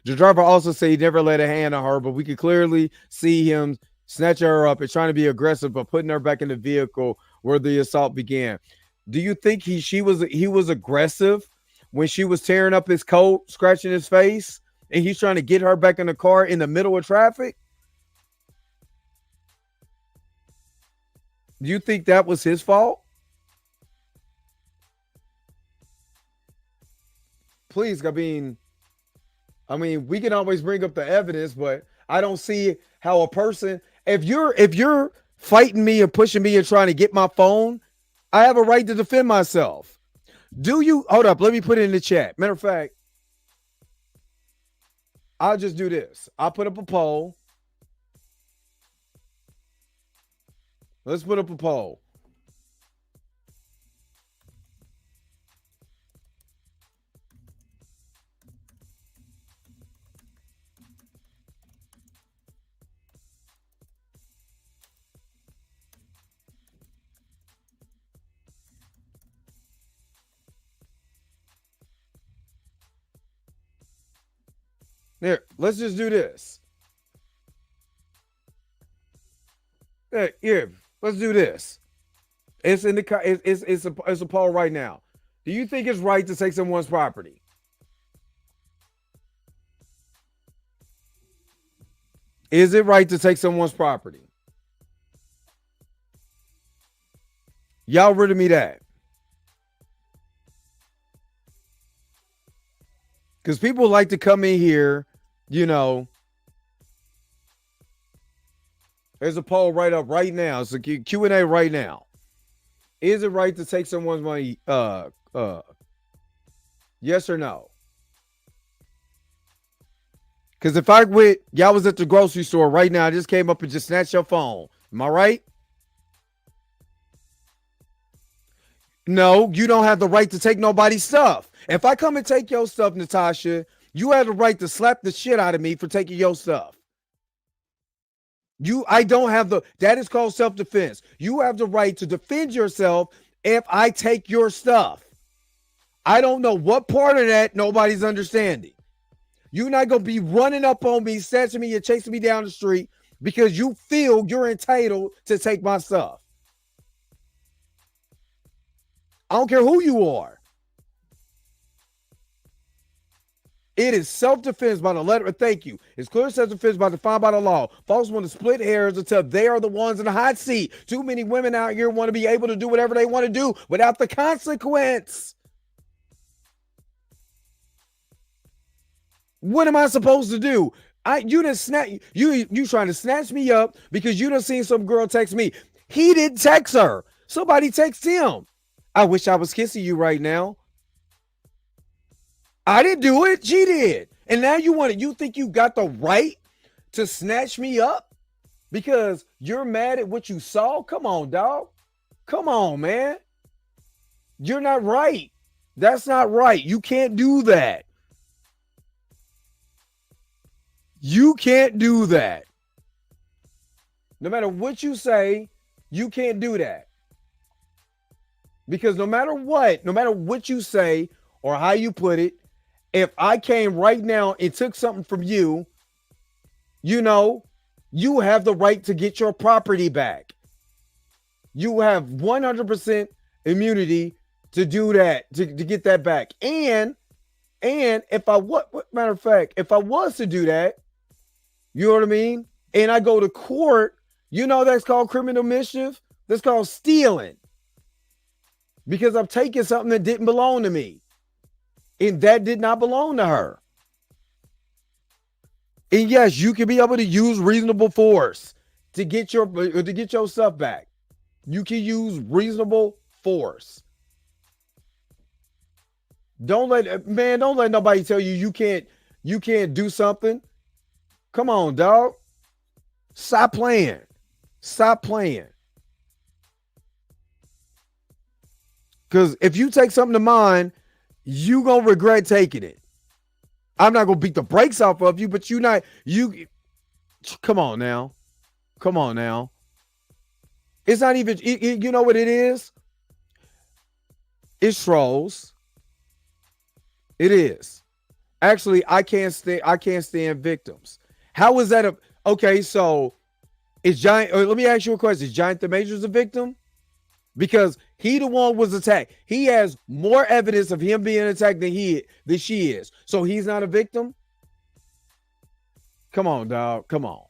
The driver also said he never laid a hand on her, but we could clearly see him snatching her up and trying to be aggressive, but putting her back in the vehicle where the assault began. Do you think he was aggressive when she was tearing up his coat, scratching his face, and he's trying to get her back in the car in the middle of traffic? Do you think that was his fault? Please, I mean, we can always bring up the evidence, but I don't see how a person, if you're fighting me and pushing me and trying to get my phone, I have a right to defend myself. Do you? Hold up. Let me put it in the chat. Matter of fact, I'll just do this. I'll put up a poll. Let's put up a poll. Here, let's just do this. Here, let's do this. It's in the it's a poll right now. Do you think it's right to take someone's property? Is it right to take someone's property? Y'all rid of me that. Because people like to come in here, there's a poll right up right now. It's a Q&A right now. Is it right to take someone's money? Yes or no? Because if y'all was at the grocery store right now, I just came up and just snatched your phone. Am I right? No, you don't have the right to take nobody's stuff. If I come and take your stuff, Natasha, you have the right to slap the shit out of me for taking your stuff. I don't have that is called self-defense. You have the right to defend yourself if I take your stuff. I don't know what part of that nobody's understanding. You're not going to be running up on me, snatching me and chasing me down the street because you feel you're entitled to take my stuff. I don't care who you are. It is self-defense by the letter. Thank you. It's clear self-defense by defined by the law. Folks want to split hairs until they are the ones in the hot seat. Too many women out here want to be able to do whatever they want to do without the consequence. What am I supposed to do? You trying to snatch me up because you done seen some girl text me. He didn't text her. Somebody text him. I wish I was kissing you right now. I didn't do it. She did. And now you think you got the right to snatch me up because you're mad at what you saw? Come on, dog. Come on, man. You're not right. That's not right. You can't do that. You can't do that. No matter what you say, you can't do that. Because no matter what you say or how you put it, if I came right now and took something from you, You have the right to get your property back. You have 100% immunity to do that, to get that back. And if I matter of fact, if I was to do that, you know what I mean? And I go to court, you know that's called criminal mischief. That's called stealing. Because I'm taking something that didn't belong to me. And that did not belong to her. And yes, you can be able to use reasonable force to get your stuff back. You can use reasonable force. Don't let nobody tell you you can't do something. Come on, dog. Stop playing. Stop playing. Because if you take something to mind, you gonna regret taking it. I'm not gonna beat the brakes off of you, but come on now. Come on now. It's not even, you know what it is? It's trolls. It is. Actually, I can't stand victims. How is that okay, so is Giant, let me ask you a question. Is Giant the Majors a victim? Because he the one was attacked. He has more evidence of him being attacked than she is. So he's not a victim? Come on, dog. Come on.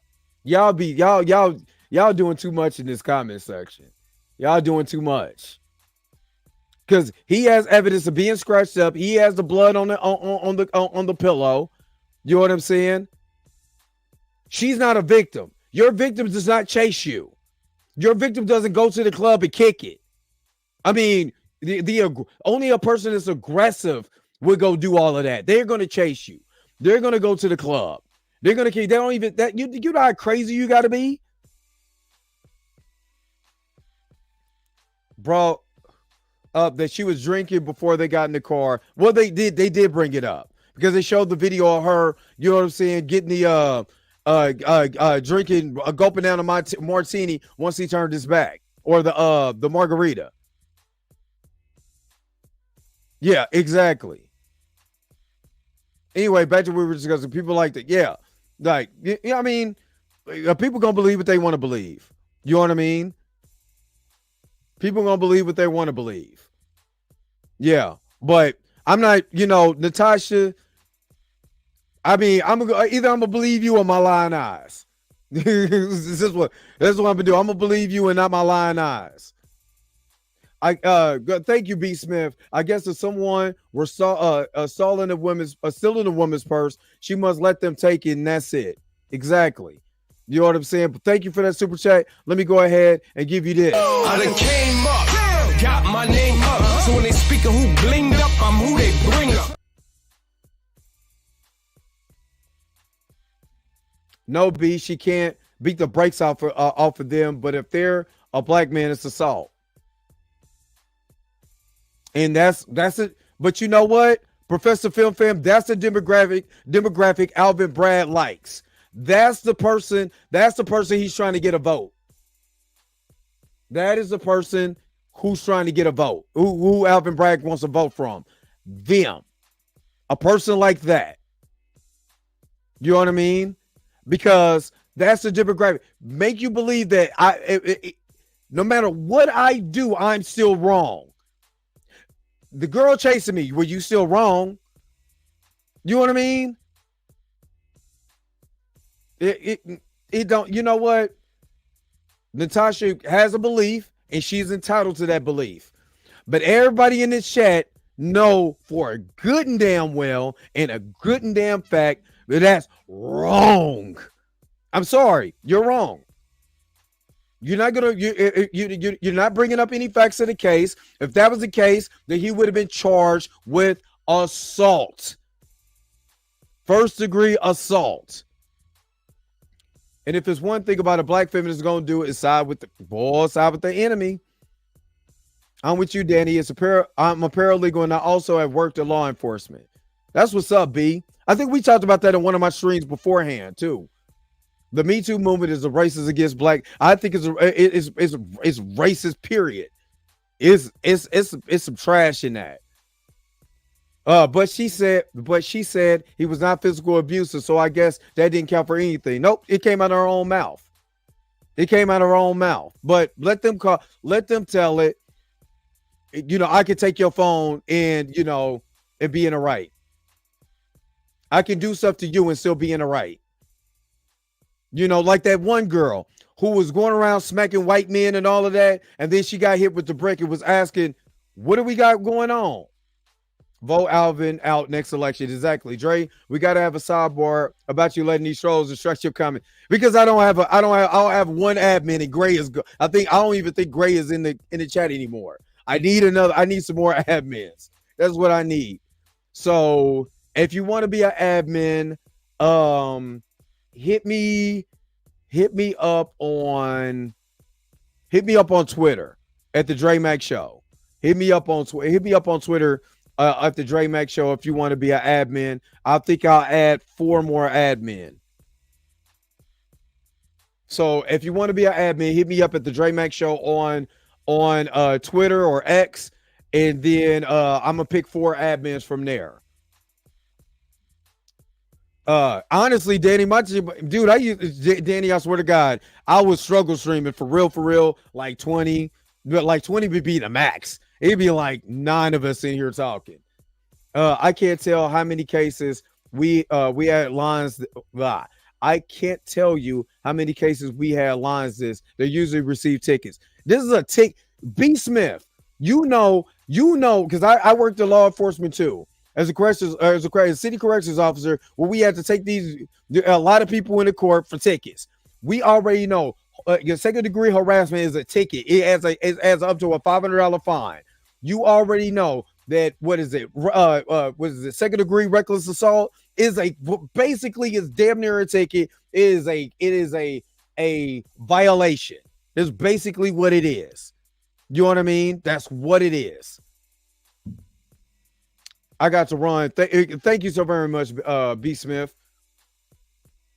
Y'all doing too much in this comment section. Y'all doing too much. Because he has evidence of being scratched up. He has the blood on the pillow. You know what I'm saying? She's not a victim. Your victim does not chase you. Your victim doesn't go to the club and kick it. I mean, only a person that's aggressive would go do all of that. They're going to chase you. They're going to go to the club. They're going to kick. They don't even that. You know how crazy you got to be, bro. That she was drinking before they got in the car. Well, they did bring it up because they showed the video of her. You know what I'm saying? Getting the drinking, gulping down a martini once he turned his back, or the margarita. Yeah, exactly. Anyway, back to what we were discussing. People like that. Yeah, like, yeah. I mean, people gonna believe what they want to believe. You know what I mean? People gonna believe what they want to believe. Yeah, but I'm not. You know, Natasha. I mean, I'm gonna believe you or my lying eyes. That's what I'm gonna do. I'm gonna believe you and not my lying eyes. Thank you, B. Smith. I guess if someone were stealing a woman's purse, she must let them take it, and that's it. Exactly. You know what I'm saying? But thank you for that super chat. Let me go ahead and give you this. I done came up, got my name up. So when they speak of who blinged up, I'm who they bring up. No, B, she can't beat the brakes off of them. But if they're a black man, it's assault. And that's it. But you know what, Professor Film Fam, that's the demographic Alvin Brad likes. That's the person he's trying to get a vote. That is the person who's trying to get a vote. Who Alvin Bragg wants to vote from. Them. A person like that. You know what I mean? Because that's the demographic. Make you believe that no matter what I do, I'm still wrong. The girl chasing me, were you still wrong? You know what I mean? It don't, you know what? Natasha has a belief and she's entitled to that belief. But everybody in this chat know for a good and damn well and a good and damn fact that that's wrong. I'm sorry, you're wrong. You're not gonna you're not bringing up any facts of the case. If that was the case, then he would have been charged with assault, first degree assault. And if there's one thing about a black feminist is gonna do is side with the enemy. I'm with you, Danny. I'm a paralegal and I also have worked in law enforcement. That's what's up, B. I think we talked about that in one of my streams beforehand too. The Me Too movement is a racist against black. I think it's racist. Period. It's some trash in that. But she said he was not physical abusive, so I guess that didn't count for anything. Nope, it came out of her own mouth. It came out of her own mouth. But let them tell it. You know, I can take your phone and, you know, and be in the right. I can do stuff to you and still be in the right. You know, like that one girl who was going around smacking white men and all of that, and then she got hit with the brick and was asking, what do we got going on? Vote Alvin out next election. Exactly. Dre, we got to have a sidebar about you letting these trolls instruct your comment, because I don't have one admin, and Gray is I don't even think Gray is in the chat anymore. I need some more admins. That's what I need. So if you want to be an admin, hit me up on Twitter at the Dre Mac Show. Hit me up on Twitter at the Dre Mac Show if you want to be an admin. I think I'll add 4 more admin. So if you want to be an admin, hit me up at the Dre Mac Show on Twitter or X, and then I'm gonna pick 4 admins from there. Honestly, Danny, Danny, I swear to God, I was struggle streaming for real, like 20, but like 20 would be the max. It'd be like 9 of us in here talking. I can't tell how many cases we had lines. I can't tell you how many cases we had lines they usually receive tickets. This is a tick. B. Smith, you know, because I worked in law enforcement too. As a city corrections officer, where we had to take a lot of people into court for tickets. We already know your second degree harassment is a ticket. It adds up to a $500 fine. You already know that. What is it? Second degree reckless assault is basically is damn near a ticket. It is a violation. It's basically what it is. You know what I mean? That's what it is. I got to run. Thank you so very much, B. Smith.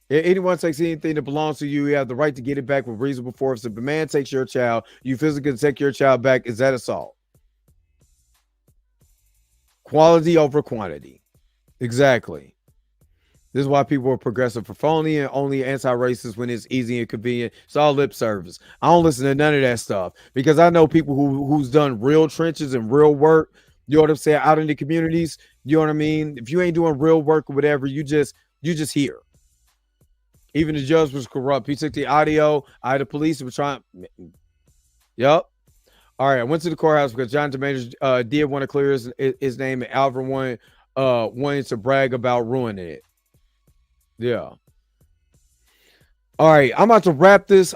If anyone takes anything that belongs to you, you have the right to get it back with reasonable force. If a man takes your child, you physically take your child back. Is that assault? Quality over quantity. Exactly. This is why people are progressive for phony and only anti-racist when it's easy and convenient. It's all lip service. I don't listen to none of that stuff, because I know people who's done real trenches and real work. You know what I'm saying? Out in the communities, you know what I mean? If you ain't doing real work or whatever, you just hear. Even the judge was corrupt. He took the audio. The police were trying. Yep. All right. I went to the courthouse because Jonathan Majors did want to clear his name, and Alvin wanted to brag about ruining it. Yeah. All right. I'm about to wrap this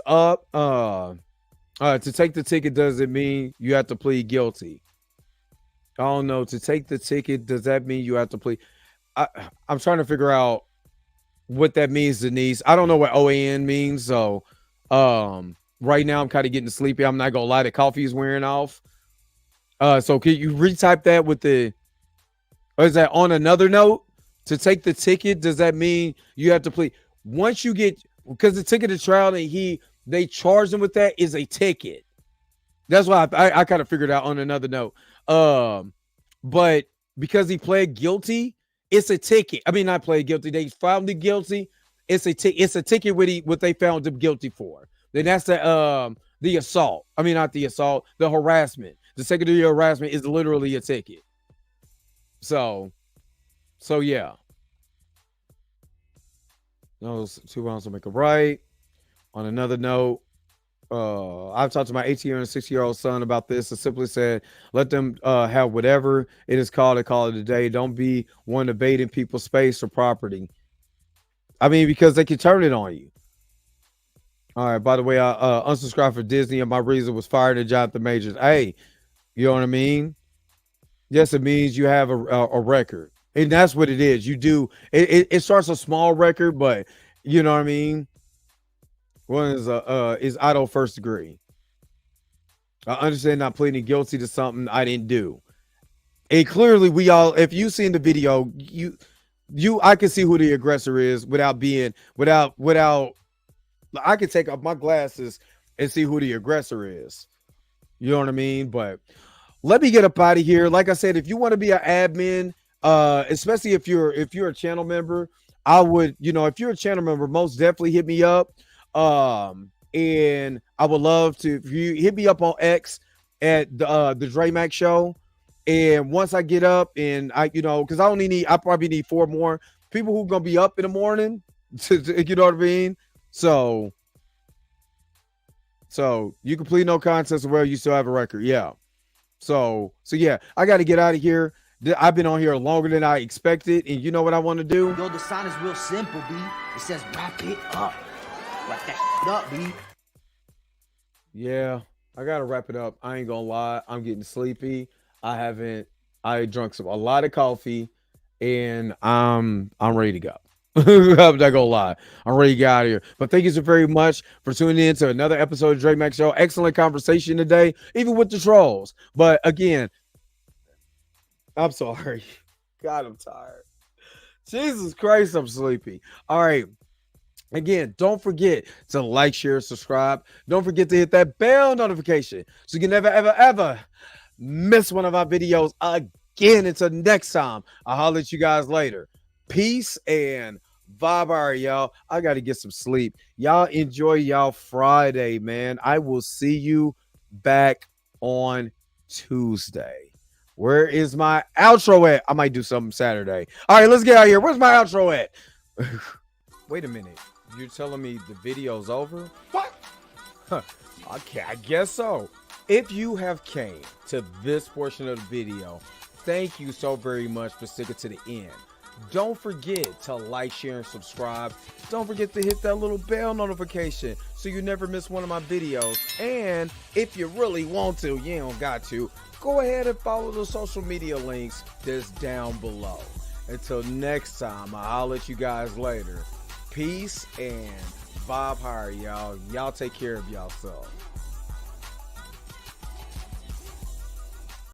up. To take the ticket, does it mean you have to plead guilty? I don't know. To take the ticket, does that mean you have to plead? I'm trying to figure out what that means, Denise. I don't know what OAN means. So right now I'm kind of getting sleepy. I'm not gonna lie, the coffee is wearing off. So can you retype that with or is that on another note? To take the ticket, does that mean you have to plead? Once you get, because the ticket to trial and they charge them with that is a ticket. That's why I kind of figured out on another note. But because he pled guilty, it's a ticket. I mean, not pled guilty. They found him guilty. It's a ticket what they found him guilty for. Then that's the assault. I mean, not the assault, the harassment. The second degree harassment is literally a ticket. So yeah. Those 2 rounds will make a right. On another note, I've talked to my 18-year and 6-year-old son about this. I simply said, let them have whatever it is called to call it a day. Don't be one invading people's space or property. I mean, because they can turn it on you. All right. By the way, I unsubscribed for Disney, and my reason was fired at Jonathan Majors. Hey, you know what I mean? Yes, it means you have a record. And that's what it is. You do. It starts a small record, but you know what I mean? One is Otto first degree. I understand not pleading guilty to something I didn't do. And clearly if you seen the video, I can see who the aggressor is without I can take off my glasses and see who the aggressor is. You know what I mean? But let me get up out of here. Like I said, if you want to be an admin, especially if you're a channel member, I would, if you're a channel member, most definitely hit me up. And I would love to, if you hit me up on X at the Dre Mac Show. And once I get up and because I probably need 4 more people who are gonna be up in the morning. You know what I mean? So you complete no contest where you still have a record. Yeah. So yeah, I got to get out of here. I've been on here longer than I expected, and you know what I want to do? Yo, the sign is real simple, B. It says wrap it up. Wrap that up, B. Yeah, I gotta wrap it up. I ain't gonna lie, I'm getting sleepy. I drunk a lot of coffee, and I'm ready to go. I'm not gonna lie, I'm ready to get out of here. But thank you so very much for tuning in to another episode of Dre Mac Show. Excellent conversation today, even with the trolls. But again, I'm sorry. God, I'm tired. Jesus Christ, I'm sleepy. All right. Again, don't forget to like, share, subscribe. Don't forget to hit that bell notification so you can never, ever, ever miss one of our videos again. Until next time, I'll holler at you guys later. Peace and vibe, y'all. I got to get some sleep. Y'all enjoy y'all Friday, man. I will see you back on Tuesday. Where is my outro at? I might do something Saturday. All right, let's get out of here. Where's my outro at? Wait a minute. You're telling me the video's over? What? Okay, I guess so. If you have came to this portion of the video, thank you so very much for sticking to the end. Don't forget to like, share, and subscribe. Don't forget to hit that little bell notification so you never miss one of my videos. And if you really want to, you don't got to, go ahead and follow the social media links that's down below. Until next time, I'll let you guys later. Peace and vibe higher, y'all. Y'all take care of yourself.